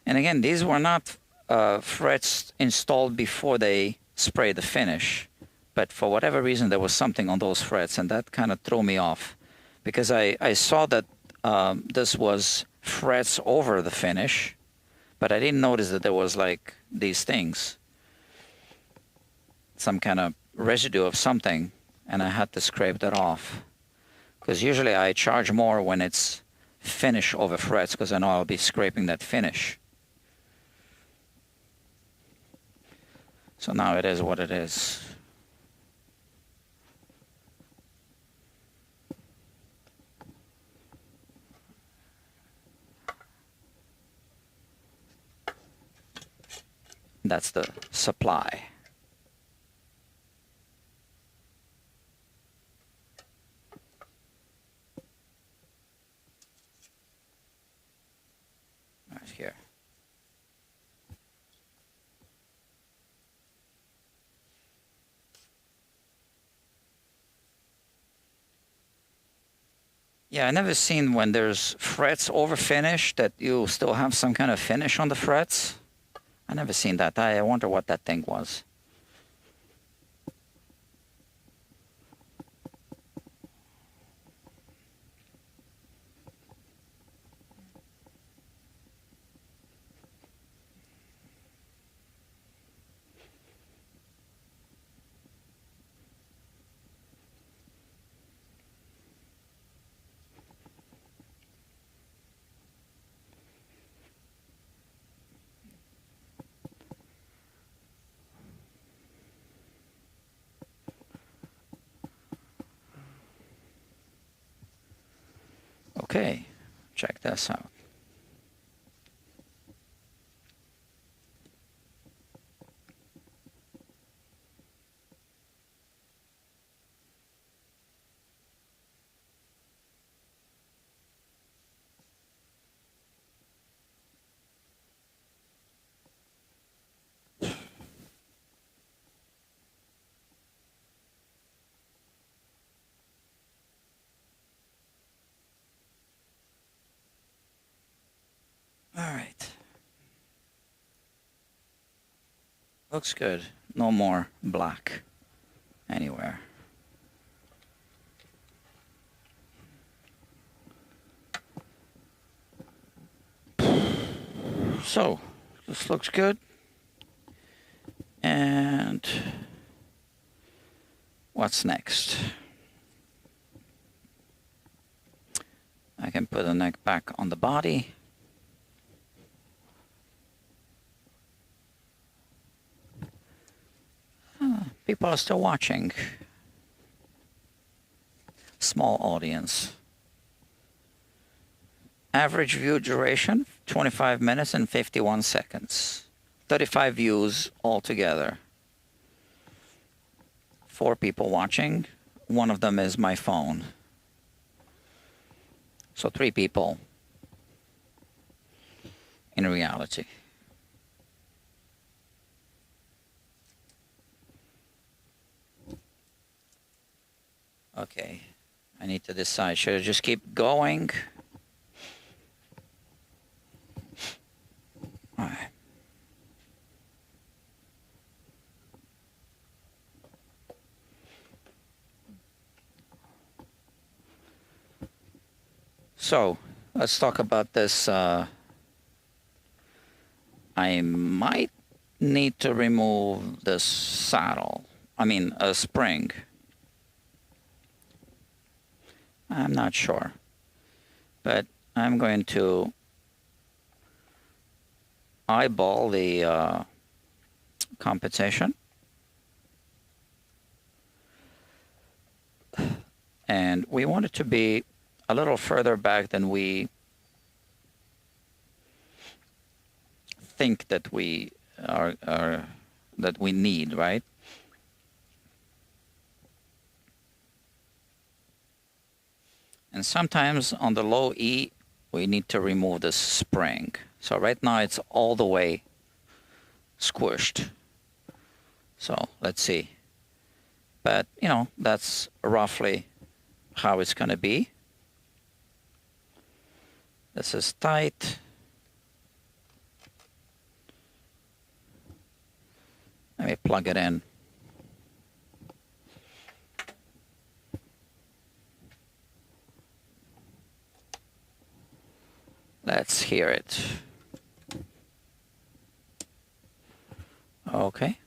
And again, these were not frets installed before they sprayed the finish, but for whatever reason there was something on those frets, and that kind of threw me off, because I saw that this was frets over the finish, but I didn't notice that there was like these things, some kind of residue of something, and I had to scrape that off, because usually I charge more when it's finish over frets, because I know I'll be scraping that finish. So now it is what it is. That's the supply. Right here. Yeah, I never seen when there's frets over finish that you still have some kind of finish on the frets. I never seen that. I wonder what that thing was. Okay, check this out. All right. Looks good. No more black anywhere. So, this looks good. And what's next? I can put the neck back on the body. People are still watching. Small audience. Average view duration, 25 minutes and 51 seconds. 35 views altogether. 4 people watching. One of them is my phone. So 3 people in reality. Okay, I need to decide. Should I just keep going? All right. So, let's talk about this. I might need to remove the saddle. I mean, a spring. I'm not sure. But I'm going to eyeball the competition. And we want it to be a little further back than we think that we are that we need, right? And sometimes on the low E, we need to remove the spring. So right now it's all the way squished. So let's see. But, you know, that's roughly how it's going to be. This is tight. Let me plug it in. Let's hear it. Okay.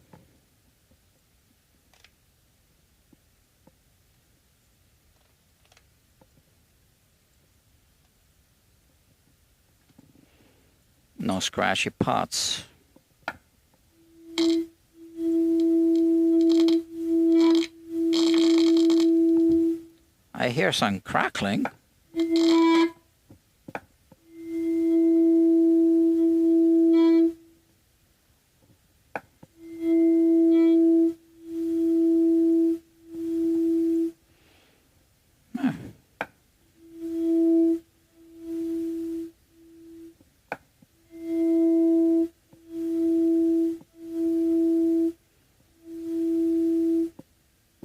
No scratchy pots. I hear some crackling.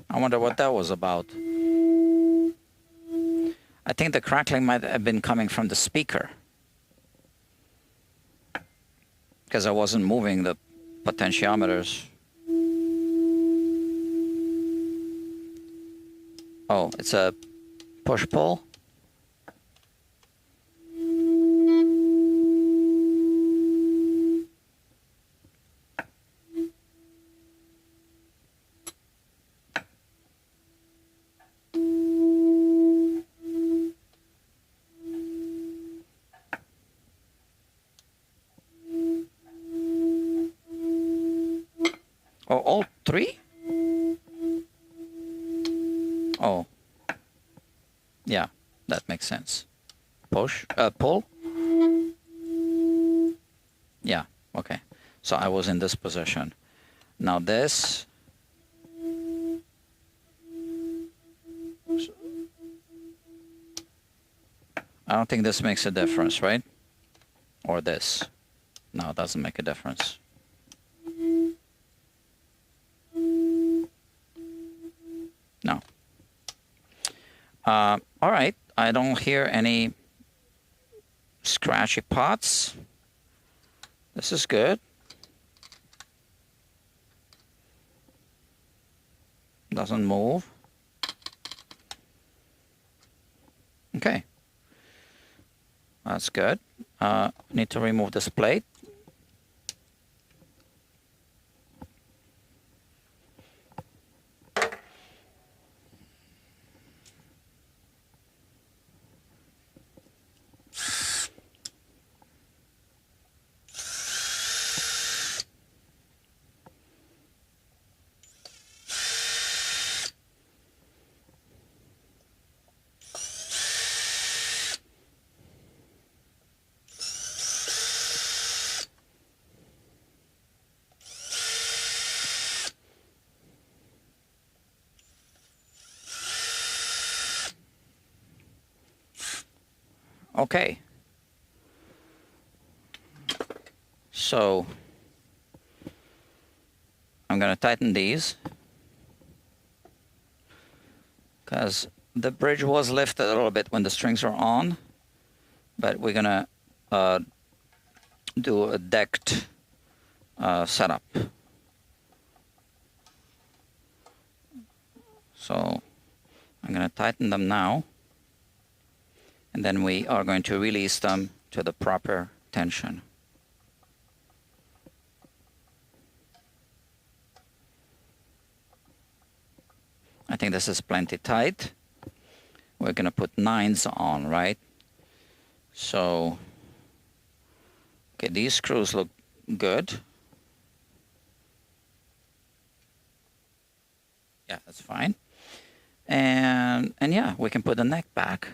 I wonder what that was about. I think the crackling might have been coming from the speaker, because I wasn't moving the potentiometers. Oh, it's a push-pull. Oh, all three? Oh. Yeah, that makes sense. Push, pull? Yeah, okay. So I was in this position. Now this. I don't think this makes a difference, right? Or this. No, it doesn't make a difference. No. All right, I don't hear any scratchy pots. This is good. Doesn't move. Okay. That's good. Need to remove this plate. Okay. So I'm going to tighten these because the bridge was lifted a little bit when the strings are on, but we're going to do a decked setup. So I'm going to tighten them now, and then we are going to release them to the proper tension. I think this is plenty tight. We're going to put 9s on, right? So, okay, these screws look good. Yeah, that's fine. And yeah, we can put the neck back.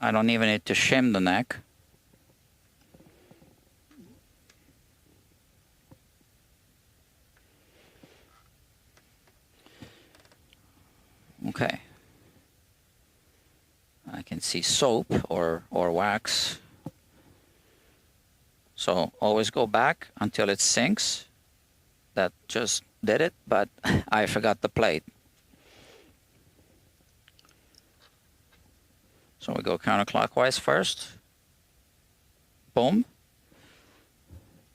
I don't even need to shim the neck. Okay. I can see soap or wax. So always go back until it sinks. That just did it, but I forgot the plate. So we go counterclockwise first. Boom.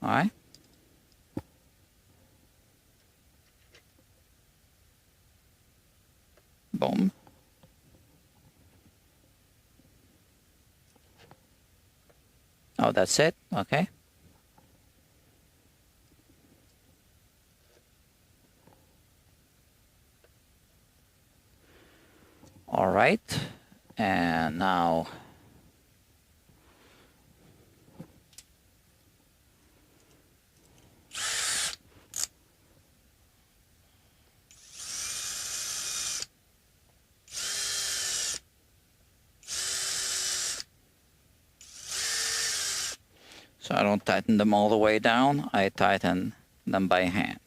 All right. Boom. Oh, that's it? Okay. All right. And now so I don't tighten them all the way down, I tighten them by hand.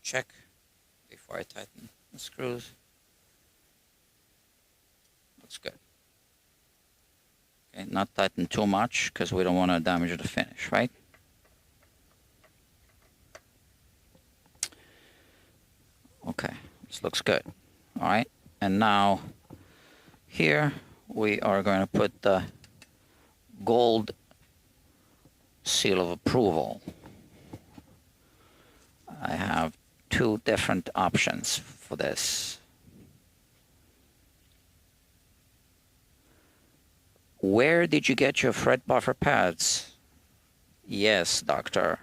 check before I tighten the screws. Looks good. Okay, not tighten too much because we don't want to damage the finish, right? Okay, this looks good. All right, and now here we are going to put the gold seal of approval. I have two different options for this. Where did you get your fret buffer pads? Yes, doctor.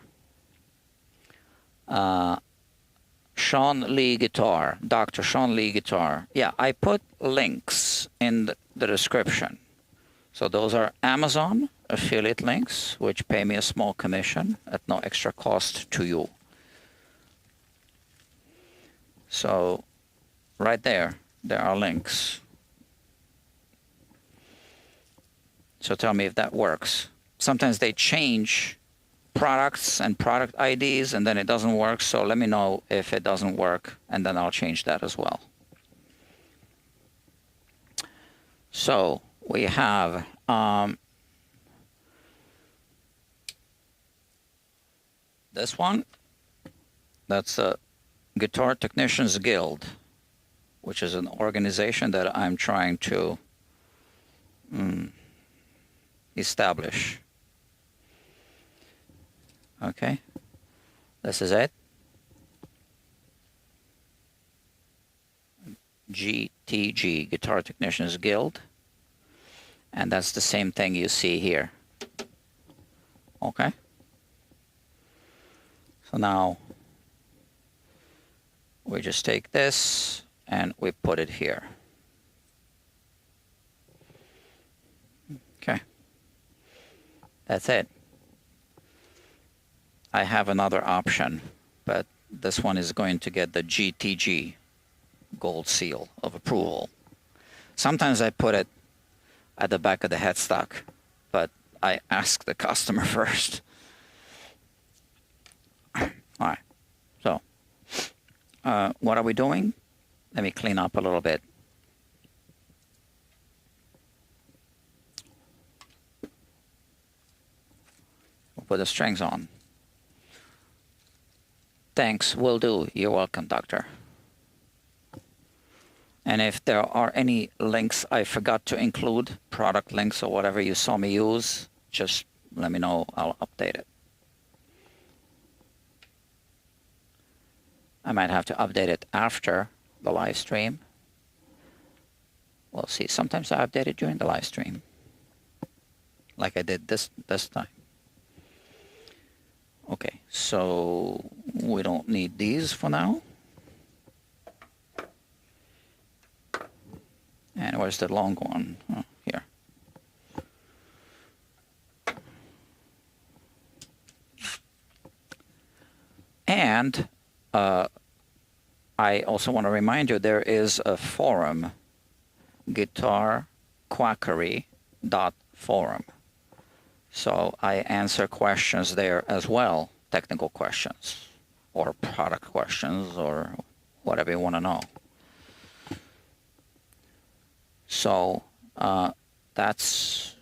Sean Lee Guitar, Dr. Sean Lee Guitar. Yeah, I put links in the description. So those are Amazon affiliate links, which pay me a small commission at no extra cost to you. So right there are links. So tell me if that works. Sometimes they change products and product IDs and then it doesn't work. So let me know if it doesn't work and then I'll change that as well. So we have this one. That's a Guitar Technicians Guild, which is an organization that I'm trying to establish. Okay, this is it. GTG, Guitar Technicians Guild. And that's the same thing you see here. Okay. So now we just take this and we put it here. Okay. That's it. I have another option, but this one is going to get the GTG gold seal of approval. Sometimes I put it at the back of the headstock, but I ask the customer first. All right, so what are we doing? Let me clean up a little bit. We'll put the strings on. Thanks, will do. You're welcome, doctor. And if there are any links I forgot to include, product links or whatever you saw me use, just let me know, I'll update it. I might have to update it after the live stream. We'll see. Sometimes I update it during the live stream, like I did this time. Okay, so we don't need these for now. And where's the long one? Oh, here. And I also want to remind you there is a forum, guitarquackery.forum. So I answer questions there as well, technical questions or product questions or whatever you want to know. So that's,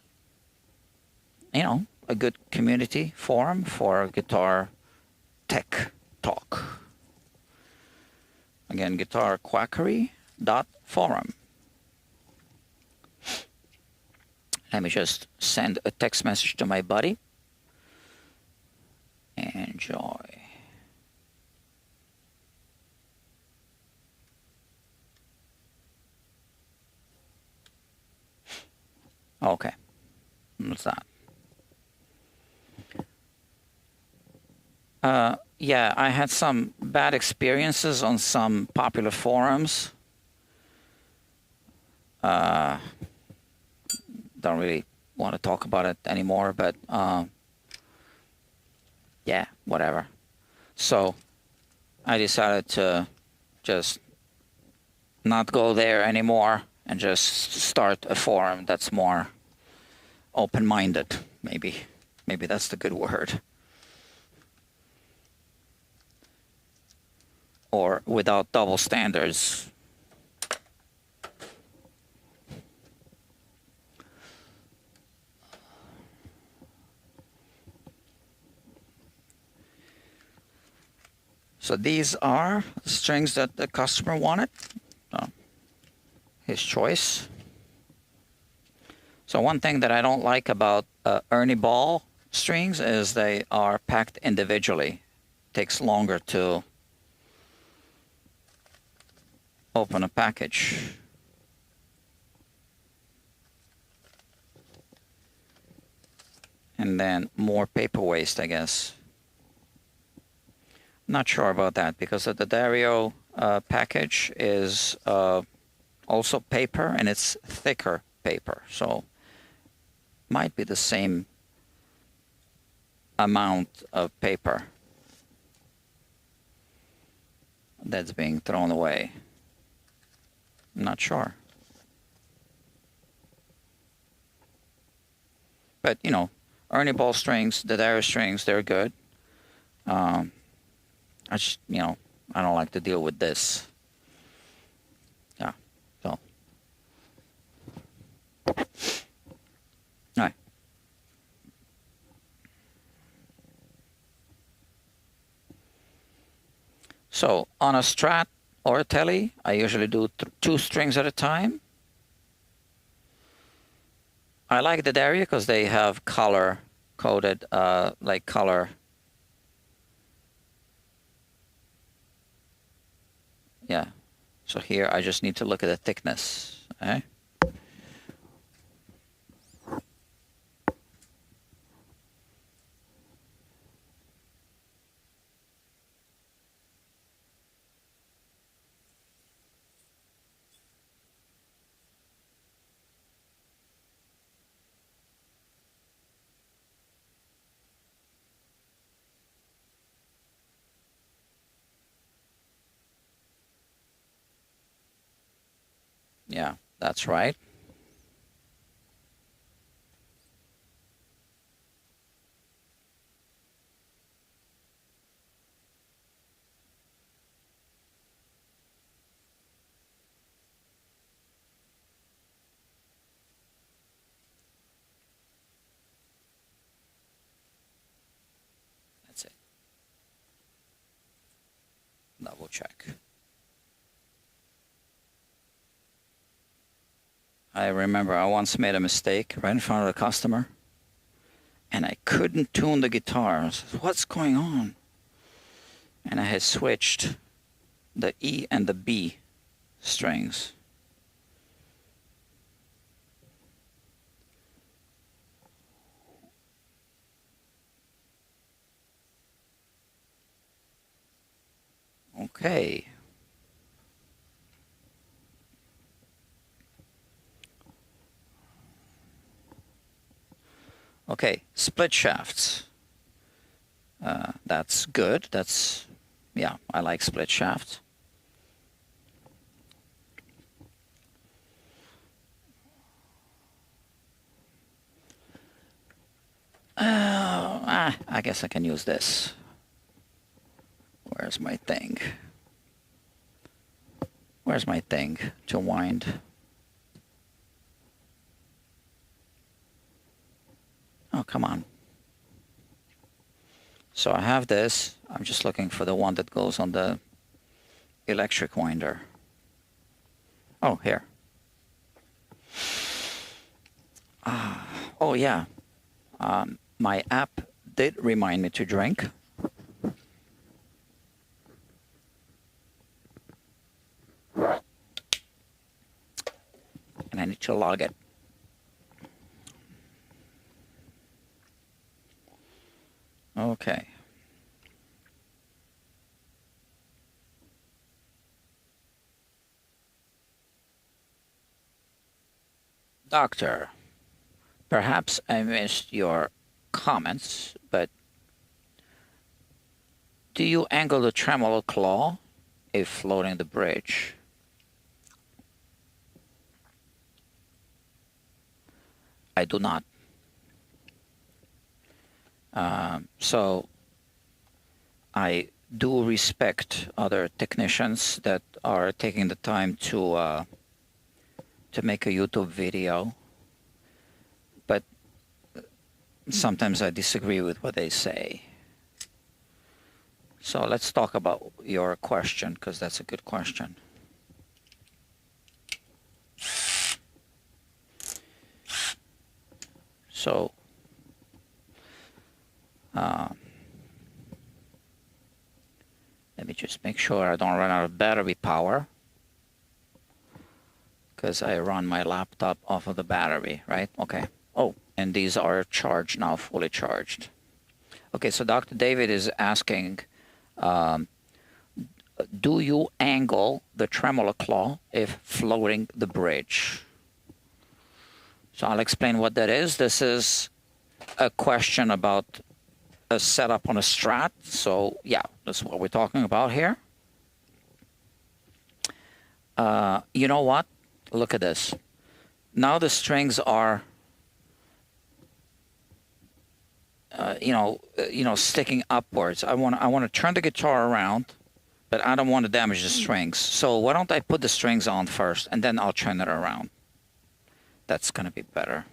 you know, a good community forum for guitar tech talk. Again, guitarquackery.forum. Let me just send a text message to my buddy. Enjoy. Okay, what's that? Yeah, I had some bad experiences on some popular forums. Don't really want to talk about it anymore, but yeah, whatever. So I decided to just not go there anymore and just start a forum that's more open-minded, maybe. Maybe that's the good word. or without double standards. So these are strings that the customer wanted. His choice. So one thing that I don't like about Ernie Ball strings is they are packed individually. Takes longer to open a package. And then more paper waste, I guess. Not sure about that because the Dario package is also paper, and it's thicker paper, so might be the same amount of paper that's being thrown away. I'm not sure. But, you know, Ernie Ball strings, the Dario strings, they're good. I just, you know, I don't like to deal with this. Yeah, so. All right. So on a Strat or a Tele, I usually do 2 strings at a time. I like the Dario because they have color coded, like color. Yeah. So here I just need to look at the thickness. Okay. Yeah, that's right. That's it. Double check. I remember I once made a mistake right in front of the customer, and I couldn't tune the guitar. I said, what's going on? And I had switched the E and the B strings. Okay. Okay, split shafts. That's good. That's, yeah, I like split shafts. I guess I can use this. Where's my thing? Where's my thing to wind? Oh, come on. So I have this. I'm just looking for the one that goes on the electric winder. Oh, here. Oh, yeah. My app did remind me to drink. And I need to log it. Okay. Doctor, perhaps I missed your comments, but do you angle the tremolo claw if floating the bridge? I do not. So I do respect other technicians that are taking the time to make a YouTube video, but sometimes I disagree with what they say. So let's talk about your question, because that's a good question. So let me just make sure I don't run out of battery power, because I run my laptop off of the battery, right? Okay. Oh, and these are charged now, fully charged. Okay, so Dr. David is asking, do you angle the tremolo claw if floating the bridge? So I'll explain what that is. This is a question about a setup on a Strat. So yeah, that's what we're talking about here. You know what? Look at this. Now the strings are, sticking upwards. I want to turn the guitar around, but I don't want to damage the strings. So why don't I put the strings on first, and then I'll turn it around. That's going to be better.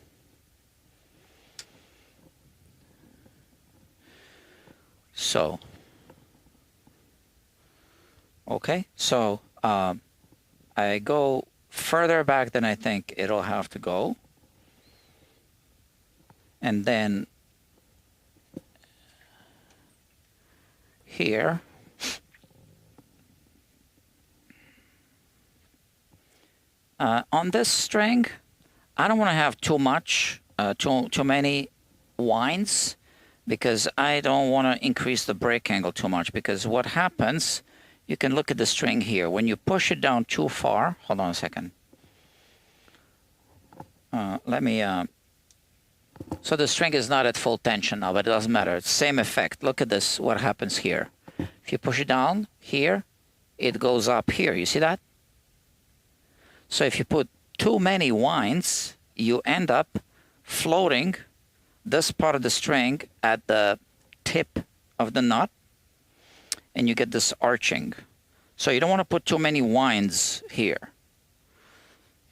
So, okay. So I go further back than I think it'll have to go. And then here, on this string, I don't want to have too much, too many winds, because I don't want to increase the break angle too much. Because what happens, you can look at the string here. When you push it down too far, hold on a second. So the string is not at full tension now, but it doesn't matter. It's the same effect. Look at this, what happens here. If you push it down here, it goes up here. You see that? So if you put too many winds, you end up floating this part of the string at the tip of the nut, and you get this arching. So you don't want to put too many winds here.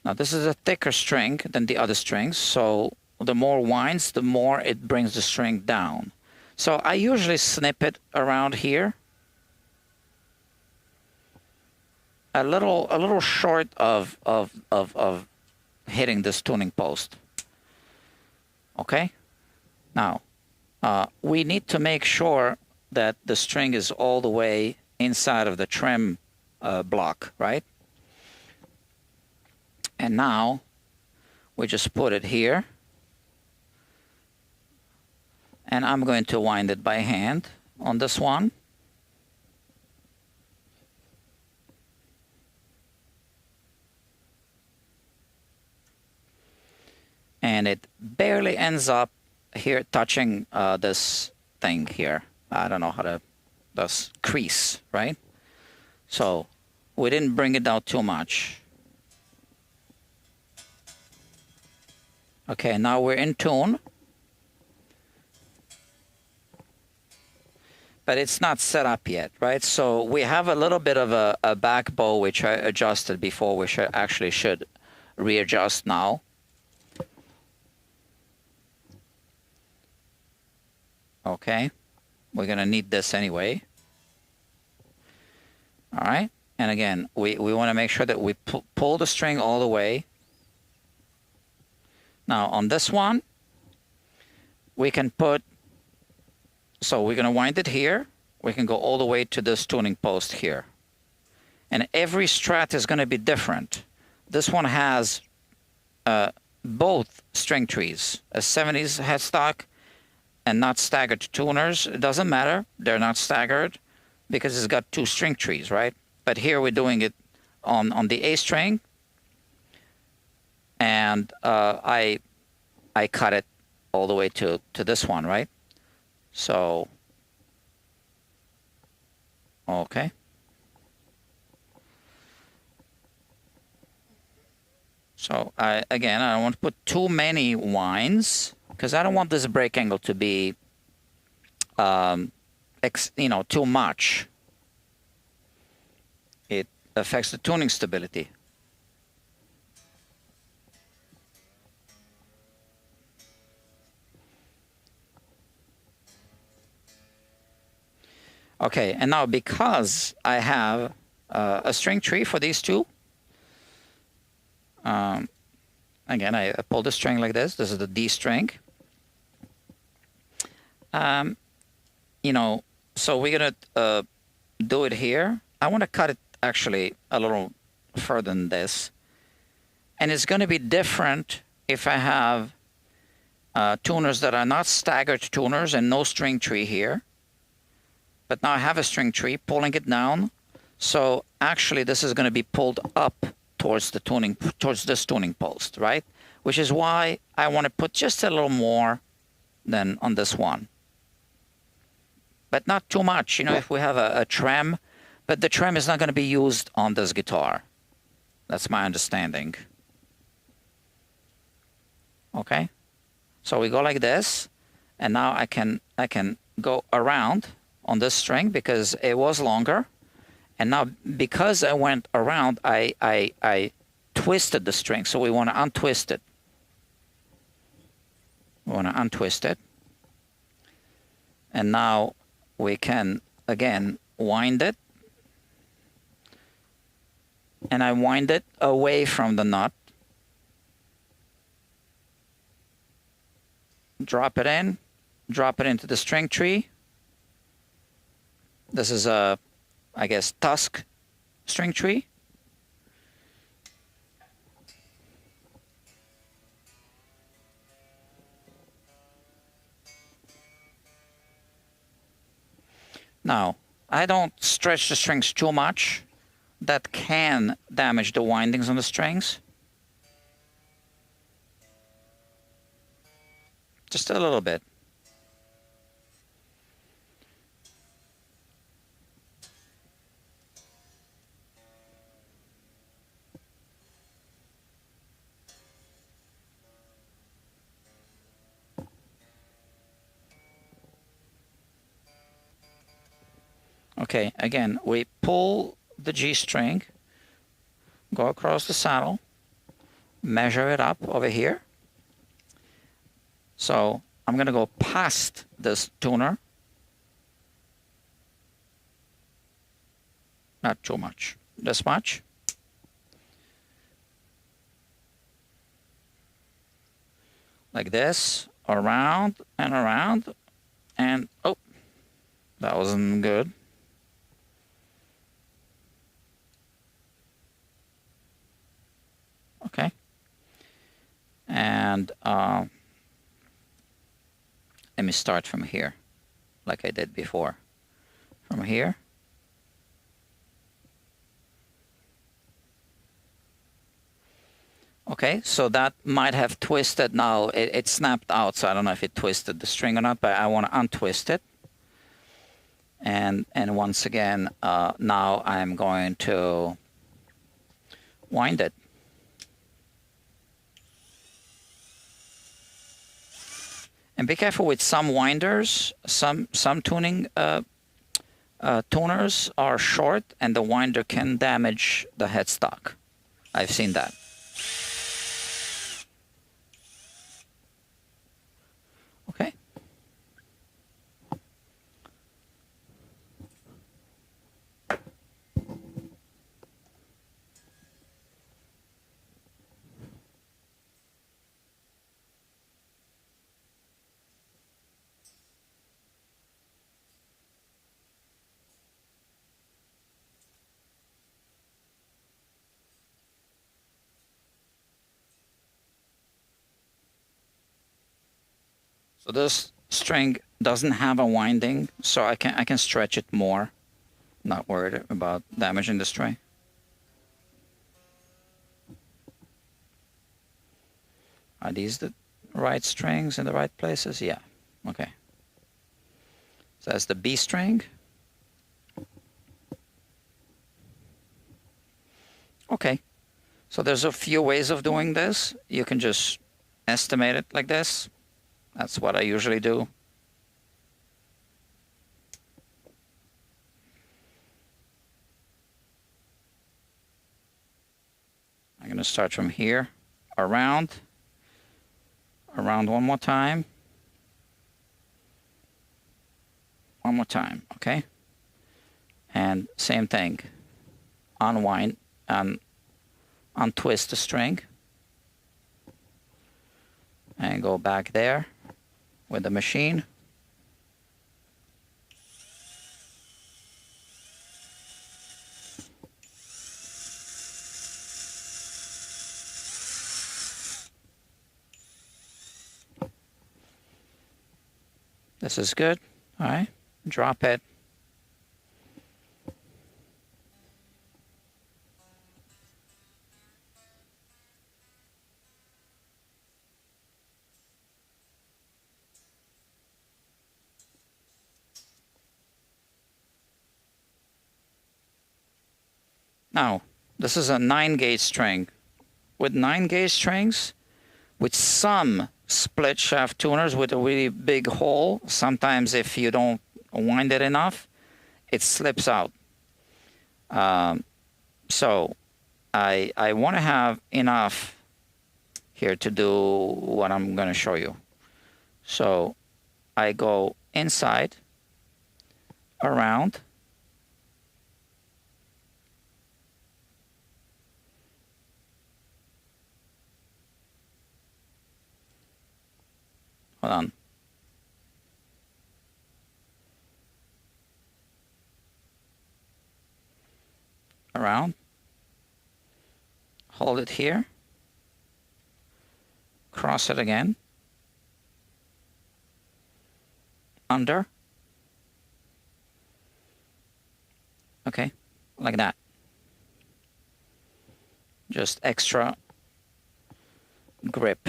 Now this is a thicker string than the other strings, so the more winds, the more it brings the string down. So I usually snip it around here, a little short of hitting this tuning post. Okay. Now we need to make sure that the string is all the way inside of the trim block, right? And now we just put it here, and I'm going to wind it by hand on this one. And it barely ends up here touching this thing here. I don't know how to, this crease, right? So we didn't bring it down too much. Okay, now we're in tune. But it's not set up yet, right? So we have a little bit of a back bow, which I adjusted before, which I actually should readjust now. Okay, we're gonna need this anyway. All right, and again, we want to make sure that we pull the string all the way. Now on this one, we can put, so we're gonna wind it here. We can go all the way to this tuning post here. And every Strat is gonna be different. This one has both string trees, a 70s headstock and not staggered tuners. It doesn't matter, they're not staggered because it's got two string trees, right? But here we're doing it on the A string, and I cut it all the way to this one, right? So, okay. So again, I don't want to put too many winds because I don't want this break angle to be, too much. affects the tuning stability. Okay, and now because I have a string tree for these two, again, I pull the string like this. This is the D string. You know, so we're gonna do it here. I want to cut it actually a little further than this, and it's going to be different if I have tuners that are not staggered tuners and no string tree here. But now I have a string tree, pulling it down. So actually, this is going to be pulled up towards the tuning, towards this tuning post, right? Which is why I want to put just a little more than on this one. But not too much, you know, if we have a trem, but the trem is not going to be used on this guitar. That's my understanding. Okay, so we go like this, and now I can go around on this string because it was longer, and now because I went around, I twisted the string, so we want to untwist it. We want to untwist it, and now we can again wind it, and I wind it away from the nut. Drop it in, drop it into the string tree. This is a, I guess, tusk string tree. Now, I don't stretch the strings too much. That can damage the windings on the strings. Just a little bit. Okay, again, we pull the G string, go across the saddle, measure it up over here. So I'm going to go past this tuner. Not too much. This much. Like this, around and around. And, oh, that wasn't good. Okay. And let me start from here, like I did before. From here. Okay, so that might have twisted now. It snapped out, so I don't know if it twisted the string or not, but I want to untwist it. And once again, now I'm going to wind it. And be careful with some winders. Some tuning tuners are short, and the winder can damage the headstock. I've seen that. Okay. So this string doesn't have a winding, so I can stretch it more. Not worried about damaging the string. Are these the right strings in the right places? Yeah. Okay. So that's the B string. Okay. So there's a few ways of doing this. You can just estimate it like this. That's what I usually do. going to start from here, around one more time. One more time, okay? And same thing. Unwind and untwist the string. And go back there with the machine. This is good. All right, drop it. Now, this is a 9-gauge string. With 9-gauge strings, with some split shaft tuners with a really big hole, sometimes if you don't wind it enough, it slips out. So I want to have enough here to do what I'm going to show you. So I go inside, around, hold on. Around. Hold it here. Cross it again. Under. Okay, like that. Just extra grip.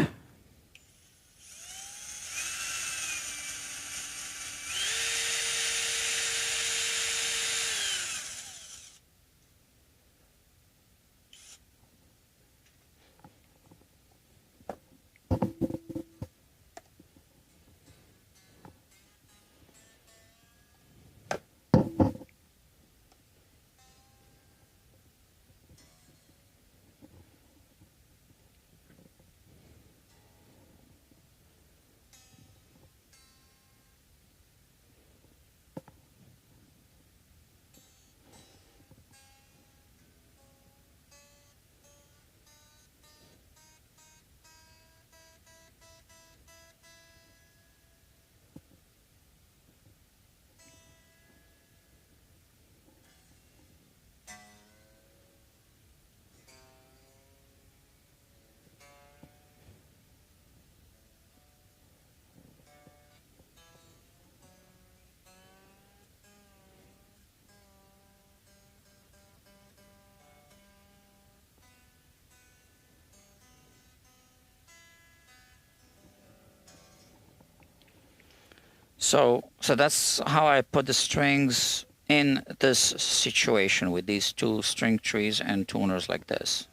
So that's how I put the strings in this situation with these two string trees and tuners like this.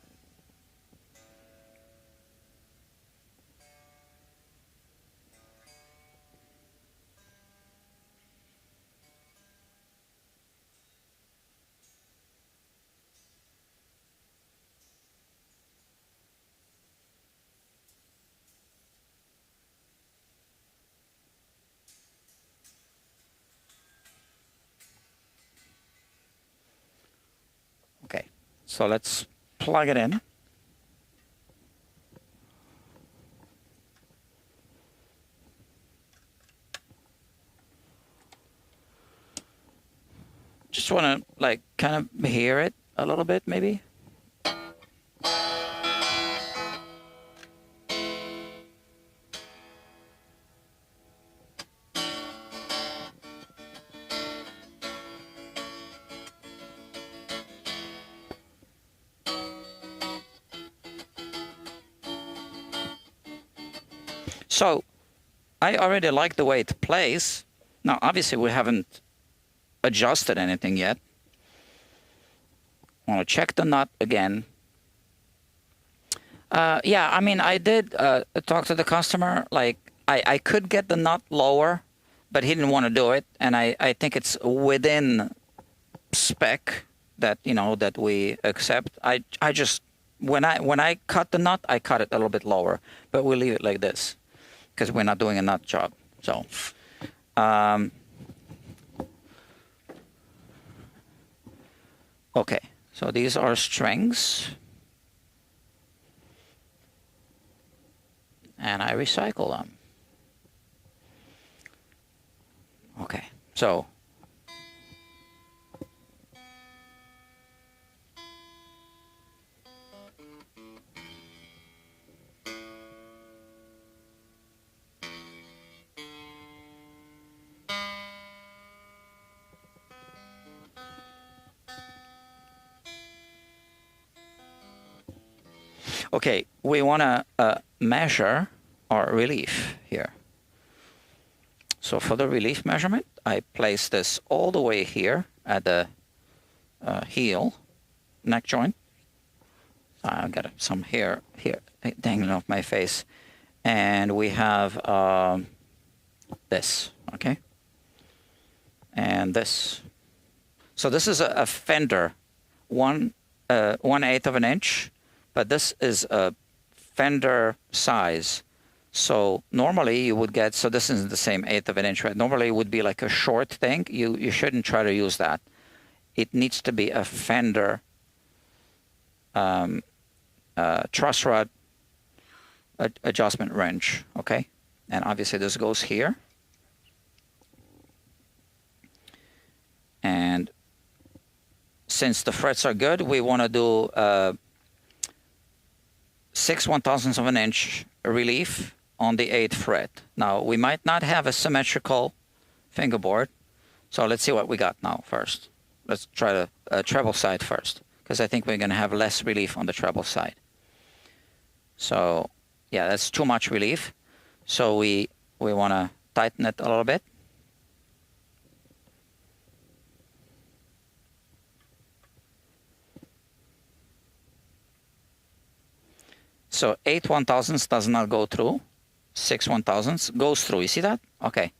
Okay, so let's plug it in. Just want to like kind of hear it a little bit maybe. So I already like the way it plays. Now, obviously, we haven't adjusted anything yet. I want to check the nut again. Yeah, I mean, I did talk to the customer. Like, I could get the nut lower, but he didn't want to do it. And I think it's within spec that, you know, that we accept. I just when I cut the nut, I cut it a little bit lower, but we'll leave it like this because we're not doing a nut job. So, okay, so these are strings, and I recycle them. Okay, so okay, we want to measure our relief here. So for the relief measurement, I place this all the way here at the heel, neck joint. I've got some hair here dangling off my face. And we have this, okay? And this. So this is a fender, 1/8 of an inch, but this is a fender size. So normally you would get, so this isn't the same 1/8 of an inch, right? Normally it would be like a short thing. You shouldn't try to use that. It needs to be a fender truss rod adjustment wrench, okay? And obviously this goes here. And since the frets are good, we want to do 6/1000ths of an inch relief on the 8th fret. Now, we might not have a symmetrical fingerboard, so let's see what we got now first. Let's try the treble side first, because I think we're going to have less relief on the treble side. So, yeah, that's too much relief. So we want to tighten it a little bit. So 8/1000ths does not go through. 6/1000ths goes through. You see that? Okay.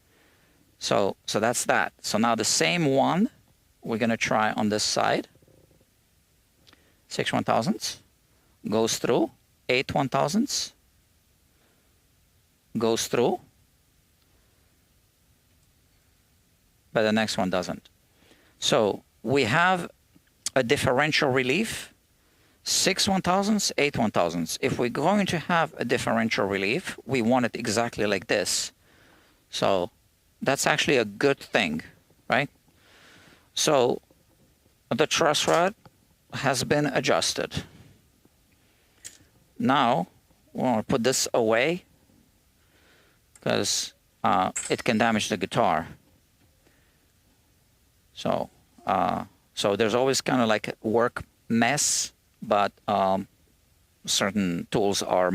So that's that. So now the same one we're going to try on this side. 6/1000ths goes through. 8/1000ths goes through. But the next one doesn't. So we have a differential relief. 6/1000ths, 8/1000ths. If we're going to have a differential relief, we want it exactly like this. So that's actually a good thing, right? So the truss rod has been adjusted. Now we want to put this away because it can damage the guitar. So there's always kind of like a work mess, but certain tools are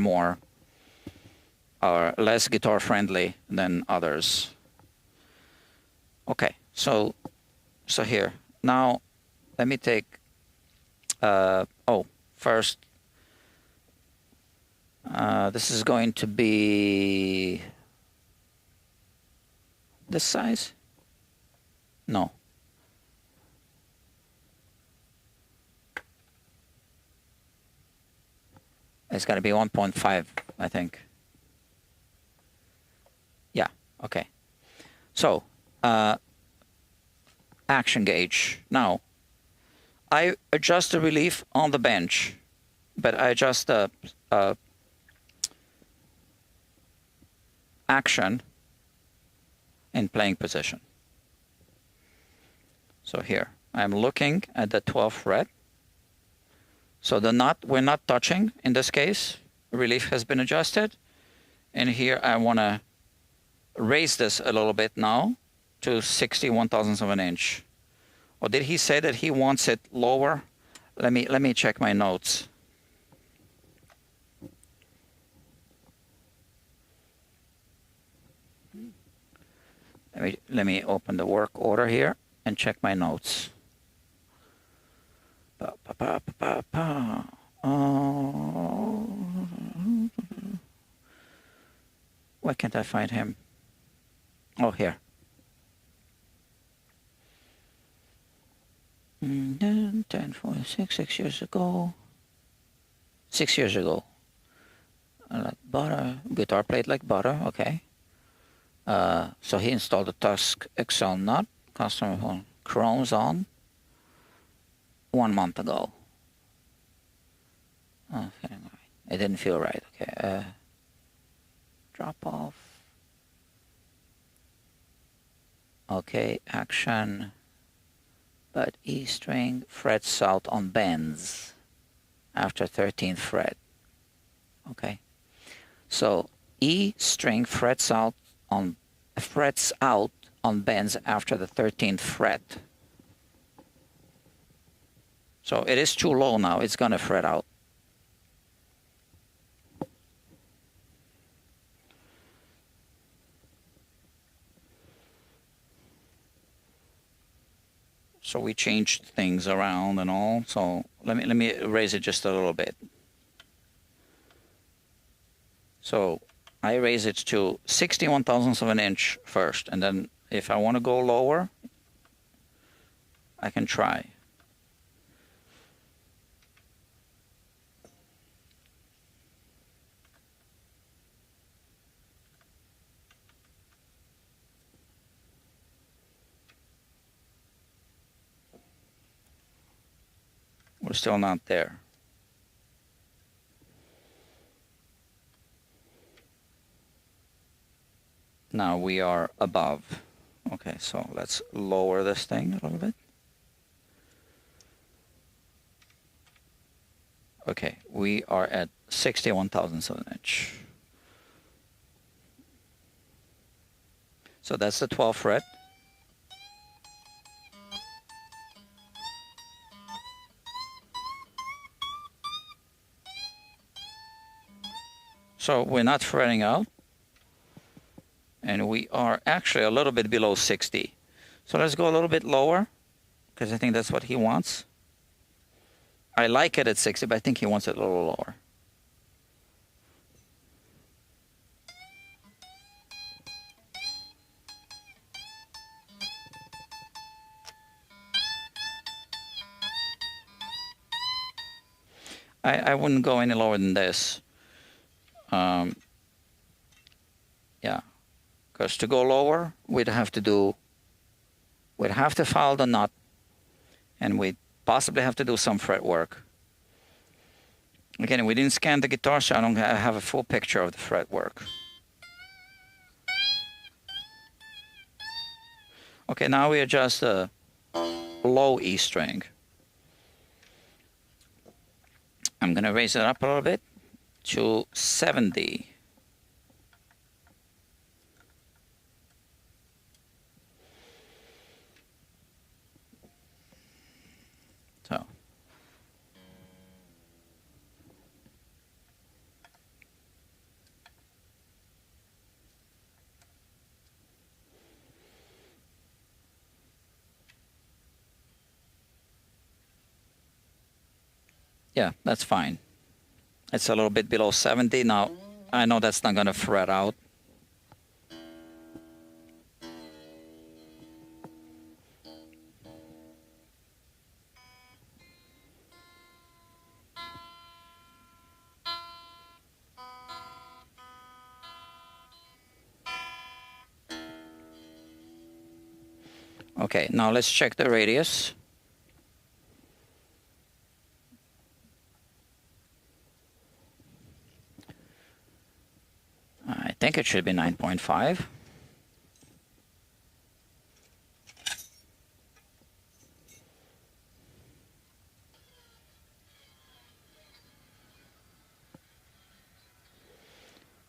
less guitar friendly than others. Okay, so here now, let me take. First, this is going to be this size. No. It's got to be 1.5, I think. Yeah, okay. So, action gauge. Now, I adjust the relief on the bench, but I adjust the action in playing position. So here, I'm looking at the 12th fret. So the nut, we're not touching in this case. Relief has been adjusted. And here I want to raise this a little bit now to 61/1000ths of an inch. Or did he say that he wants it lower? Let me check my notes. Let me open the work order here and check my notes. Why can't I find him? Oh, here. 10, 46, 6 years ago. 6 years ago. Like butter, guitar played like butter, okay. So he installed the Tusk XL nut, customer phone, chrome's on, 1 month ago. Okay, it didn't feel right, okay. Drop off. Okay, action, but E string frets out on bends after 13th fret. Okay, so E string frets out on bends after the 13th fret. So it is too low now. It's gonna fret out. So we changed things around and all. So let me raise it just a little bit. So I raise it to 61 thousandths of an inch first, and then if I want to go lower, I can try. We're still not there. Now we are above. Okay, so let's lower this thing a little bit. Okay, we are at 61 thousandths of an inch. So that's the 12th fret. So we're not fretting out. And we are actually a little bit below 60. So let's go a little bit lower, because I think that's what he wants. I like it at 60, but I think he wants it a little lower. I wouldn't go any lower than this. Yeah, because to go lower, we'd have to file the nut, and we'd possibly have to do some fret work. Again, we didn't scan the guitar, so I don't have a full picture of the fret work. Okay, now we adjust the low E string. I'm going to raise it up a little bit to 70. So. Yeah, that's fine. It's a little bit below 70. Now, I know that's not going to fret out. Okay, now let's check the radius. I think it should be 9.5.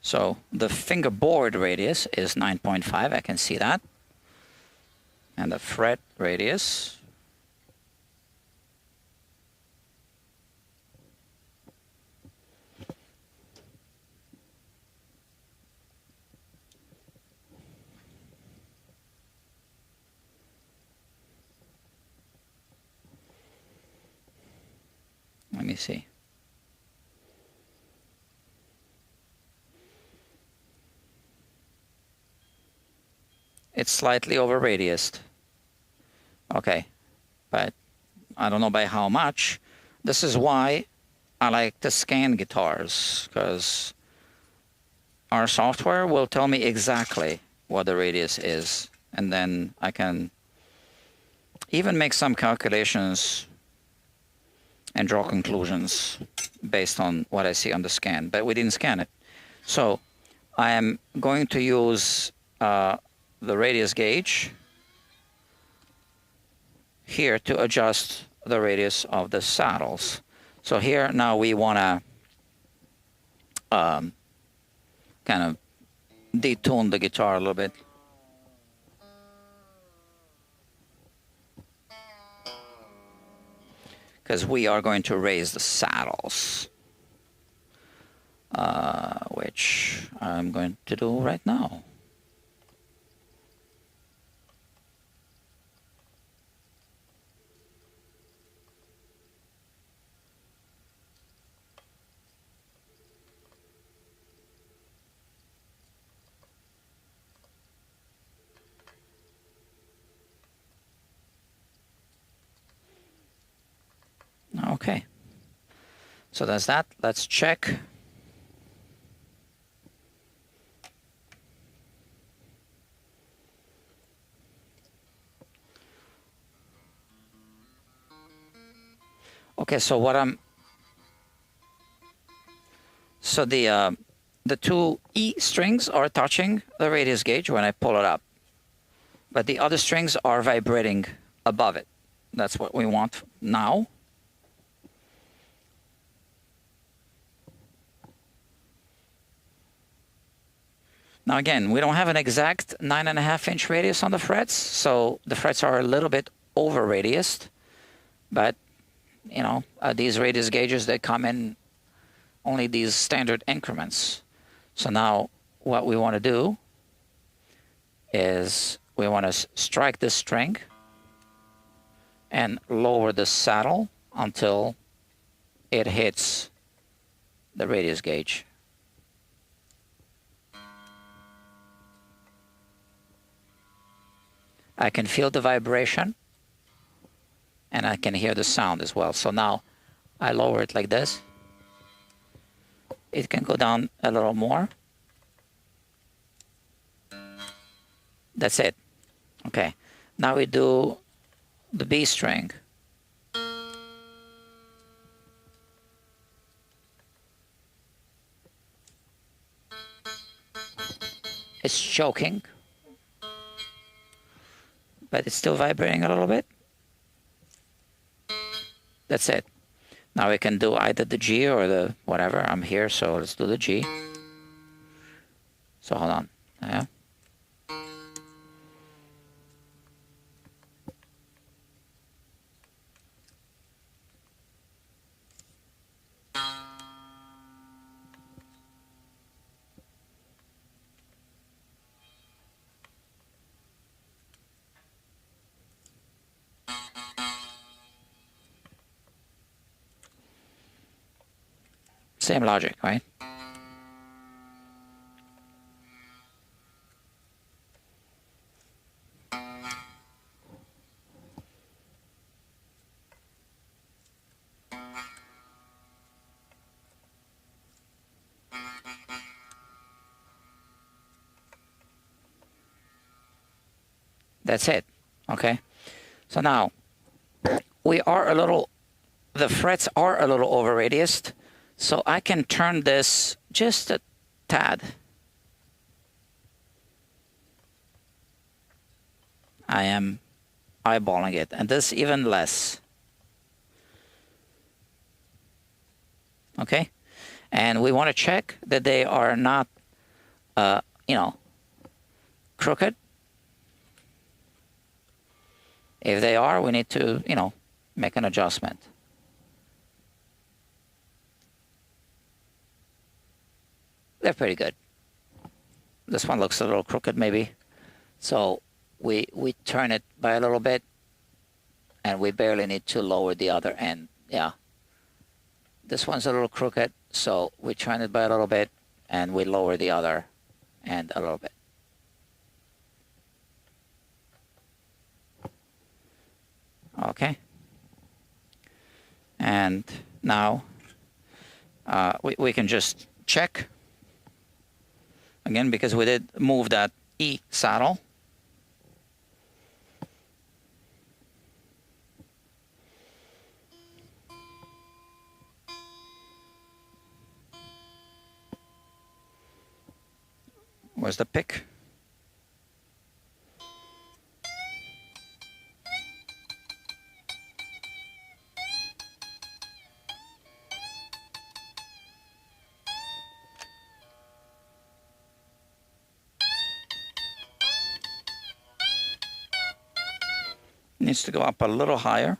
So the fingerboard radius is 9.5, I can see that. And the fret radius, let me see. It's slightly over radiused. Okay, but I don't know by how much. This is why I like to scan guitars because our software will tell me exactly what the radius is, and then I can even make some calculations and draw conclusions based on what I see on the scan, but we didn't scan it. So I am going to use the radius gauge here to adjust the radius of the saddles. So here now we want to kind of detune the guitar a little bit. Because we are going to raise the saddles, which I'm going to do right now. Okay, so that's that. Let's check. Okay, so so the two E strings are touching the radius gauge when I pull it up, but the other strings are vibrating above it. That's what we want now. Now again, we don't have an exact 9.5-inch radius on the frets, so the frets are a little bit over radiused, but you know, these radius gauges, they come in only these standard increments. So now what we want to do is we want to strike this string and lower the saddle until it hits the radius gauge. I can feel the vibration and I can hear the sound as well. So now I lower it like this. It can go down a little more. That's it. Okay. Now we do the B string. It's choking, but it's still vibrating a little bit. That's it. Now we can do either the G or the whatever. I'm here, so let's do the G. So hold on. Yeah. Same logic, right? That's it. Okay. So now we are a little, the frets are a little over radiused. So I can turn this just a tad. I am eyeballing it, and this even less. Okay, and we want to check that they are not, you know, crooked. If they are, we need to, you know, make an adjustment. They're pretty good. This one looks a little crooked maybe. So we turn it by a little bit, and we barely need to lower the other end. Yeah. This one's a little crooked, so we turn it by a little bit, and we lower the other end a little bit. Okay. And now we can just check again because we did move that E saddle. Where's the pick? Needs to go up a little higher.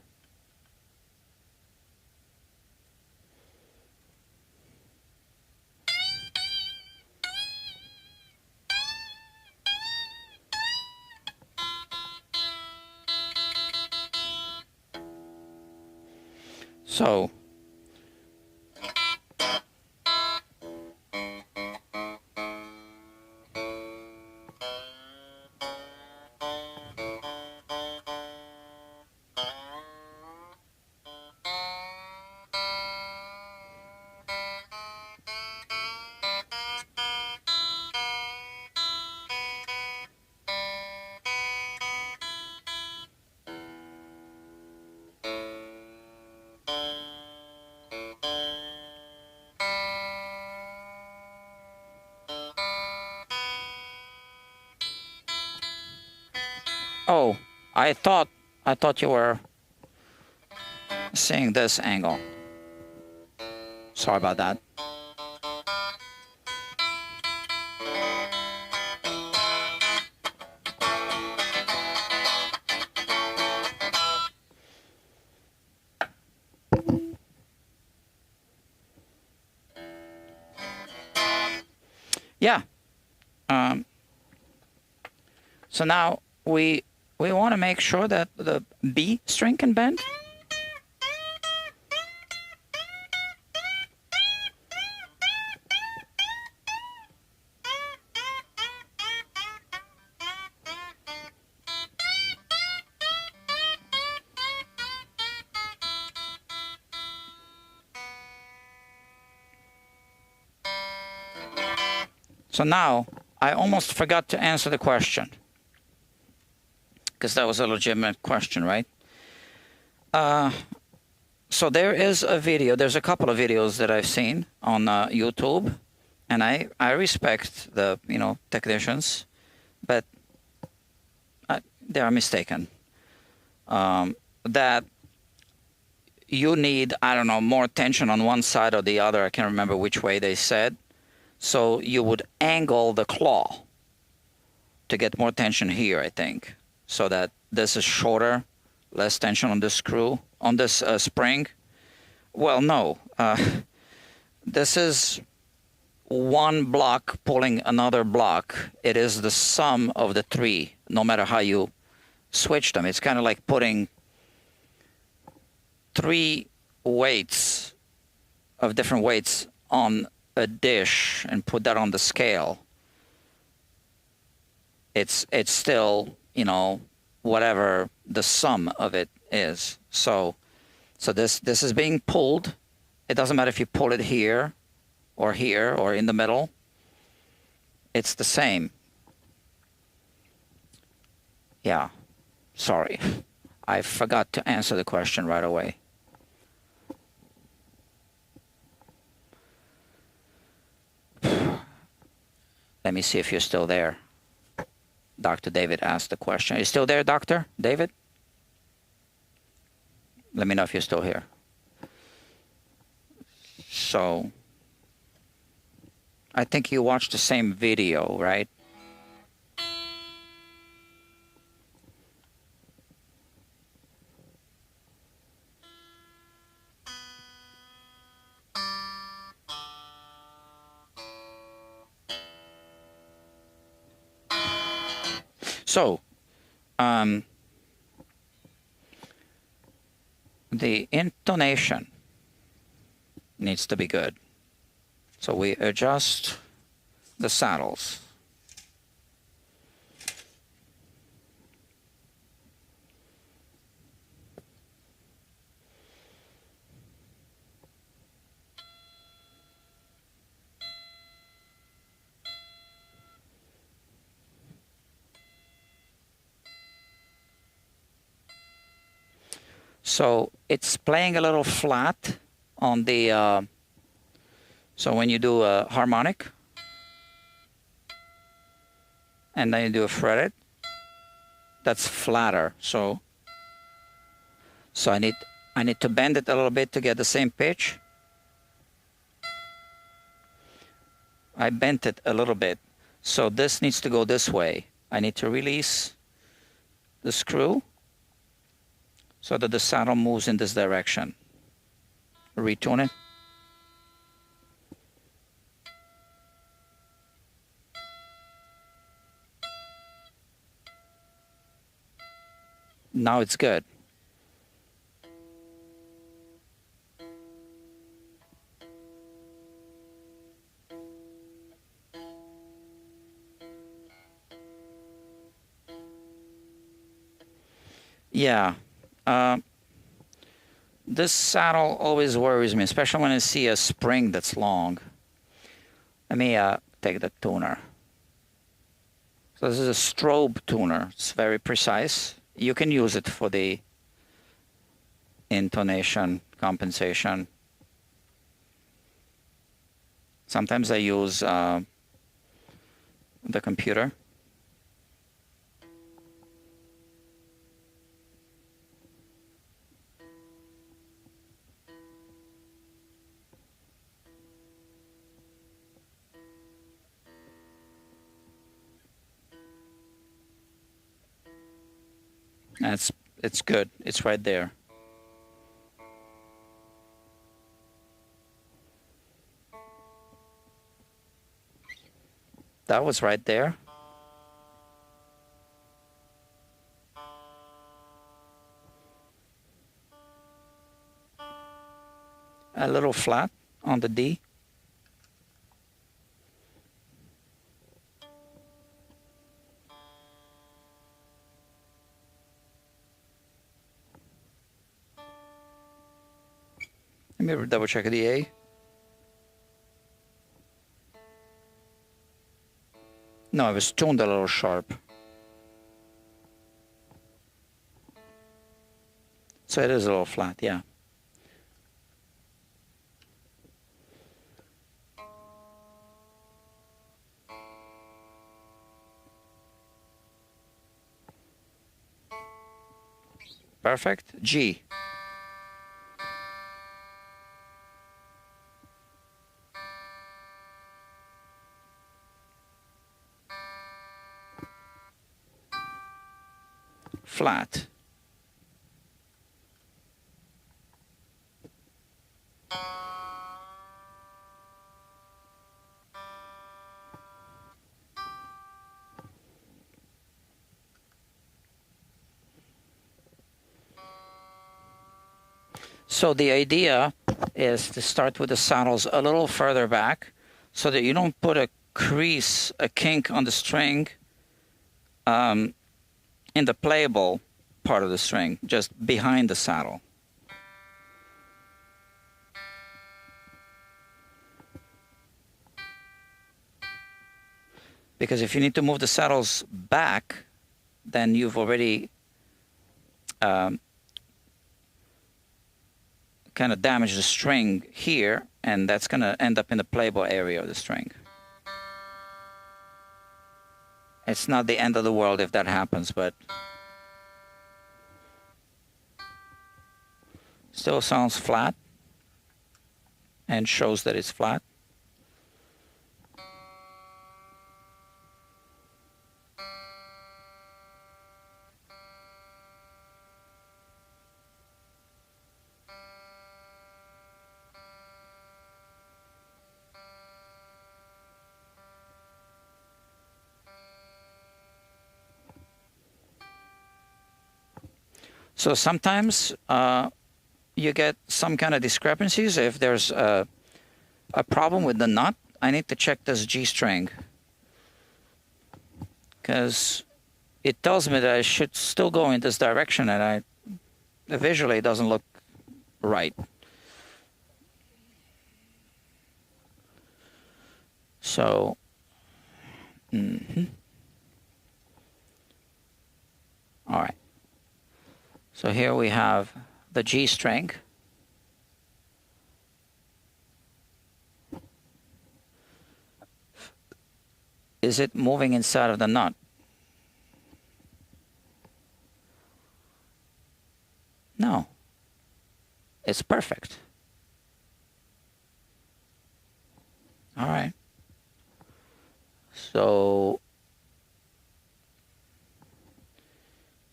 So oh, I thought you were seeing this angle. Sorry about that. Yeah. So now we want to make sure that the B string can bend. So now I almost forgot to answer the question, because that was a legitimate question, right? So there is a video, there's a couple of videos that I've seen on YouTube, and I respect the, technicians, but they are mistaken. That you need, I don't know, more tension on one side or the other. I can't remember which way they said. So you would angle the claw to get more tension here, I think, so that this is shorter, less tension on this screw, on this spring. Well, no. This is one block pulling another block. It is the sum of the three, no matter how you switch them. It's kind of like putting three weights of different weights on a dish and put that on the scale. It's still, whatever the sum of it is. So this is being pulled. It doesn't matter if you pull it here or in the middle. It's the same. Yeah, sorry. I forgot to answer the question right away. Let me see if you're still there. Dr. David asked the question. Are you still there, Dr. David? Let me know if you're still here. So, I think you watched the same video, right? So, the intonation needs to be good. So we adjust the saddles. So it's playing a little flat on the, so when you do a harmonic, and then you do a fretted, that's flatter. So I need to bend it a little bit to get the same pitch. I bent it a little bit. So this needs to go this way. I need to release the screw so that the saddle moves in this direction. Retune it. Now it's good. Yeah. This saddle always worries me, especially when I see a spring that's long. Let me take the tuner. So this is a strobe tuner. It's very precise. You can use it for the intonation compensation. Sometimes I use the computer. It's good. It's right there. That was right there. A little flat on the D. Let me double check the A. No, it was tuned a little sharp. So it is a little flat, yeah. Perfect. G. Flat. So the idea is to start with the saddles a little further back so that you don't put a crease, a kink on the string in the playable part of the string, just behind the saddle. Because if you need to move the saddles back, then you've already kind of damaged the string here, and that's going to end up in the playable area of the string. It's not the end of the world if that happens, but still sounds flat and shows that it's flat. So sometimes you get some kind of discrepancies. If there's a problem with the nut, I need to check this G string, because it tells me that I should still go in this direction, and visually it doesn't look right. So, all right. So here we have the G string. Is it moving inside of the knot? No. It's perfect. All right. So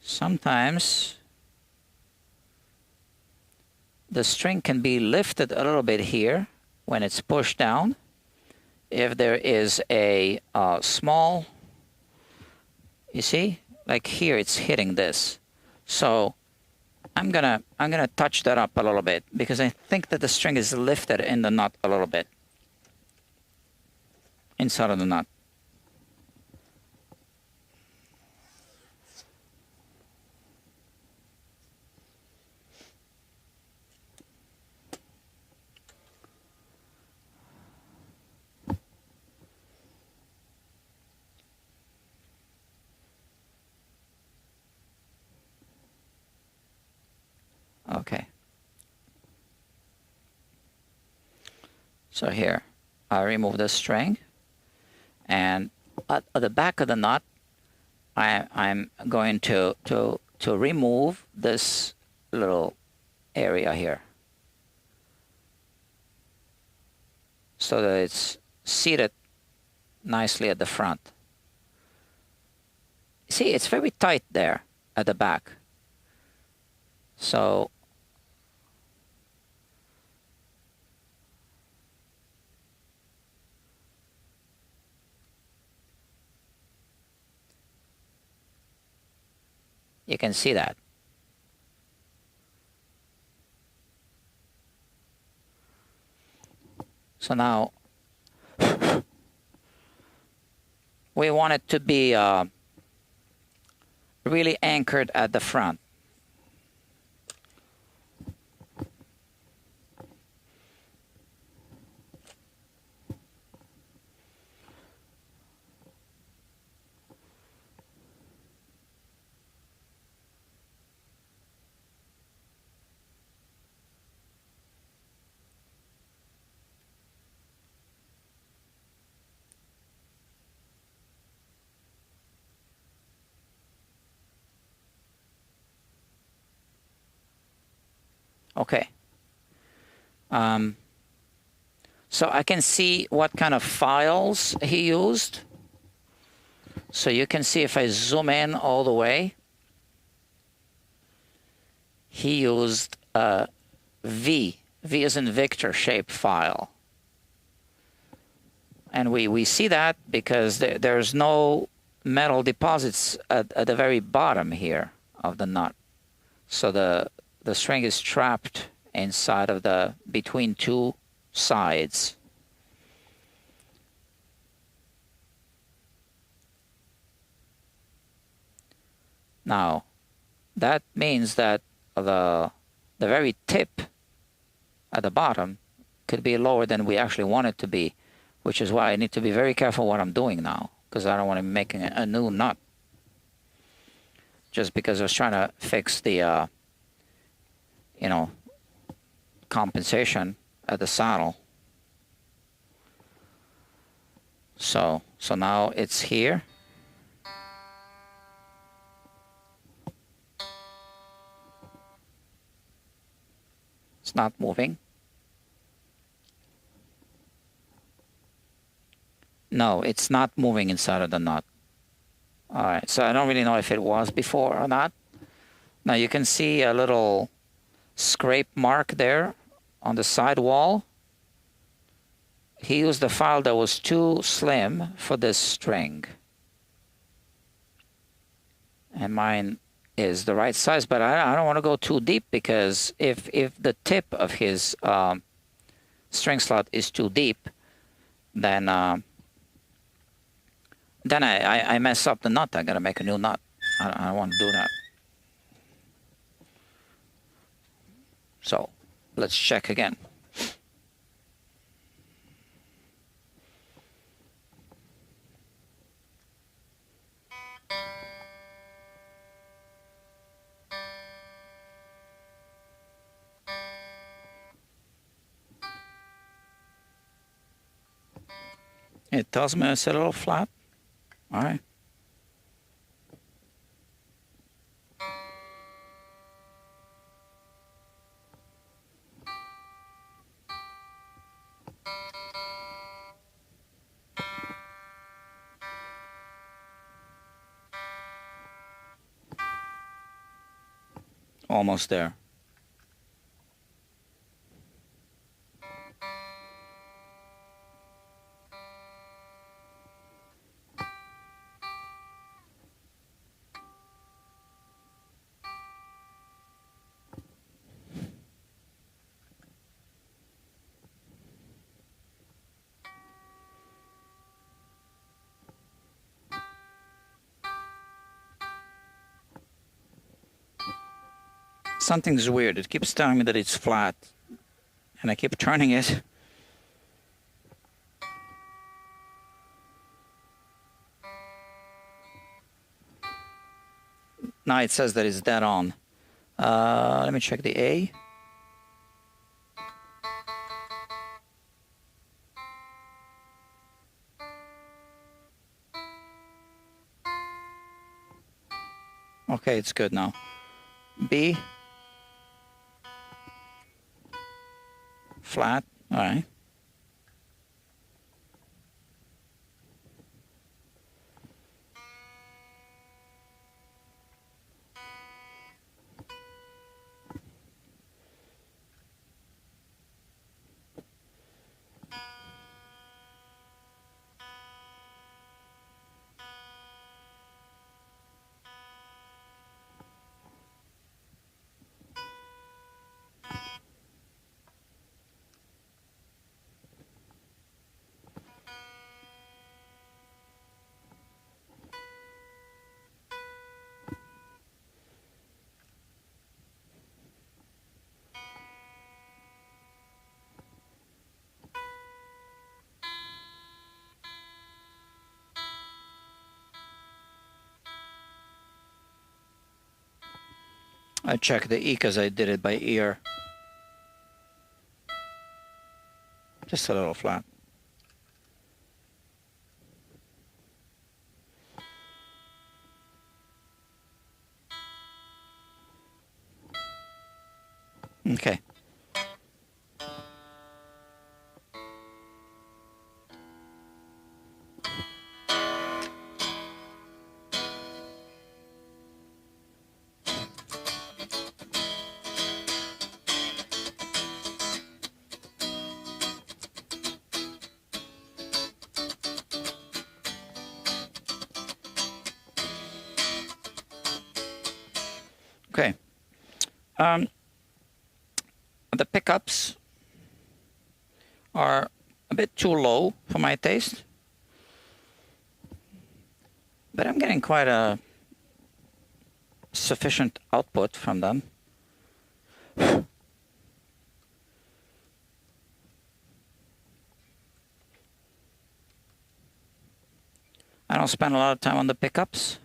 sometimes the string can be lifted a little bit here when it's pushed down. If there is a small, you see, like here it's hitting this. So I'm gonna touch that up a little bit because I think that the string is lifted in the knot a little bit. Inside of the knot. Okay. So here, I remove the string, and at the back of the knot, I'm going to remove this little area here, so that it's seated nicely at the front. See, it's very tight there at the back. So you can see that. So now we want it to be really anchored at the front. Okay. So I can see what kind of files he used. So you can see if I zoom in all the way, he used a V as in Victor shape file. And we see that because there's no metal deposits at the very bottom here of the knot. So the string is trapped inside of the between two sides. Now, that means that the very tip at the bottom could be lower than we actually want it to be, which is why I need to be very careful what I'm doing now, because I don't want to be making a new knot. Just because I was trying to fix the, you know, compensation at the saddle. So now it's here. It's not moving. No, it's not moving inside of the knot. All right, so I don't really know if it was before or not. Now you can see a little scrape mark there on the side wall. He used a file that was too slim for this string. And mine is the right size, but I don't want to go too deep, because if the tip of his string slot is too deep, then I mess up the knot. I gotta make a new knot. I don't want to do that. So let's check again. It tells me it's a little flat. All right. Almost there. Something's weird. It keeps telling me that it's flat, and I keep turning it. Now it says that it's dead on. Let me check the A. Okay, it's good now. B. Flat. All right. I checked the E because I did it by ear. Just a little flat. Okay. Okay. The pickups are a bit too low for my taste, but I'm getting quite a sufficient output from them. I don't spend a lot of time on the pickups.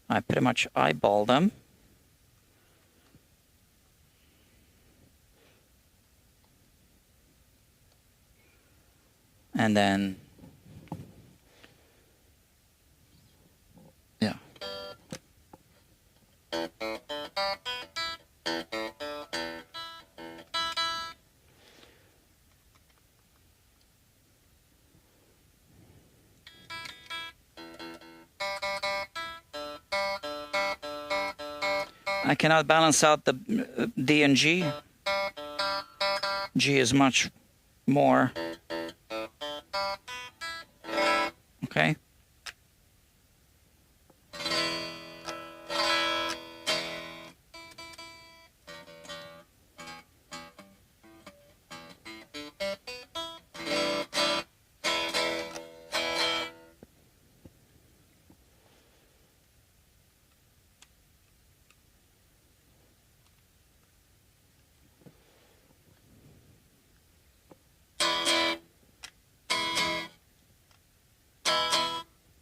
I pretty much eyeball them. And then, yeah. I cannot balance out the D and G. G is much more. Okay.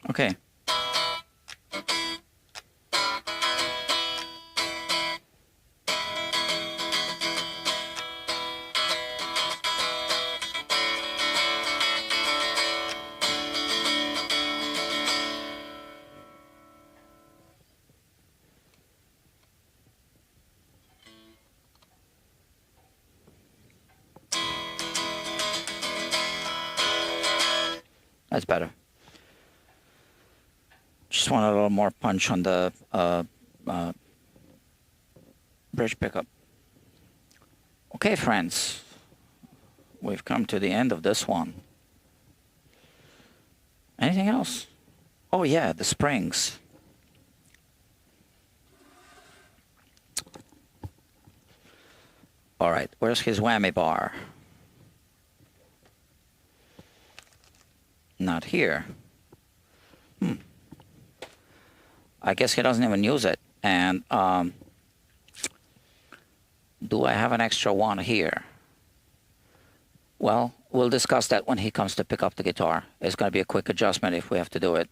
Okay. That's better. Just want a little more punch on the bridge pickup. Okay, friends, we've come to the end of this one. Anything else? Oh yeah, the springs. All right, where's his whammy bar? Not here. I guess he doesn't even use it. And do I have an extra one here? Well, we'll discuss that when he comes to pick up the guitar. It's going to be a quick adjustment if we have to do it.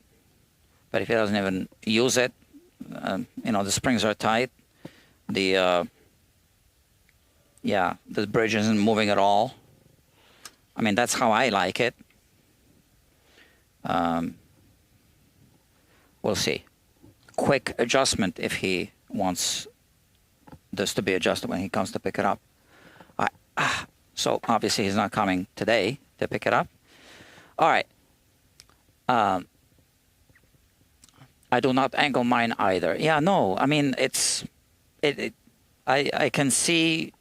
But if he doesn't even use it, you know, the springs are tight. The bridge isn't moving at all. I mean, that's how I like it. We'll see. Quick adjustment if he wants this to be adjusted when he comes to pick it up. So obviously he's not coming today to pick it up. All right. I do not angle mine either. Yeah, no. I mean, I can see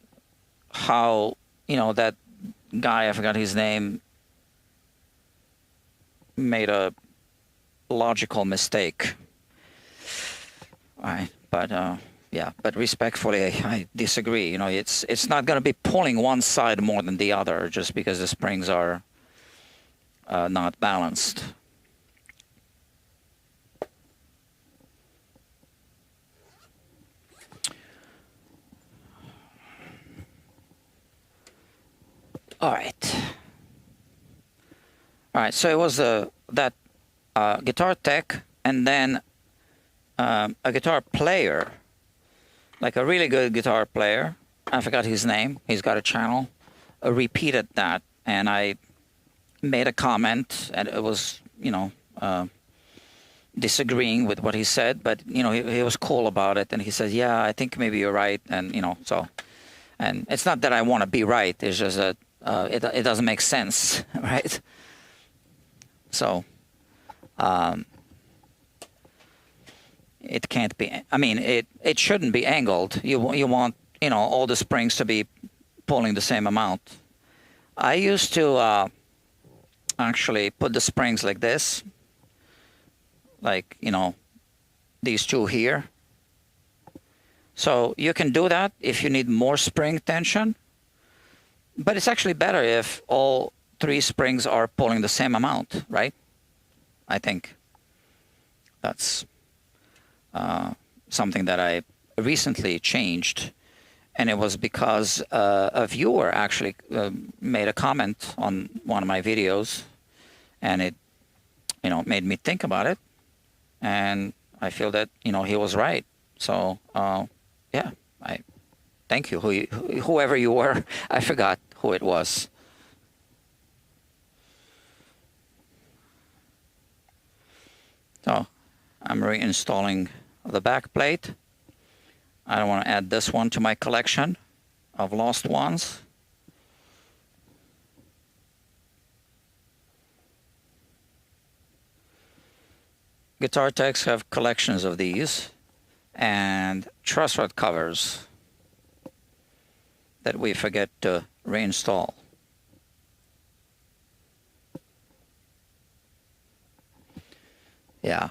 how, you know, that guy, I forgot his name, made a logical mistake. All right, but yeah, but respectfully, I disagree. You know, it's not going to be pulling one side more than the other just because the springs are not balanced. All right. All right, so it was that guitar tech, and then a guitar player, like a really good guitar player. I forgot his name. He's got a channel. Repeated that, and I made a comment, and it was, you know, disagreeing with what he said, but you know, he was cool about it, and he said, "Yeah, I think maybe you're right," and you know, so, and it's not that I want to be right. It's just that it doesn't make sense, right? So, it can't be. I mean, it shouldn't be angled. You want, you know, all the springs to be pulling the same amount. I used to actually put the springs like this, like, you know, these two here. So you can do that if you need more spring tension, but it's actually better if all three springs are pulling the same amount, right? I think that's something that I recently changed, and it was because a viewer actually made a comment on one of my videos, and it, you know, made me think about it, and I feel that, you know, he was right. So yeah, I thank you, whoever you were. I forgot who it was. So I'm reinstalling the back plate. I don't want to add this one to my collection of lost ones. Guitar techs have collections of these and truss rod covers that we forget to reinstall. Yeah.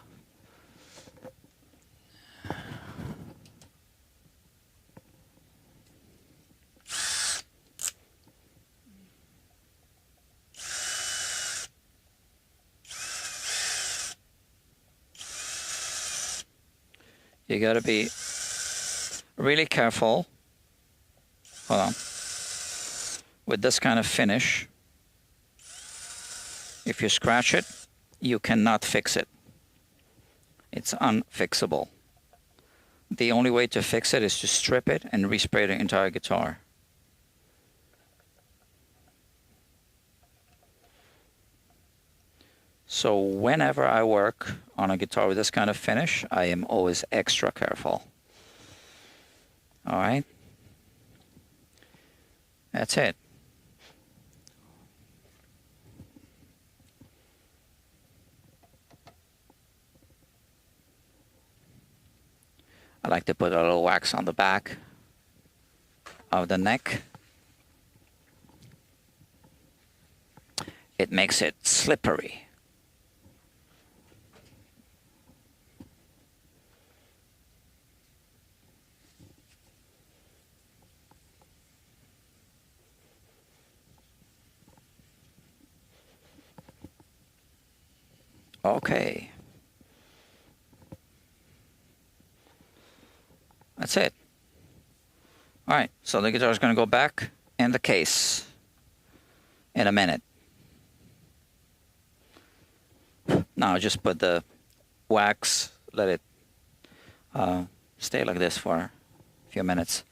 You gotta be really careful. Hold on. With this kind of finish, if you scratch it, you cannot fix it. It's unfixable. The only way to fix it is to strip it and respray the entire guitar. So whenever I work on a guitar with this kind of finish, I am always extra careful. All right. That's it. I like to put a little wax on the back of the neck. It makes it slippery. Okay. That's it. All right, so the guitar is going to go back in the case in a minute. Now just put the wax, let it stay like this for a few minutes.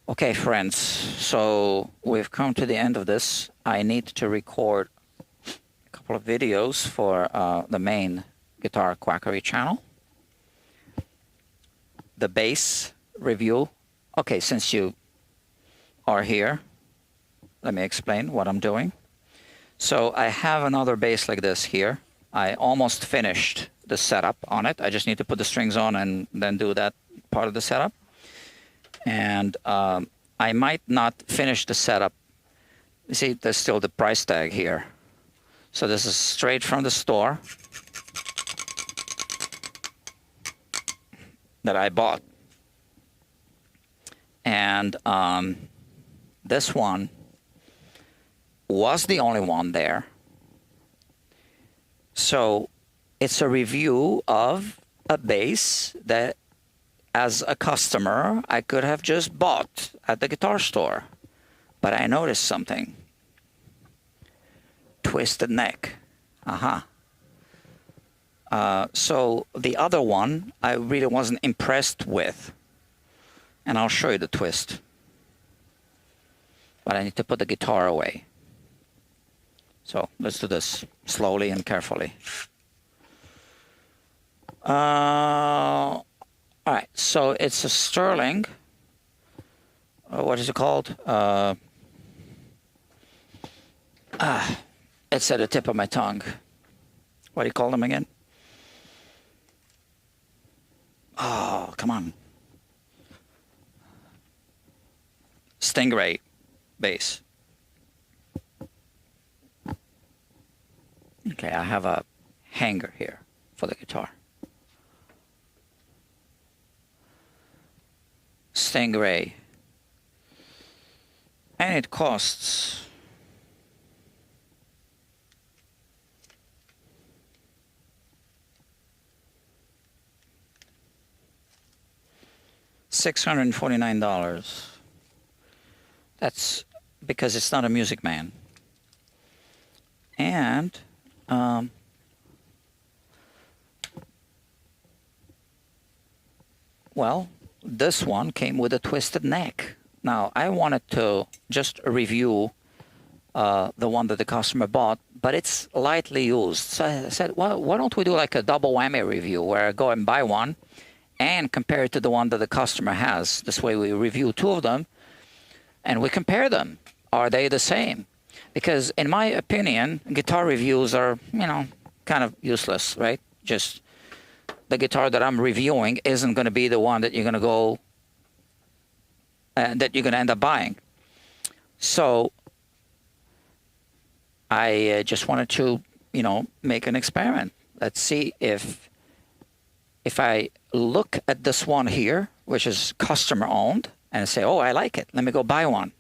Okay, friends, so we've come to the end of this. I need to record a couple of videos for the main Guitar Quackery channel. The bass review. Okay, since you are here, let me explain what I'm doing. So I have another bass like this here. I almost finished the setup on it. I just need to put the strings on and then do that part of the setup. And I might not finish the setup. You see, there's still the price tag here. So this is straight from the store that I bought. And this one was the only one there. So it's a review of a bass that, as a customer, I could have just bought at the guitar store. But I noticed something. Twisted neck. So the other one I really wasn't impressed with. And I'll show you the twist. But I need to put the guitar away. So let's do this slowly and carefully. All right, so it's a Sterling. What is it called? It's at the tip of my tongue. What do you call them again? Oh, come on. Stingray bass. Okay, I have a hanger here for the guitar. Stingray. And it costs $649. That's because it's not a Music Man. And well, this one came with a twisted neck. Now, I wanted to just review the one that the customer bought, but it's lightly used. So I said, well, why don't we do like a double whammy review where I go and buy one and compare it to the one that the customer has. This way we review two of them and we compare them. Are they the same? Because in my opinion, guitar reviews are, you know, kind of useless, right? Just the guitar that I'm reviewing isn't going to be the one that you're going to go, that you're going to end up buying. So I just wanted to, you know, make an experiment. Let's see if I look at this one here, which is customer owned, and say, oh, I like it. Let me go buy one.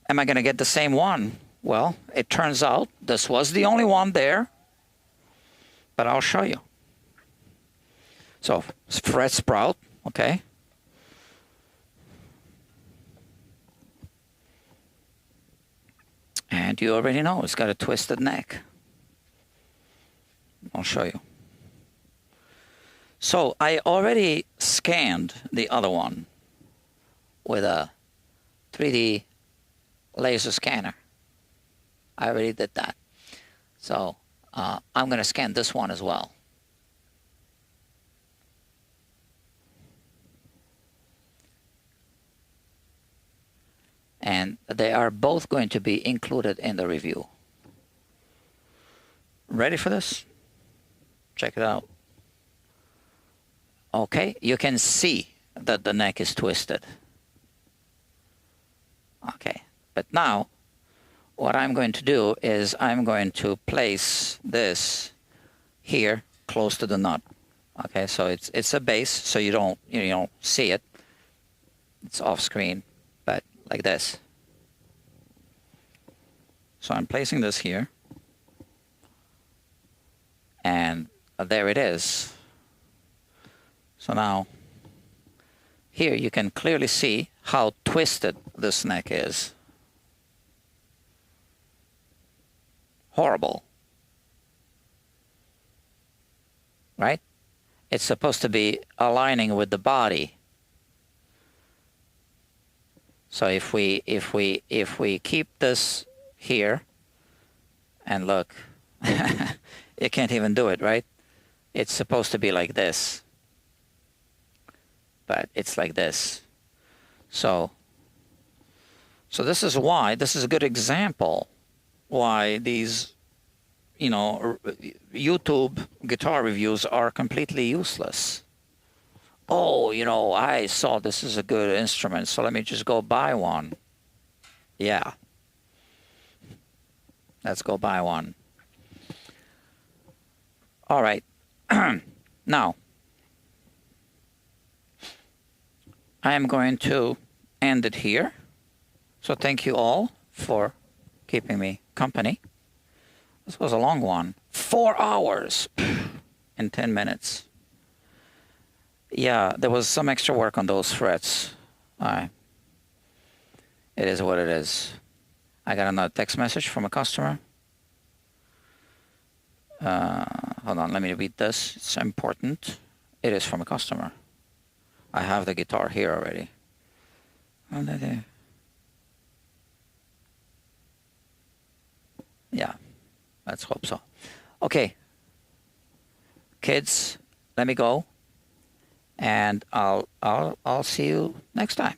Am I going to get the same one? Well, it turns out this was the only one there, but I'll show you. So, fret sprout, okay. And you already know it's got a twisted neck. I'll show you. So, I already scanned the other one with a 3D laser scanner. I already did that. So I'm going to scan this one as well. And they are both going to be included in the review. Ready for this? Check it out. Okay, you can see that the neck is twisted. Okay, but now what I'm going to do is I'm going to place this here close to the nut. Okay, so it's a base, so you don't see it. It's off screen, but like this. So I'm placing this here, and there it is. So now here you can clearly see how twisted this neck is. Horrible. Right? It's supposed to be aligning with the body. So if we keep this here, and look, you can't even do it, right? It's supposed to be like this, but it's like this. So this is why, this is a good example why these, YouTube guitar reviews are completely useless. Oh, I saw this is a good instrument, so let me just go buy one. Yeah. Let's go buy one. All right. Now, I am going to end it here. So thank you all for keeping me company. This was a long one. 4 hours in 10 minutes. Yeah, there was some extra work on those frets. It is what it is. I got another text message from a customer. Hold on, let me read this. It's important. It is from a customer. I have the guitar here already. Yeah, let's hope so. Okay, kids, let me go, and I'll see you next time.